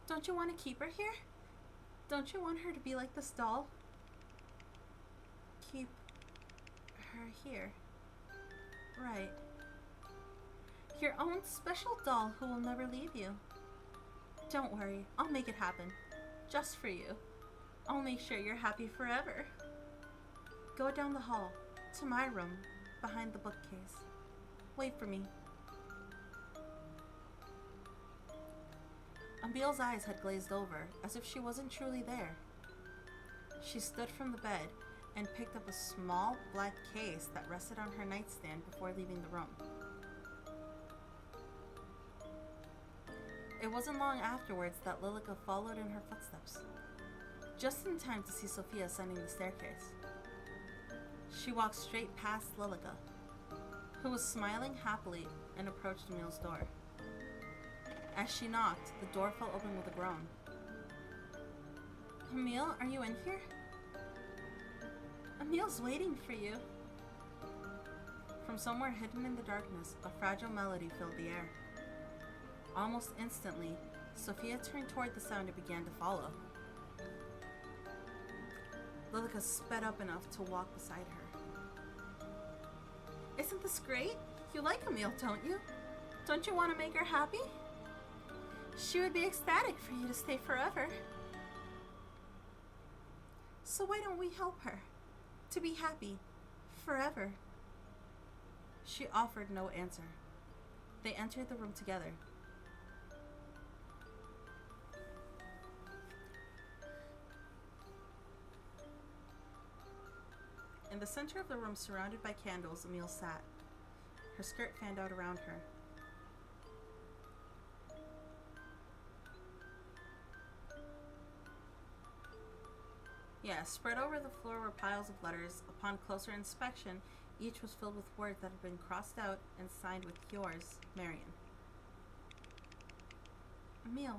Don't you want to keep her here? Don't you want her to be like this doll? Keep her here. Right. Your own special doll who will never leave you. Don't worry, I'll make it happen. Just for you. I'll make sure you're happy forever. Go down the hall, to my room, behind the bookcase. Wait for me. Amelie's eyes had glazed over, as if she wasn't truly there. She stood from the bed and picked up a small black case that rested on her nightstand before leaving the room. It wasn't long afterwards that Lilica followed in her footsteps, just in time to see Sophia ascending the staircase. She walked straight past Lilica, who was smiling happily, and approached Amelie's door. As she knocked, the door fell open with a groan. Amelie, are you in here? Amelie's waiting for you. From somewhere hidden in the darkness, a fragile melody filled the air. Almost instantly, Sophia turned toward the sound and began to follow. Lilica sped up enough to walk beside her. Isn't this great? You like Amelie, don't you? Don't you want to make her happy? She would be ecstatic for you to stay forever. So why don't we help her to be happy forever? She offered no answer. They entered the room together. the center of the room, surrounded by candles, Amelie sat. Her skirt fanned out around her. Yeah, spread over the floor were piles of letters. Upon closer inspection, each was filled with words that had been crossed out and signed with yours, Marion. Amelie.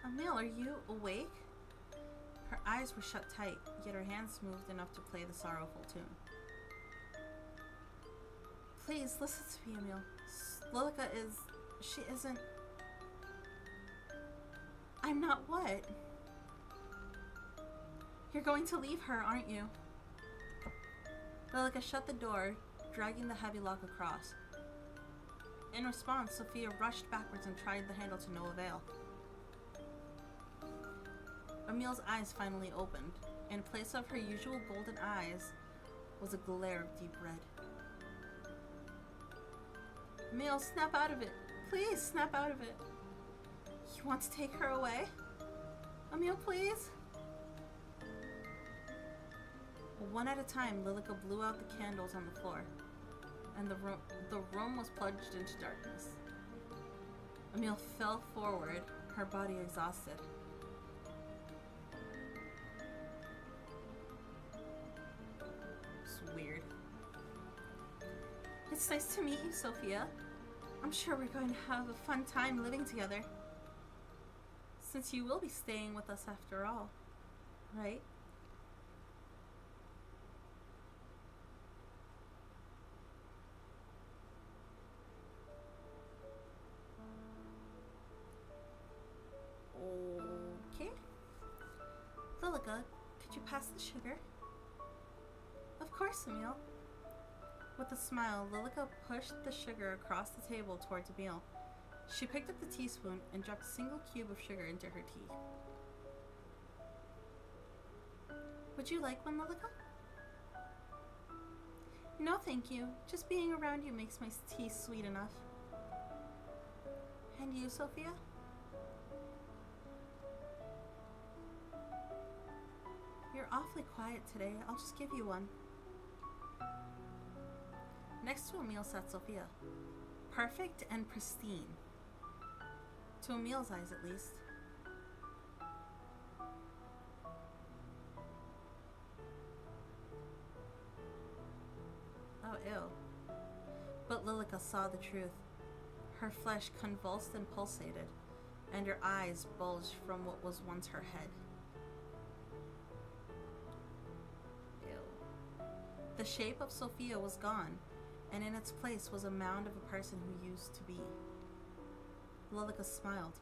Amelie, are you awake? Her eyes were shut tight, yet her hands moved enough to play the sorrowful tune. Please, listen to me, Amelie. Lilica is... she isn't... I'm not what? You're going to leave her, aren't you? Lilica shut the door, dragging the heavy lock across. In response, Sophia rushed backwards and tried the handle to no avail. Amelie's eyes finally opened. In place of her usual golden eyes was a glare of deep red. Amelie, snap out of it. Please, snap out of it. You want to take her away? Amelie, please? One at a time, Lilica blew out the candles on the floor, and the room was plunged into darkness. Amelie fell forward, her body exhausted. It's weird. It's nice to meet you, Sophia. I'm sure we're going to have a fun time living together. Since you will be staying with us after all, right? Okay. Lilica, could you pass the sugar? Of course, Amelie. With a smile, Lilica pushed the sugar across the table towards Amelie. She picked up the teaspoon and dropped a single cube of sugar into her tea. Would you like one, Lilica? No, thank you. Just being around you makes my tea sweet enough. And you, Sophia? You're awfully quiet today. I'll just give you one. Next to Amelie sat Sophia. Perfect and pristine. To Amelie's eyes, at least. Oh, ew. But Lilica saw the truth. Her flesh convulsed and pulsated, and her eyes bulged from what was once her head. Ew. The shape of Sophia was gone, and in its place was a mound of a person who used to be. Lilica smiled.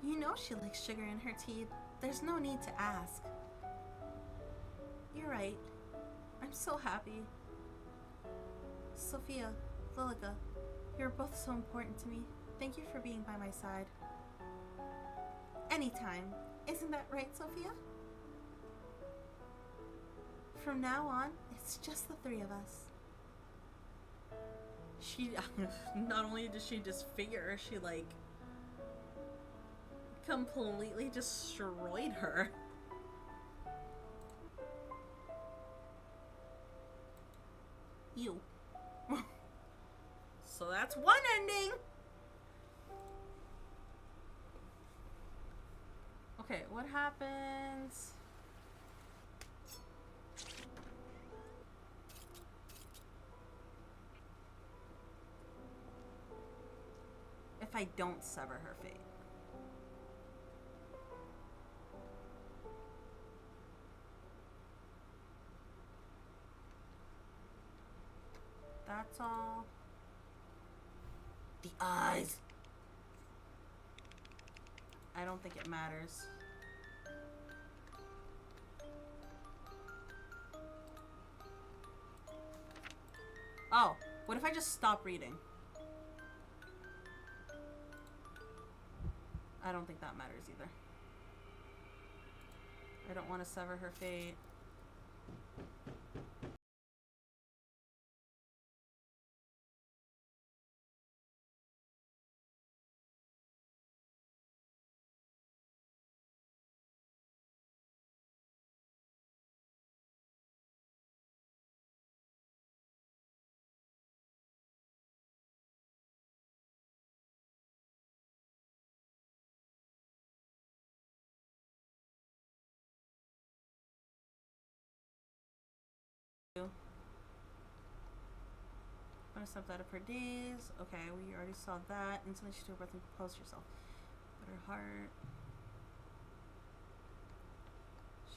You know she likes sugar in her tea. There's no need to ask. You're right. I'm so happy. Sophia, Lilica, you're both so important to me. Thank you for being by my side. Anytime. Isn't that right, Sophia? From now on, it's just the three of us. She, not only did she disfigure her, she, like, completely destroyed her. You. So that's one ending! Okay, what happens... if I don't sever her fate? That's all. The eyes. I don't think it matters. Oh, what if I just stop reading? I don't think that matters either. I don't want to sever her fate. Gonna step out of her daze. Okay, we already saw that. Instantly she took a breath and composed herself. But her heart.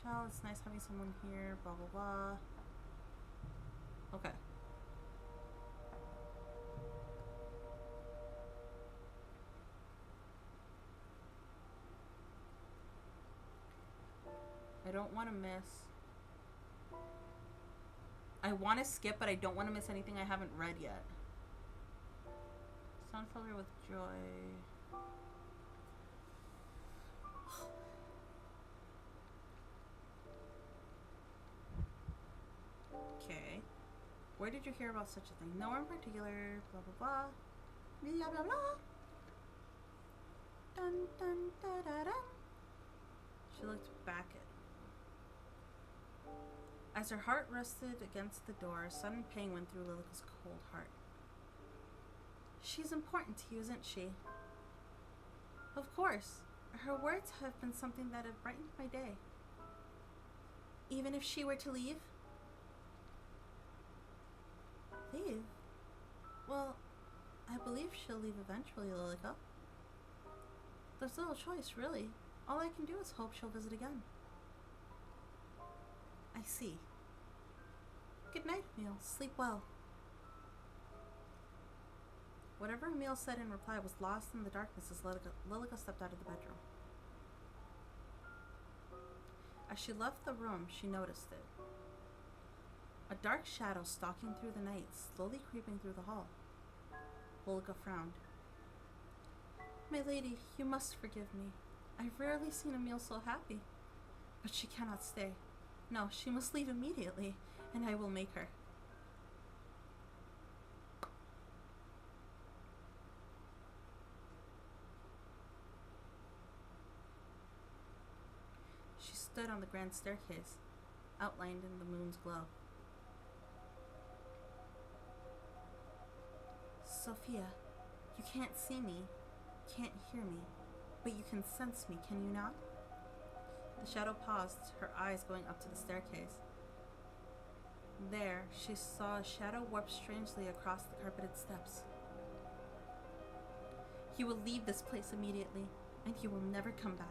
Shell, it's nice having someone here. Blah blah blah. Okay. I don't want to miss. I want to skip, but I don't want to miss anything I haven't read yet. Sound filled her with joy. Okay. Where did you hear about such a thing? Nowhere in particular. Blah blah blah. Blah blah blah. Dun dun da da dun. She looked back at. As her heart rested against the door, a sudden pang went through Lilica's cold heart. She's important to you, isn't she? Of course. Her words have been something that have brightened my day. Even if she were to leave? Leave? Well, I believe she'll leave eventually, Lilica. There's little choice, really. All I can do is hope she'll visit again. I see. Good night, Emile. Sleep well. Whatever Emile said in reply was lost in the darkness as Lilica stepped out of the bedroom. As she left the room, she noticed it. A dark shadow stalking through the night, slowly creeping through the hall. Lilica frowned. My lady, you must forgive me. I've rarely seen Emile so happy. But she cannot stay. No, she must leave immediately, and I will make her. She stood on the grand staircase, outlined in the moon's glow. Sophia, you can't see me, can't hear me, but you can sense me, can you not? The shadow paused, her eyes going up to the staircase. There, she saw a shadow warp strangely across the carpeted steps. You will leave this place immediately, and you will never come back.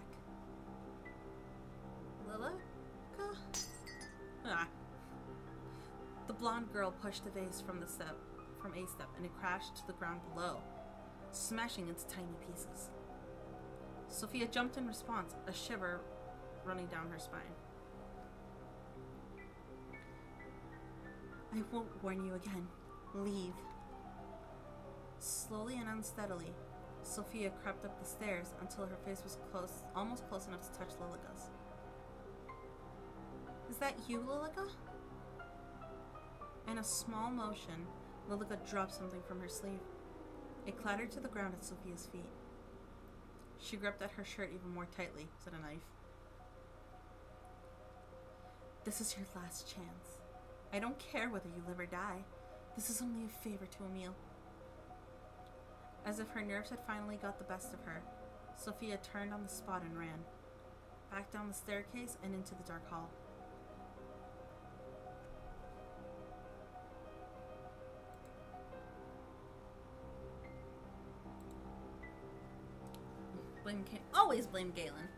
Lilica? Ah. The blonde girl pushed the vase from a step, and it crashed to the ground below, smashing into tiny pieces. Sophia jumped in response, a shiver running down her spine. I won't warn you again. Leave. Slowly and unsteadily, Sophia crept up the stairs until her face was almost close enough to touch Lilica's. Is that you, Lilica? In a small motion, Lilica dropped something from her sleeve. It clattered to the ground at Sophia's feet. She gripped at her shirt even more tightly. Was it a knife? This is your last chance. I don't care whether you live or die. This is only a favor to Emile. As if her nerves had finally got the best of her, Sophia turned on the spot and ran. Back down the staircase and into the dark hall. Always blame Galen.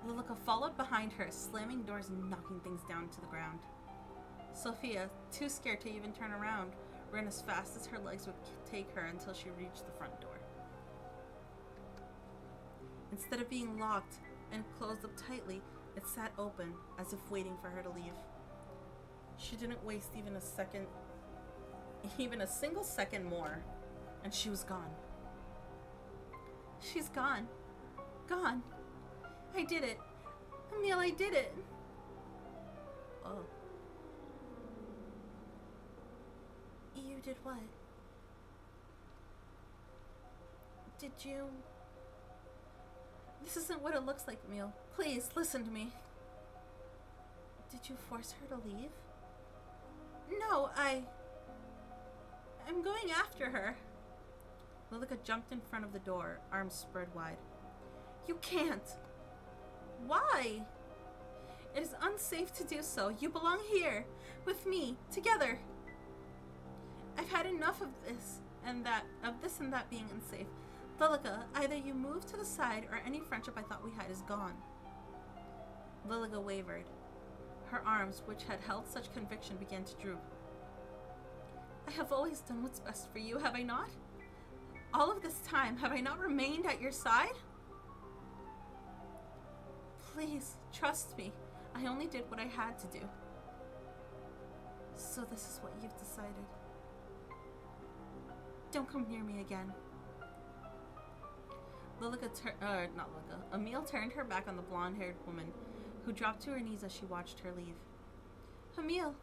Lilica followed behind her, slamming doors and knocking things down to the ground. Sophia, too scared to even turn around, ran as fast as her legs would take her until she reached the front door. Instead of being locked and closed up tightly, it sat open, as if waiting for her to leave. She didn't waste even a single second more, and she was gone. She's gone. Gone. I did it. Emile, I did it. Oh. You did what? Did you... This isn't what it looks like, Emile. Please, listen to me. Did you force her to leave? No, I'm going after her. Lilica jumped in front of the door, arms spread wide. You can't. Why? It is unsafe to do so. You belong here, with me, together. I've had enough of this and that being unsafe. Lilica, either you move to the side or any friendship I thought we had is gone. Lilica wavered. Her arms, which had held such conviction, began to droop. I have always done what's best for you, have I not? All of this time, have I not remained at your side? Please, trust me. I only did what I had to do. So this is what you've decided. Don't come near me again. Amelie turned her back on the blonde-haired woman, who dropped to her knees as she watched her leave. Amelie.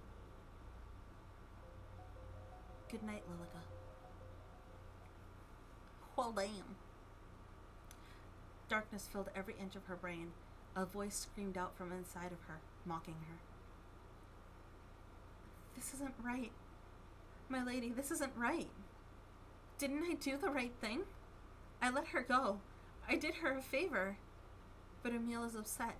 Good night, Lilica. Well, damn. Darkness filled every inch of her brain. A voice screamed out from inside of her, mocking her. This isn't right. My lady, this isn't right. Didn't I do the right thing? I let her go. I did her a favor. But Amelie is upset.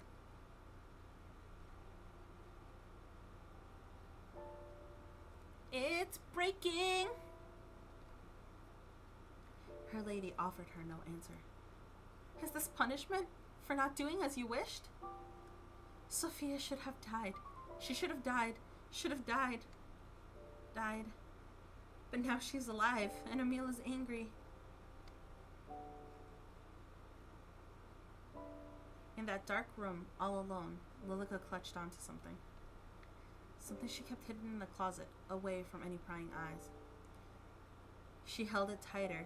It's breaking! Her lady offered her no answer. Is this punishment for not doing as you wished? Sophia should have died. She should have died. Should have died. Died. But now she's alive, and Amelie is angry. In that dark room, all alone, Lilica clutched onto something. Something she kept hidden in the closet, away from any prying eyes. She held it tighter.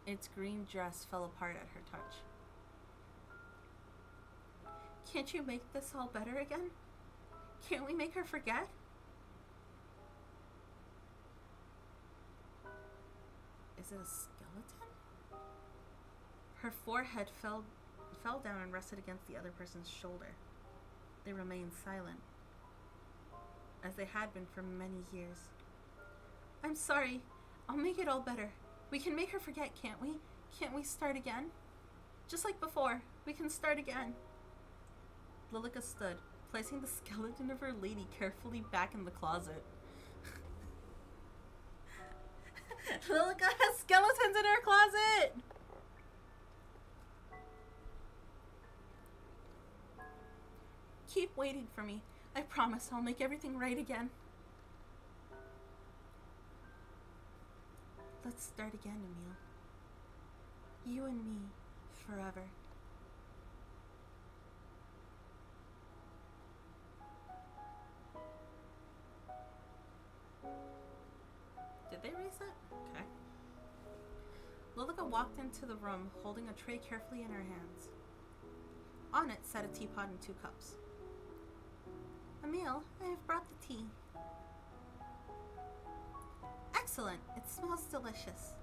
Its green dress fell apart at her touch. Can't you make this all better again? Can't we make her forget? Is it a skeleton? Her forehead fell down and rested against the other person's shoulder. They remained silent, as they had been for many years. I'm sorry. I'll make it all better. We can make her forget, can't we? Can't we start again? Just like before, we can start again. Lilica stood, placing the skeleton of her lady carefully back in the closet. Lilica has skeletons in her closet! Keep waiting for me. I promise I'll make everything right again. Let's start again, Amelie. You and me, forever. Did they reset? Okay. Lilica walked into the room, holding a tray carefully in her hands. On it sat a teapot and 2 cups. Amelie, I have brought the tea. Excellent. It smells delicious.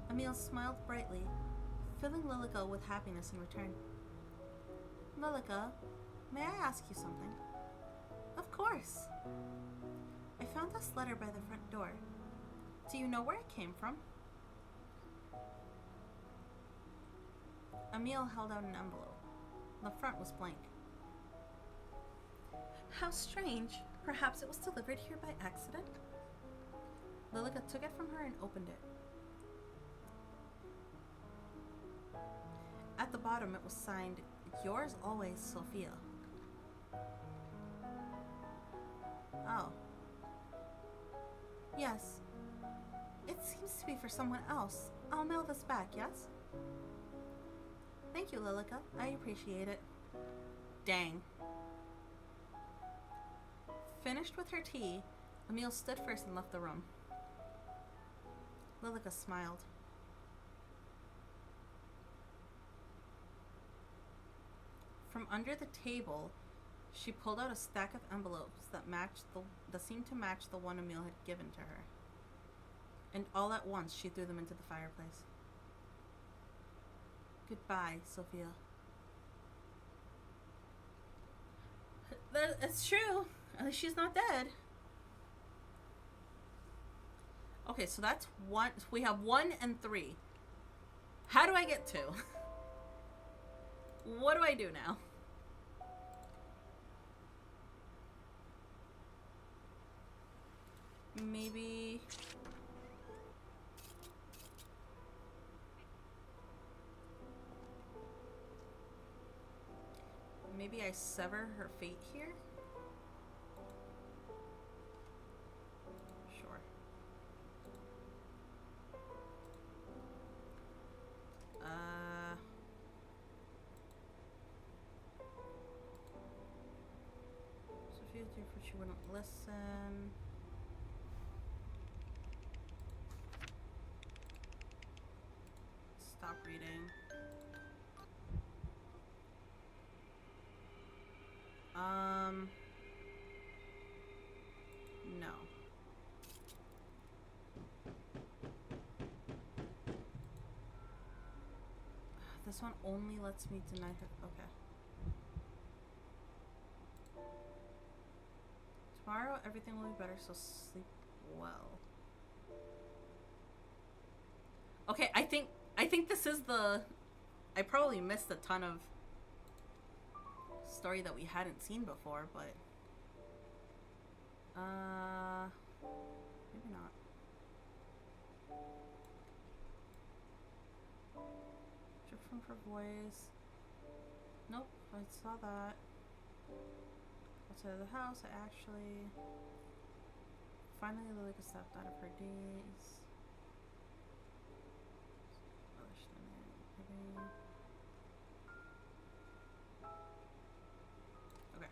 Amelie smiled brightly, filling Lilica with happiness in return. Lilica, may I ask you something? Of course. I found this letter by the front door. Do you know where it came from? Amelie held out an envelope. The front was blank. How strange. Perhaps it was delivered here by accident? Lilica took it from her and opened it. At the bottom it was signed, Yours always, Sophia. Oh. Yes. It seems to be for someone else. I'll mail this back, yes? Thank you, Lilica. I appreciate it. Dang. Finished with her tea, Amelie stood first and left the room. Lilica smiled. From under the table, she pulled out a stack of envelopes that seemed to match the one Amelie had given to her. And all at once, she threw them into the fireplace. Goodbye, Sophia. It's true. At least she's not dead. Okay, so that's one. We have 1 and 3. How do I get 2? What do I do now? Maybe... Maybe I sever her fate here? Sure. Sophia did for she wouldn't listen. Stop reading. No. This one only lets me deny her. Okay. Tomorrow everything will be better, so sleep well. Okay, I think this is the... I probably missed a ton of story that we hadn't seen before, but maybe not. Drip from her voice. Nope, I saw that. Outside of the house, I actually... Finally, Lily stepped out of her daze. Okay.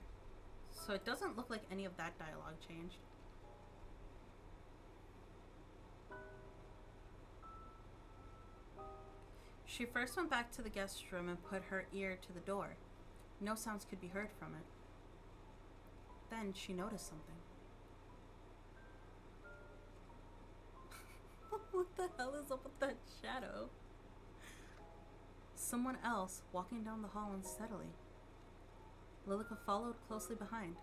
So it doesn't look like any of that dialogue changed. She first went back to the guest room and put her ear to the door. No sounds could be heard from it. Then she noticed something. What the hell is up with that shadow? Someone else walking down the hall unsteadily. Lilica followed closely behind.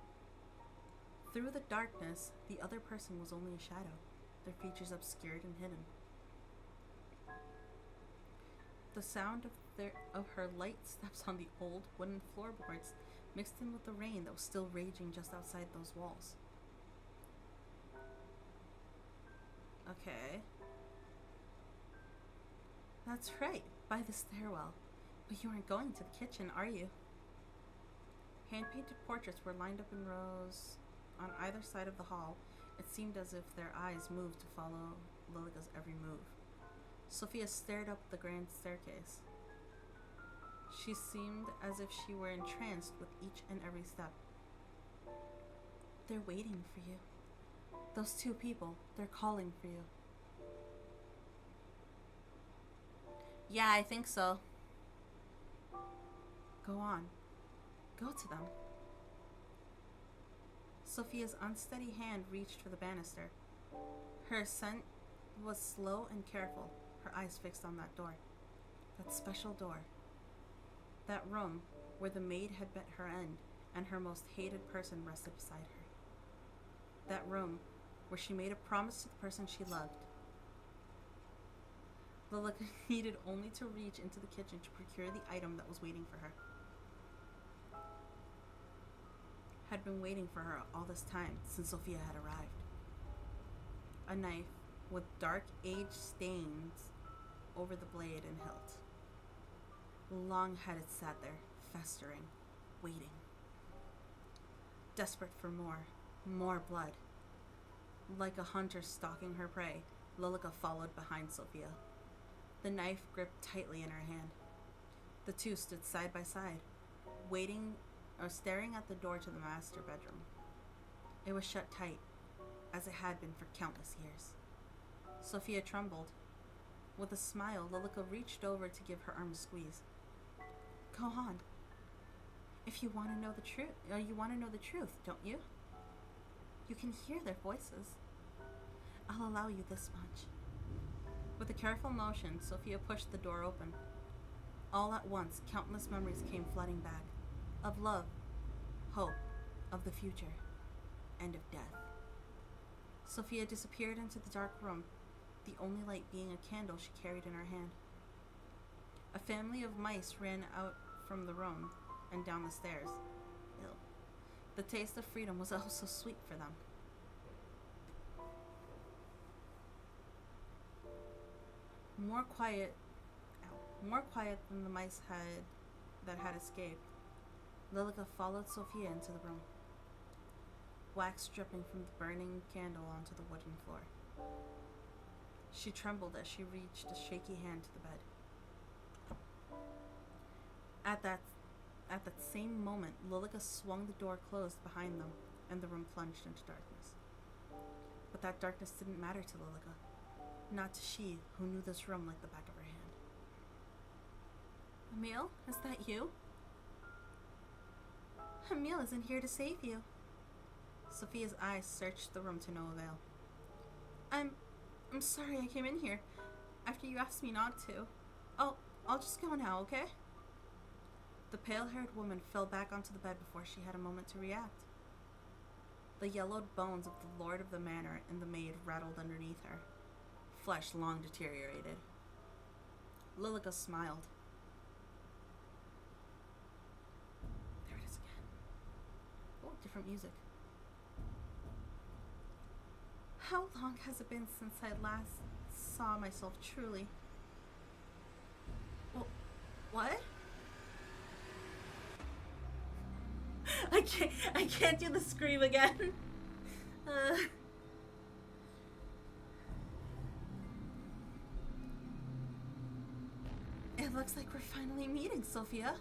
Through the darkness, the other person was only a shadow, their features obscured and hidden. The sound of her light steps on the old wooden floorboards mixed in with the rain that was still raging just outside those walls. Okay. That's right, by the stairwell. But you aren't going to the kitchen, are you? Hand-painted portraits were lined up in rows on either side of the hall. It seemed as if their eyes moved to follow Lilica's every move. Sophia stared up the grand staircase. She seemed as if she were entranced with each and every step. They're waiting for you. Those two people, they're calling for you. Yeah, I think so. Go on. Go to them. Sophia's unsteady hand reached for the banister. Her ascent was slow and careful, her eyes fixed on that door. That special door. That room where the maid had met her end and her most hated person rested beside her. That room where she made a promise to the person she loved. Lilica needed only to reach into the kitchen to procure the item that was waiting for her. Had been waiting for her all this time since Sophia had arrived. A knife with dark age stains over the blade and hilt. Long had it sat there, festering, waiting. Desperate for more blood. Like a hunter stalking her prey, Lilica followed behind Sophia. The knife gripped tightly in her hand. The two stood side by side, waiting or staring at the door to the master bedroom. It was shut tight, as it had been for countless years. Sophia trembled. With a smile, Lilica reached over to give her arm a squeeze. Go on. If you want to know the truth, don't you? You can hear their voices. I'll allow you this much. With a careful motion, Sophia pushed the door open. All at once, countless memories came flooding back. Of love, hope, of the future, and of death. Sophia disappeared into the dark room, the only light being a candle she carried in her hand. A family of mice ran out from the room and down the stairs. Ew. The taste of freedom was oh so sweet for them. More quiet, more quiet than the mice that had escaped. Lilica followed Sophia into the room, wax dripping from the burning candle onto the wooden floor. She trembled as she reached a shaky hand to the bed. At that same moment, Lilica swung the door closed behind them, and the room plunged into darkness. But that darkness didn't matter to Lilica, not to she who knew this room like the back of her hand. Emile, is that you? Emile isn't here to save you. Sophia's eyes searched the room to no avail. I'm sorry I came in here after you asked me not to. I'll just go now, okay? The pale-haired woman fell back onto the bed before she had a moment to react. The yellowed bones of the lord of the manor and the maid rattled underneath her. Flesh long deteriorated. Lilica smiled. There it is again. Oh, different music. How long has it been since I last saw myself truly? Well, what? I can't do the scream again. It looks like we're finally meeting, Sophia.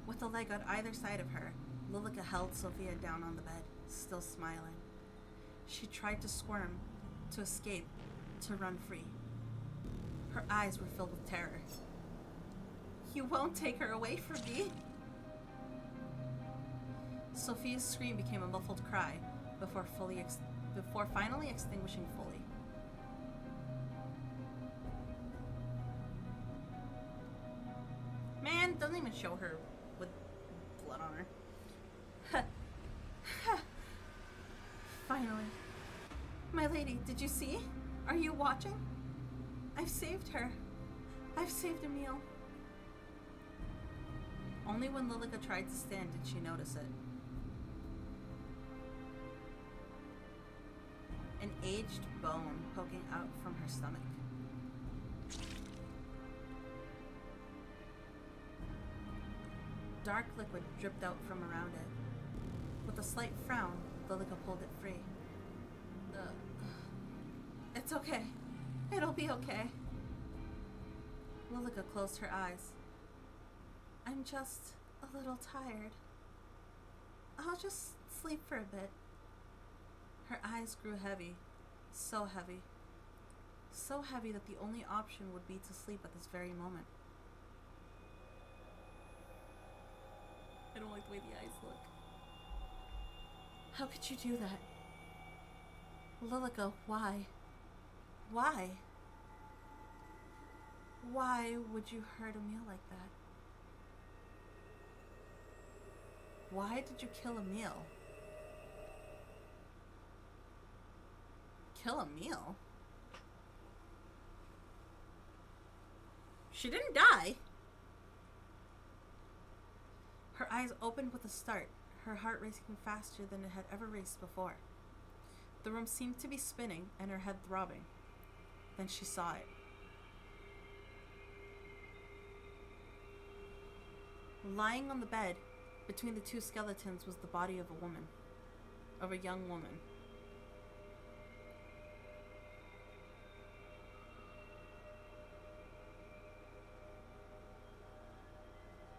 With a leg on either side of her, Lilica held Sophia down on the bed, still smiling. She tried to squirm, to escape, to run free. Her eyes were filled with terror. You won't take her away from me. Sophia's scream became a muffled cry before finally extinguishing fully. Man, doesn't even show her with blood on her. Finally. My lady, did you see? Are you watching? I've saved her. I've saved Emile. Only when Lilica tried to stand did she notice it. An aged bone poking out from her stomach. Dark liquid dripped out from around it. With a slight frown, Lilica pulled it free. It's okay. It'll be okay. Lilica closed her eyes. I'm just a little tired. I'll just sleep for a bit. Her eyes grew heavy. So heavy. So heavy that the only option would be to sleep at this very moment. I don't like the way the eyes look. How could you do that? Lilica, why? Why? Why would you hurt Emile like that? Why did you kill Emile? Kill Emile? She didn't die. Her eyes opened with a start, her heart racing faster than it had ever raced before. The room seemed to be spinning and her head throbbing. Then she saw it. Lying on the bed, between the two skeletons, was the body of a woman. Of a young woman.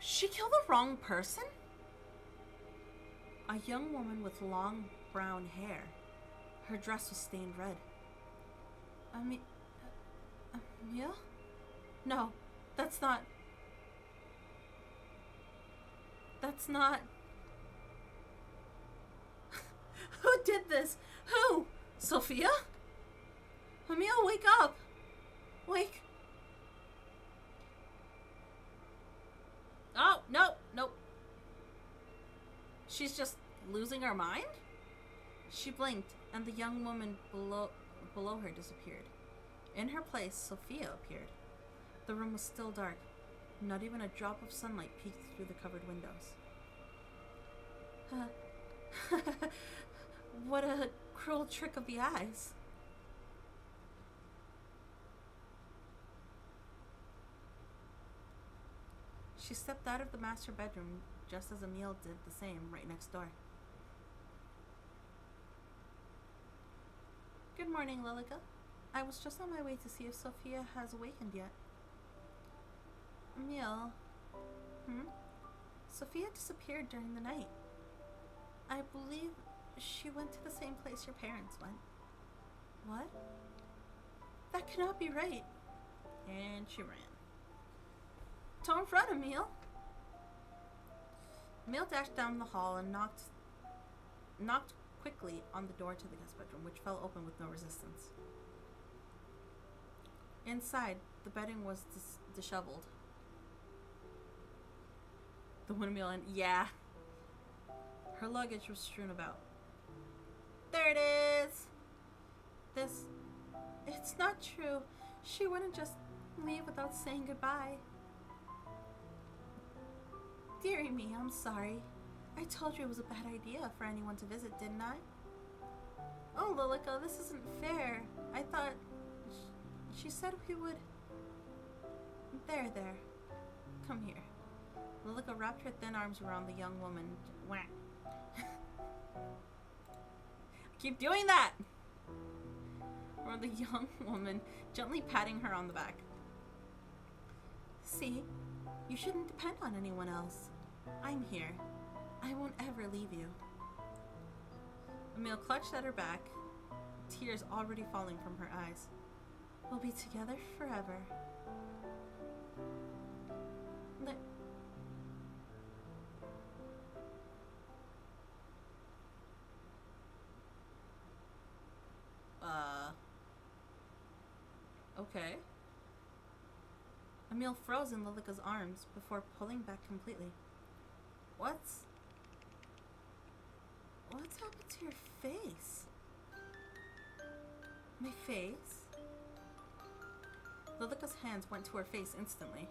She killed the wrong person? A young woman with long brown hair. Her dress was stained red. Emile? No, that's not... That's not... Who did this? Who? Sophia? Emile, wake up! Wake... Oh, no, nope. She's just losing her mind? She blinked, and the young woman below her disappeared. In her place, Sophia appeared. The room was still dark. Not even a drop of sunlight peeked through the covered windows. What a cruel trick of the eyes. She stepped out of the master bedroom just as Amelie did the same right next door. Good morning, Lilica. I was just on my way to see if Sophia has awakened yet. Amelie? Sophia disappeared during the night. I believe she went to the same place your parents went. What? That cannot be right. And she ran. Don't run, Amelie. Amelie dashed down the hall and knocked quickly on the door to the guest bedroom, which fell open with no resistance. Inside, the bedding was disheveled. The windmill and her luggage was strewn about. There it is! It's not true. She wouldn't just leave without saying goodbye. Dearie me, I'm sorry. I told you it was a bad idea for anyone to visit, didn't I? Oh, Lilica, this isn't fair. I thought she said we would... There. Come here. Lilica wrapped her thin arms around the young woman. Whack. Keep doing that! Or the young woman, gently patting her on the back. See, you shouldn't depend on anyone else. I'm here. I won't ever leave you. Amelie clutched at her back, tears already falling from her eyes. We'll be together forever. Okay. Amelie froze in Lilica's arms before pulling back completely. What's happened to your face? My face? Lilica's hands went to her face instantly.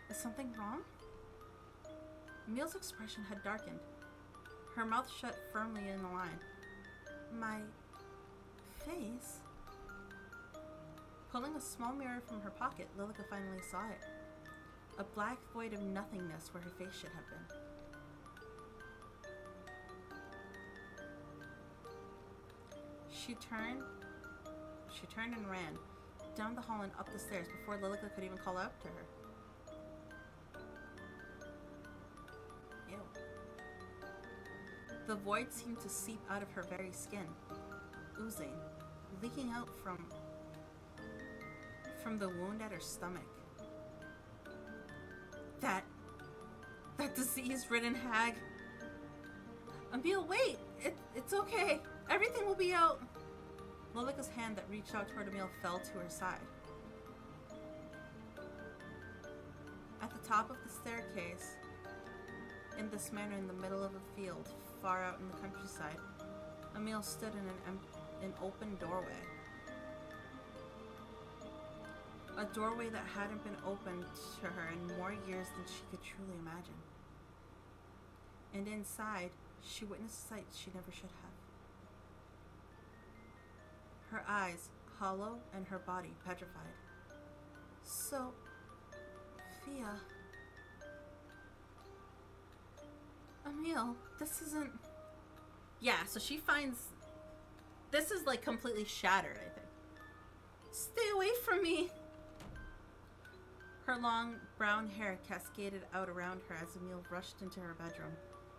Is something wrong? Emilie's expression had darkened. Her mouth shut firmly in a line. My face? Pulling a small mirror from her pocket, Lilica finally saw it. A black void of nothingness where her face should have been. She turned and ran down the hall and up the stairs before Lilica could even call out to her. Ew. The void seemed to seep out of her very skin, oozing, leaking out from the wound at her stomach. That disease-ridden hag. Amelie, wait! It's okay. Everything will be out. Lilica's hand that reached out toward Amelie fell to her side. At the top of the staircase, in this manner in the middle of a field, far out in the countryside, Amelie stood in an open doorway. A doorway that hadn't been opened to her in more years than she could truly imagine. And inside, she witnessed sights she never should have. Her eyes hollow and her body petrified. Sophia. Amelie, this isn't... Yeah, so she finds... This is like completely shattered, I think. Stay away from me! Her long brown hair cascaded out around her as Amelie rushed into her bedroom,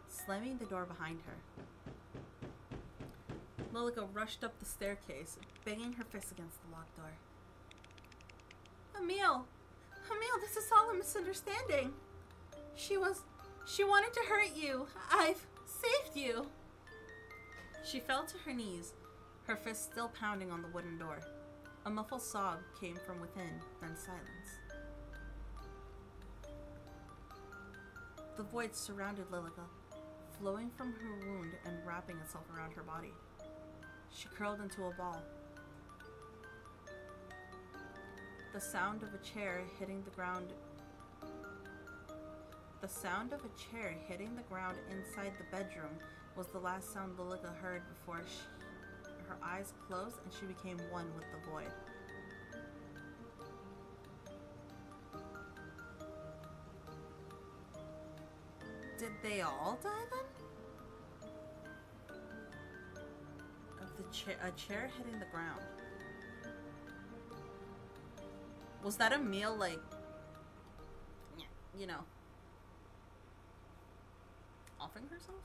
slamming the door behind her. Lilica rushed up the staircase, banging her fist against the locked door. Amelie, this is all a misunderstanding. She wanted to hurt you. I've saved you. She fell to her knees, her fist still pounding on the wooden door. A muffled sob came from within, then silence. The void surrounded Lilica, flowing from her wound and wrapping itself around her body. She curled into a ball. The sound of a chair hitting the ground inside the bedroom was the last sound Lilica heard before her eyes closed and she became one with the void. Did they all die then? Of the chair, a chair hitting the ground. Was that Amelie, like, you know, offing herself?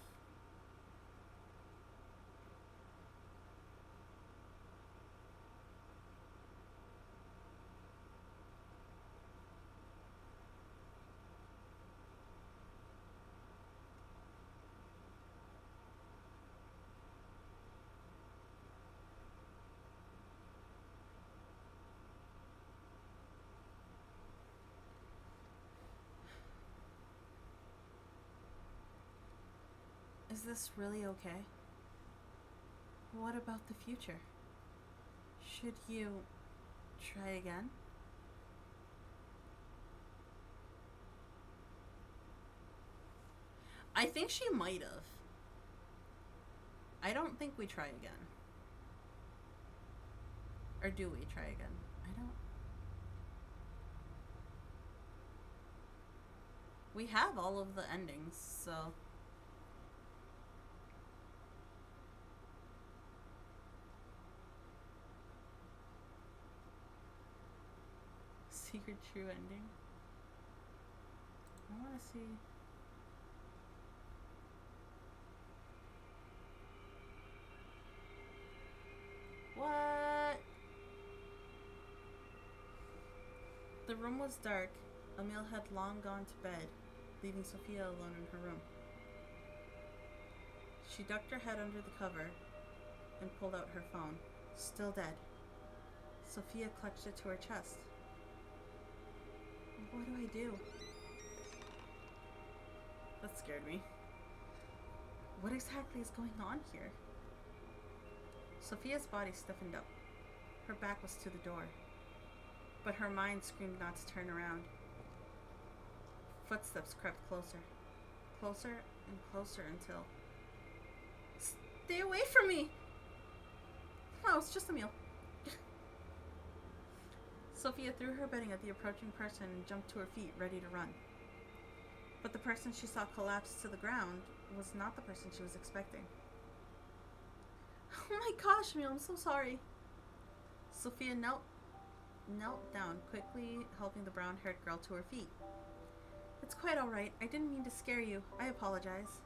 Is this really okay? What about the future? Should you try again? I think she might have. I don't think we try again. Or do we try again? I don't. We have all of the endings, so. Secret true ending. I want to see. What? The room was dark. Amelie had long gone to bed, leaving Sophia alone in her room. She ducked her head under the cover and pulled out her phone. Still dead. Sophia clutched it to her chest. What do I do? That scared me. What exactly is going on here? Sophia's body stiffened up. Her back was to the door. But her mind screamed not to turn around. Footsteps crept closer. Closer and closer until... Stay away from me! Oh, it's just Amelie. Sophia threw her bedding at the approaching person and jumped to her feet, ready to run. But the person she saw collapse to the ground was not the person she was expecting. Oh my gosh, Amelie, I'm so sorry. Sophia knelt down, quickly helping the brown-haired girl to her feet. It's quite all right. I didn't mean to scare you. I apologize.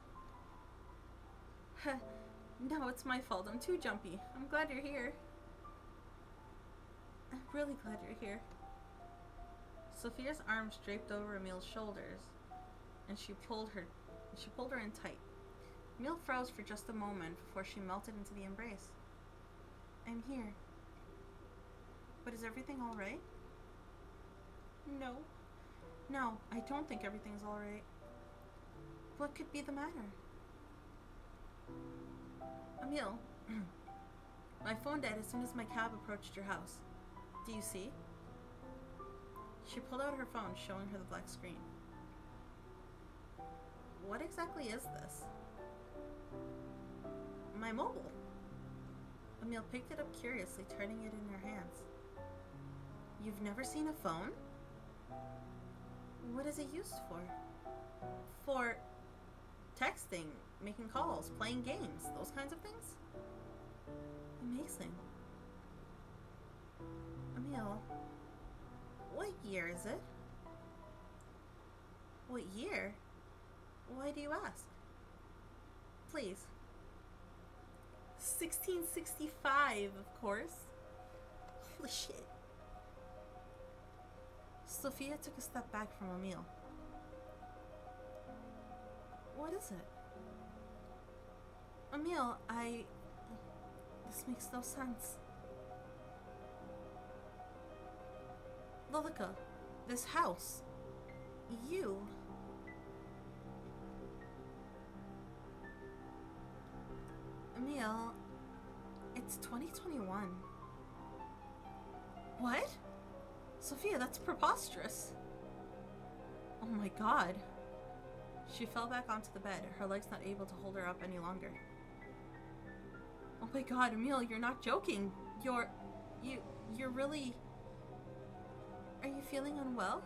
No, it's my fault. I'm too jumpy. I'm glad you're here. I'm really glad you're here. Sophia's arms draped over Emilie's shoulders, and she pulled her in tight. Amelie froze for just a moment before she melted into the embrace. I'm here. But is everything all right? No. No, I don't think everything's all right. What could be the matter? Amelie, my phone died as soon as my cab approached your house. Do you see? She pulled out her phone, showing her the black screen. What exactly is this? My mobile. Amelie picked it up curiously, turning it in her hands. You've never seen a phone? What is it used for? For texting, making calls, playing games, those kinds of things? Amazing. Amelie, what year is it? What year? Why do you ask? Please. 1665, of course. Holy shit. Sophia took a step back from Amelie. What is it? Amelie, this makes no sense. Lilica, this house. You. Amelie, it's 2021. What? Sophia, that's preposterous. Oh my god. She fell back onto the bed, her legs not able to hold her up any longer. Oh my god, Amelie, you're not joking. You're really... Are you feeling unwell?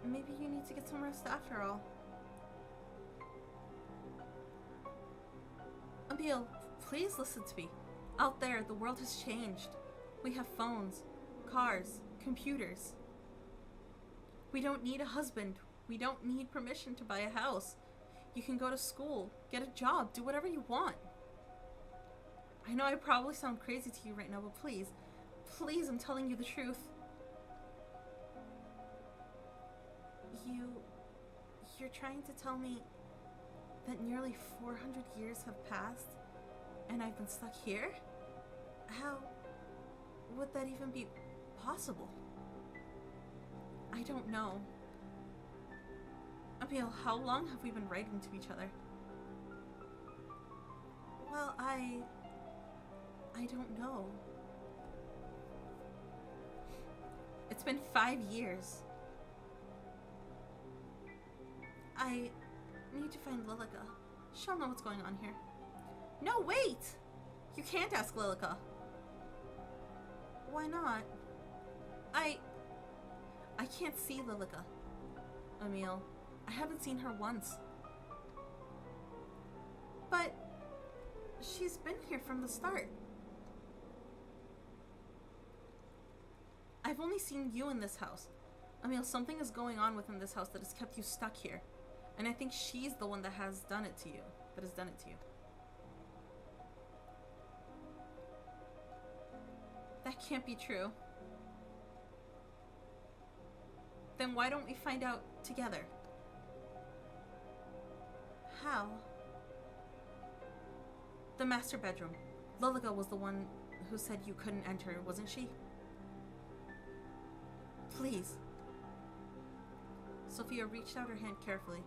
Maybe you need to get some rest after all. Abiel, please listen to me. Out there, the world has changed. We have phones, cars, computers. We don't need a husband. We don't need permission to buy a house. You can go to school, get a job, do whatever you want. I know I probably sound crazy to you right now, but please, please, I'm telling you the truth. You're trying to tell me that nearly 400 years have passed and I've been stuck here? How would that even be possible? I don't know. Amelie, how long have we been writing to each other? Well, I don't know. It's been 5 years. I need to find Lilica. She'll know what's going on here. No, wait! You can't ask Lilica. Why not? I can't see Lilica. Amelie, I haven't seen her once. But she's been here from the start. I've only seen you in this house. Amelie, something is going on within this house that has kept you stuck here. And I think she's the one that has done it to you. That can't be true. Then why don't we find out together? How? The master bedroom. Lilica was the one who said you couldn't enter, wasn't she? Please. Sophia reached out her hand carefully.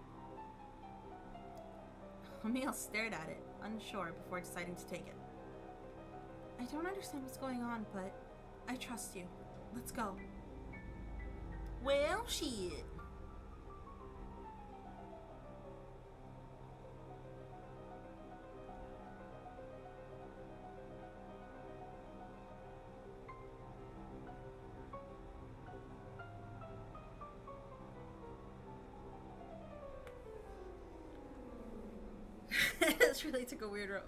Amelie stared at it, unsure, before deciding to take it. I don't understand what's going on, but I trust you. Let's go. Well, shit. This really took a weird road.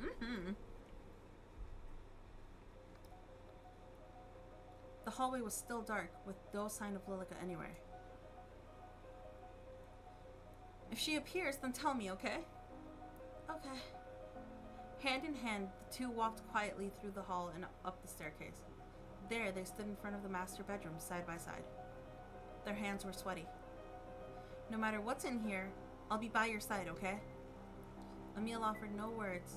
The hallway was still dark, with no sign of Lilica anywhere. If she appears, then tell me, okay? Okay. Hand in hand, the two walked quietly through the hall and up the staircase. There, they stood in front of the master bedroom, side by side. Their hands were sweaty. No matter what's in here, I'll be by your side, okay? Amelie offered no words,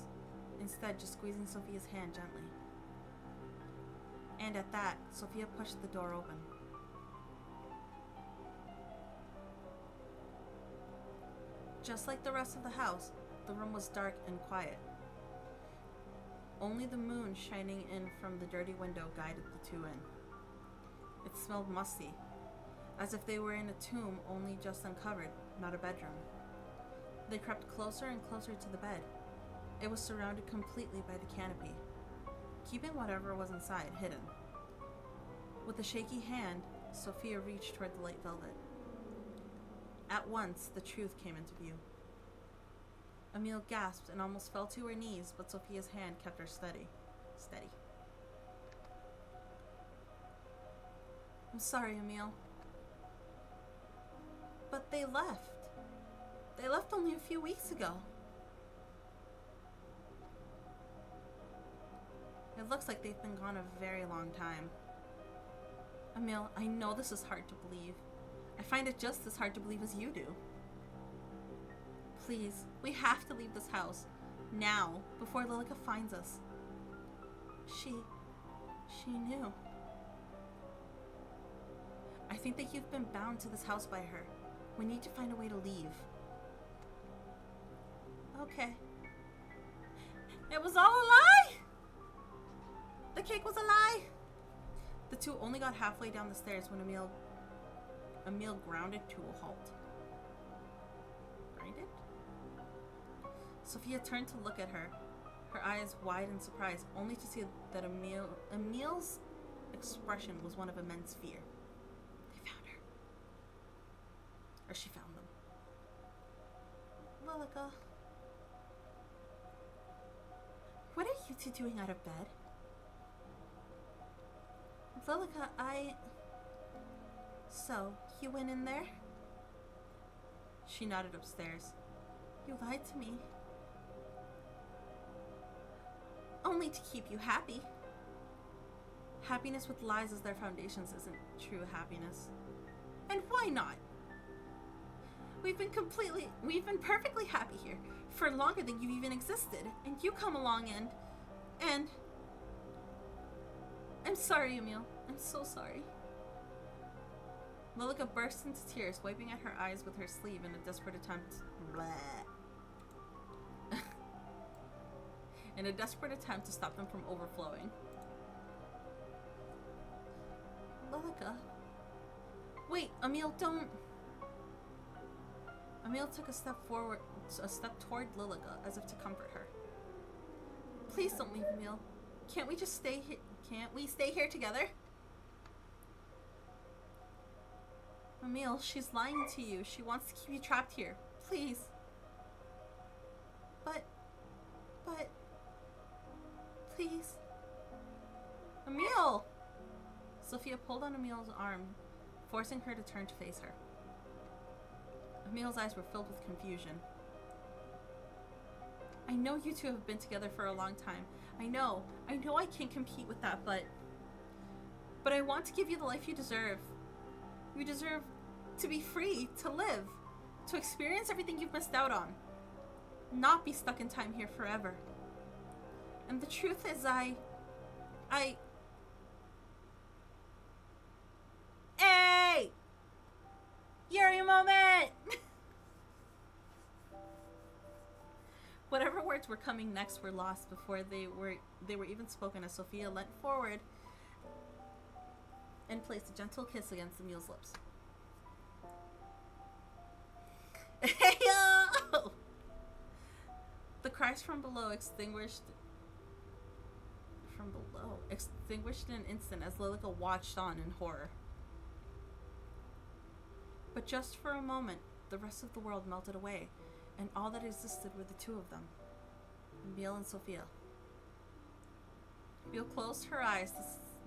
instead just squeezing Sophia's hand gently. And at that, Sophia pushed the door open. Just like the rest of the house, the room was dark and quiet. Only the moon shining in from the dirty window guided the two in. It smelled musty, as if they were in a tomb only just uncovered, not a bedroom. They crept closer and closer to the bed. It was surrounded completely by the canopy, keeping whatever was inside hidden. With a shaky hand, Sophia reached toward the light velvet. At once, the truth came into view. Amelie gasped and almost fell to her knees, but Sophia's hand kept her steady. I'm sorry, Amelie. But they left. They left only a few weeks ago. It looks like they've been gone a very long time. Amelie, I know this is hard to believe. I find it just as hard to believe as you do. Please, we have to leave this house. Now, before Lilica finds us. She knew. I think that you've been bound to this house by her. We need to find a way to leave. Okay. It was all a lie! The cake was a lie! The two only got halfway down the stairs when Amelie grounded to a halt. Grinded? Sophia turned to look at her, her eyes wide in surprise, only to see that Amelia's expression was one of immense fear. They found her. Or she found them. Lilica. What's he doing out of bed? Lilica, So, you went in there? She nodded upstairs. You lied to me. Only to keep you happy. Happiness with lies as their foundations isn't true happiness. And why not? We've been perfectly happy here for longer than you've even existed, and you come along and I'm sorry, Emile. I'm so sorry. Lilica burst into tears, wiping at her eyes with her sleeve in a desperate attempt. In a desperate attempt to stop them from overflowing. Lilica. Wait, Emile, don't. Emile took a step toward Lilica, as if to comfort her. Please don't leave, Emile. Can't we just stay here? Can't we stay here together? Emile, she's lying to you. She wants to keep you trapped here. Please. But, please. Emile! Sophia pulled on Emile's arm, forcing her to turn to face her. Emile's eyes were filled with confusion. I know you two have been together for a long time. I know I can't compete with that, but I want to give you the life you deserve. You deserve to be free, to live, to experience everything you've missed out on. Not be stuck in time here forever. And the truth is, Hey! Yuri moment! Whatever words were coming next were lost before they were even spoken, as Sophia leant forward and placed a gentle kiss against Emile's lips. Heyo! The cries from below extinguished in an instant as Lilica watched on in horror. But just for a moment, the rest of the world melted away, and all that existed were the two of them, Emile and Sophia. Emile closed her eyes.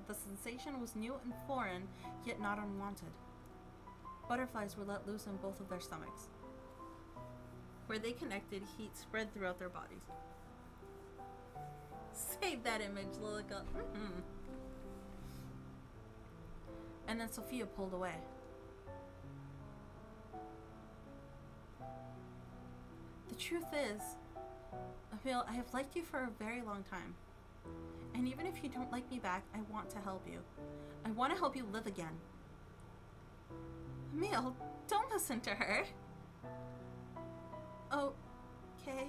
The sensation was new and foreign, yet not unwanted. Butterflies were let loose in both of their stomachs. Where they connected, heat spread throughout their bodies. Save that image, Lilica. And then Sophia pulled away. The truth is, Emile, I have liked you for a very long time. And even if you don't like me back, I want to help you. I want to help you live again. Emile, don't listen to her. Okay.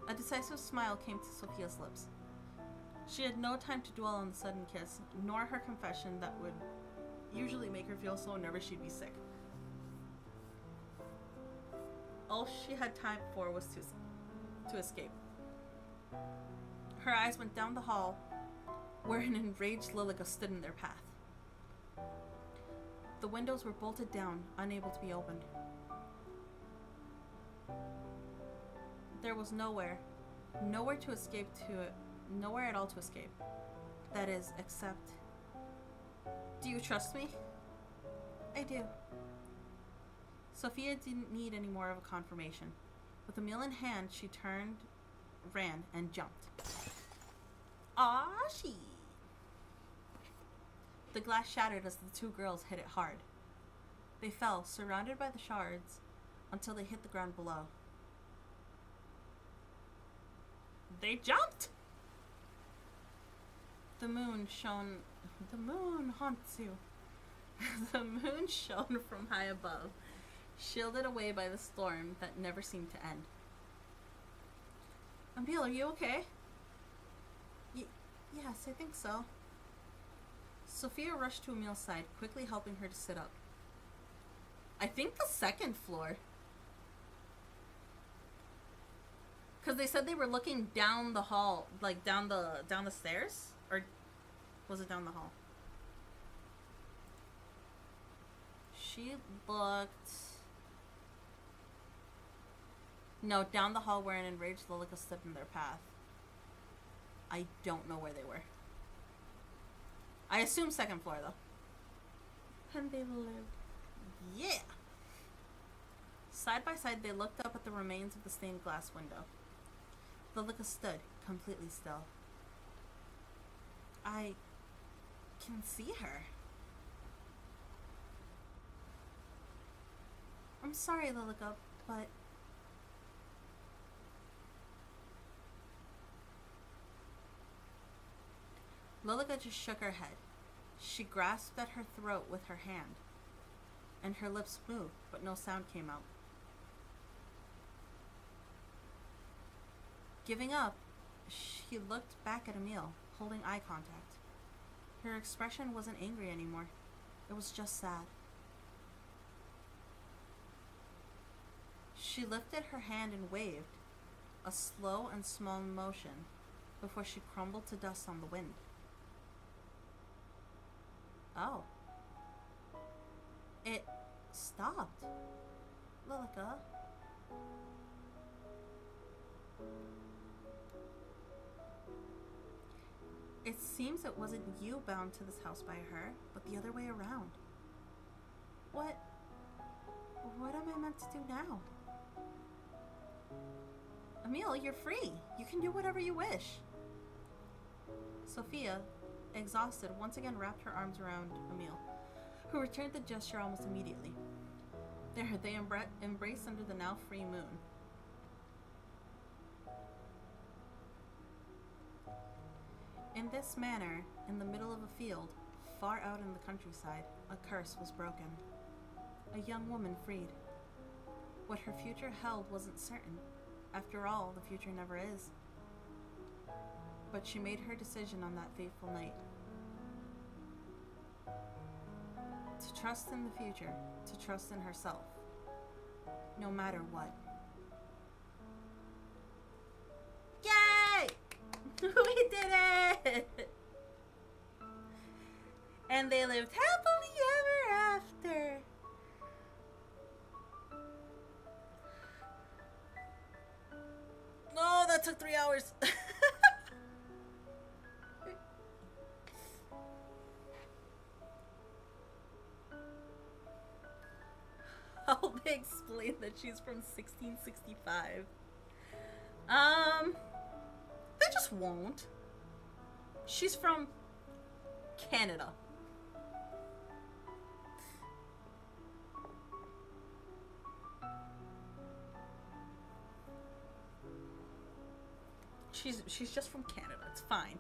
A decisive smile came to Sophia's lips. She had no time to dwell on the sudden kiss, nor her confession that would usually make her feel so nervous she'd be sick. All she had time for was to escape. Her eyes went down the hall, where an enraged Lilica stood in their path. The windows were bolted down, unable to be opened. There was nowhere to escape to, nowhere at all to escape. That is, except... Do you trust me? I do. Sophia didn't need any more of a confirmation. With Emile in hand, she turned, ran, and jumped. Ah, she! The glass shattered as the two girls hit it hard. They fell, surrounded by the shards, until they hit the ground below. They jumped! The moon haunts you. The moon shone from high above, shielded away by the storm that never seemed to end. Emile, are you okay? Yes, I think so. Sophia rushed to Emile's side, quickly helping her to sit up. I think the second floor. Because they said they were looking down the hall, like down the stairs? Or was it down the hall? She looked... No, down the hall where an enraged Lilica stood in their path. I don't know where they were. I assume second floor, though. And they lived. Yeah! Side by side, they looked up at the remains of the stained glass window. Lilica stood, completely still. I can see her. I'm sorry, Lilica, but... Lilica just shook her head. She grasped at her throat with her hand, and her lips moved, but no sound came out. Giving up, she looked back at Emile, holding eye contact. Her expression wasn't angry anymore. It was just sad. She lifted her hand and waved, a slow and small motion, before she crumbled to dust on the wind. Oh. It stopped. Lilica. It seems it wasn't you bound to this house by her, but the other way around. What am I meant to do now? Emile, you're free. You can do whatever you wish. Sophia, exhausted, once again wrapped her arms around Emile, who returned the gesture almost immediately. There, they embraced under the now free moon. In this manner, in the middle of a field, far out in the countryside, a curse was broken. A young woman freed. What her future held wasn't certain. After all, the future never is. But she made her decision on that fateful night. To trust in the future, to trust in herself, no matter what. Yay! We did it! And they lived happily ever after. No, that took 3 hours. How they explain that she's from 1665? They just won't. She's from Canada. She's just from Canada. It's fine.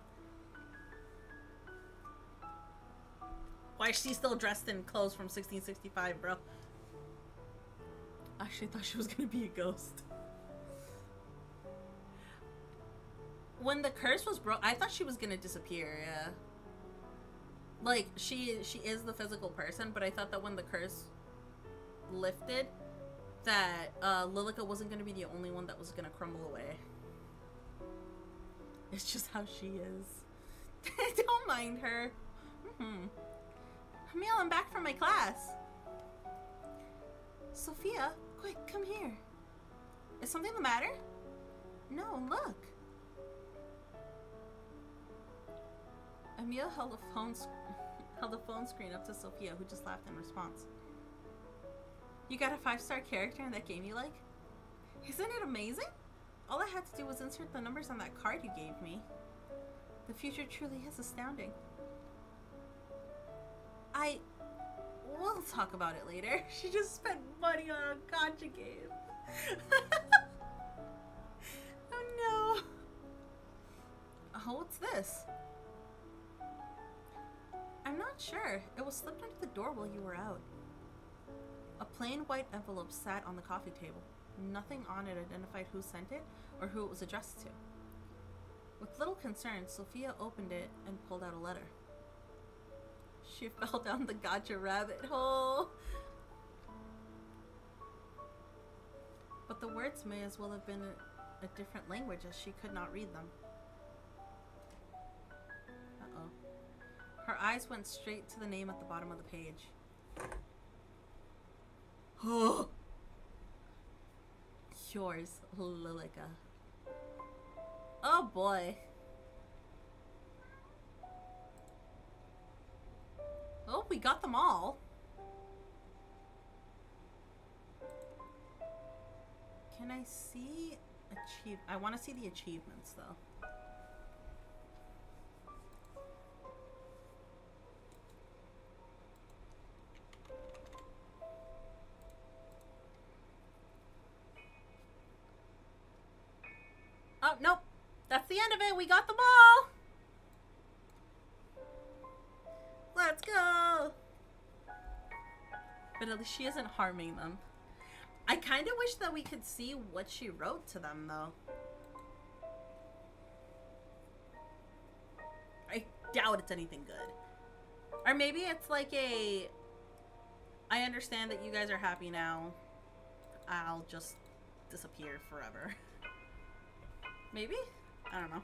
Why is she still dressed in clothes from 1665, bro? I actually thought she was gonna be a ghost. When the curse was broke, I thought she was gonna disappear, yeah. Like, she is the physical person, but I thought that when the curse lifted, that Lilica wasn't gonna be the only one that was gonna crumble away. It's just how she is. Don't mind her. Emile, I'm back from my class. Sophia, quick, come here. Is something the matter? No, look. Emile held the phone screen up to Sophia, who just laughed in response. You got a 5-star character in that game you like? Isn't it amazing? All I had to do was insert the numbers on that card you gave me. The future truly is astounding. We'll talk about it later. She just spent money on a gacha game. Oh no. Oh, what's this? I'm not sure. It was slipped under the door while you were out. A plain white envelope sat on the coffee table. Nothing on it identified who sent it or who it was addressed to. With little concern, Sophia opened it and pulled out a letter. She fell down the gacha rabbit hole. But the words may as well have been a different language, as she could not read them. Uh-oh. Her eyes went straight to the name at the bottom of the page. Oh! Yours, Lilica. Oh boy. Oh, we got them all. Can I see I want to see the achievements though. Oh, nope. That's the end of it. We got them all. Let's go. But at least she isn't harming them. I kind of wish that we could see what she wrote to them, though. I doubt it's anything good. Or maybe it's like a... I understand that you guys are happy now. I'll just disappear forever. Maybe? I don't know.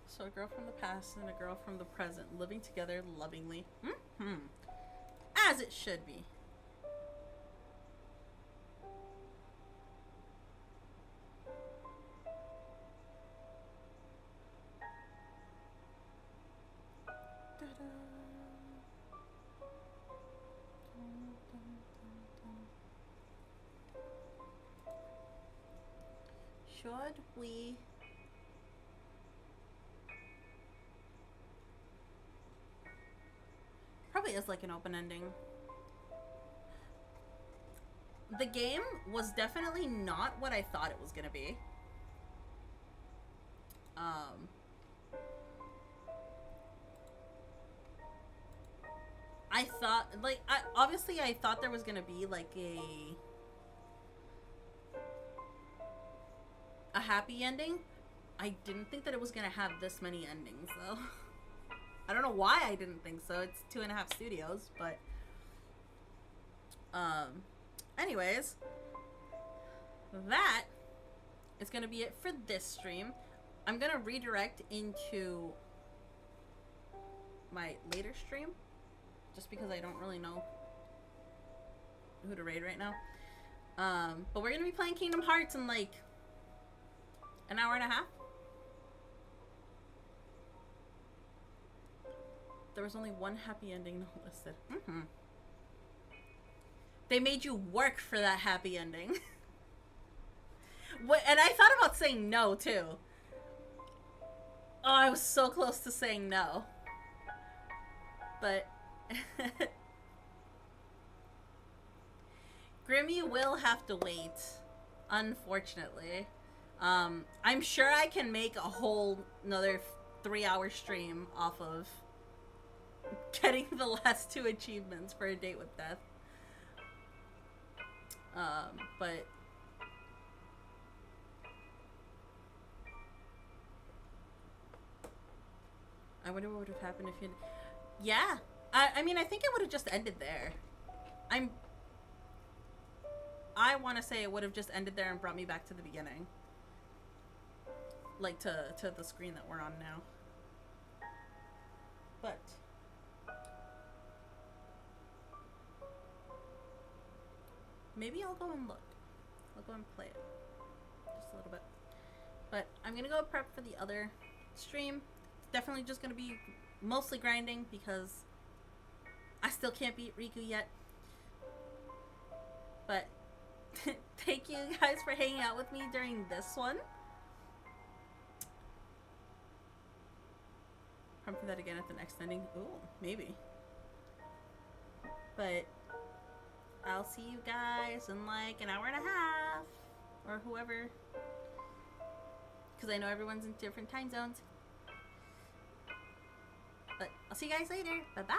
So a girl from the past and a girl from the present living together lovingly. Mm-hmm. As it should be. Should we... Probably is like an open ending. The game was definitely not what I thought it was gonna be. I thought, like, obviously I thought there was gonna be like a happy ending. I didn't think that it was gonna have this many endings though. I don't know why I didn't think so. It's 2.5 studios, but anyways, that is gonna be it for this stream. I'm gonna redirect into my later stream just because I don't really know who to raid right now. But we're gonna be playing Kingdom Hearts in like an hour and a half. There was only one happy ending not listed. Mm-hmm. They made you work for that happy ending. And I thought about saying no, too. Oh, I was so close to saying no. But... Grimmy will have to wait. Unfortunately. I'm sure I can make a whole another 3-hour stream off of getting the last 2 achievements for A Date with Death. But I wonder what would have happened if you... Yeah. I mean, I think it would have just ended there. I want to say it would have just ended there and brought me back to the beginning. Like, to the screen that we're on now. But... maybe I'll go and look. I'll go and play it. Just a little bit. But I'm going to go prep for the other stream. It's definitely just going to be mostly grinding because I still can't beat Riku yet. But thank you guys for hanging out with me during this one. Prep for that again at the next ending. Ooh, maybe. But... I'll see you guys in like an hour and a half. Or whoever. Because I know everyone's in different time zones. But I'll see you guys later. Bye-bye.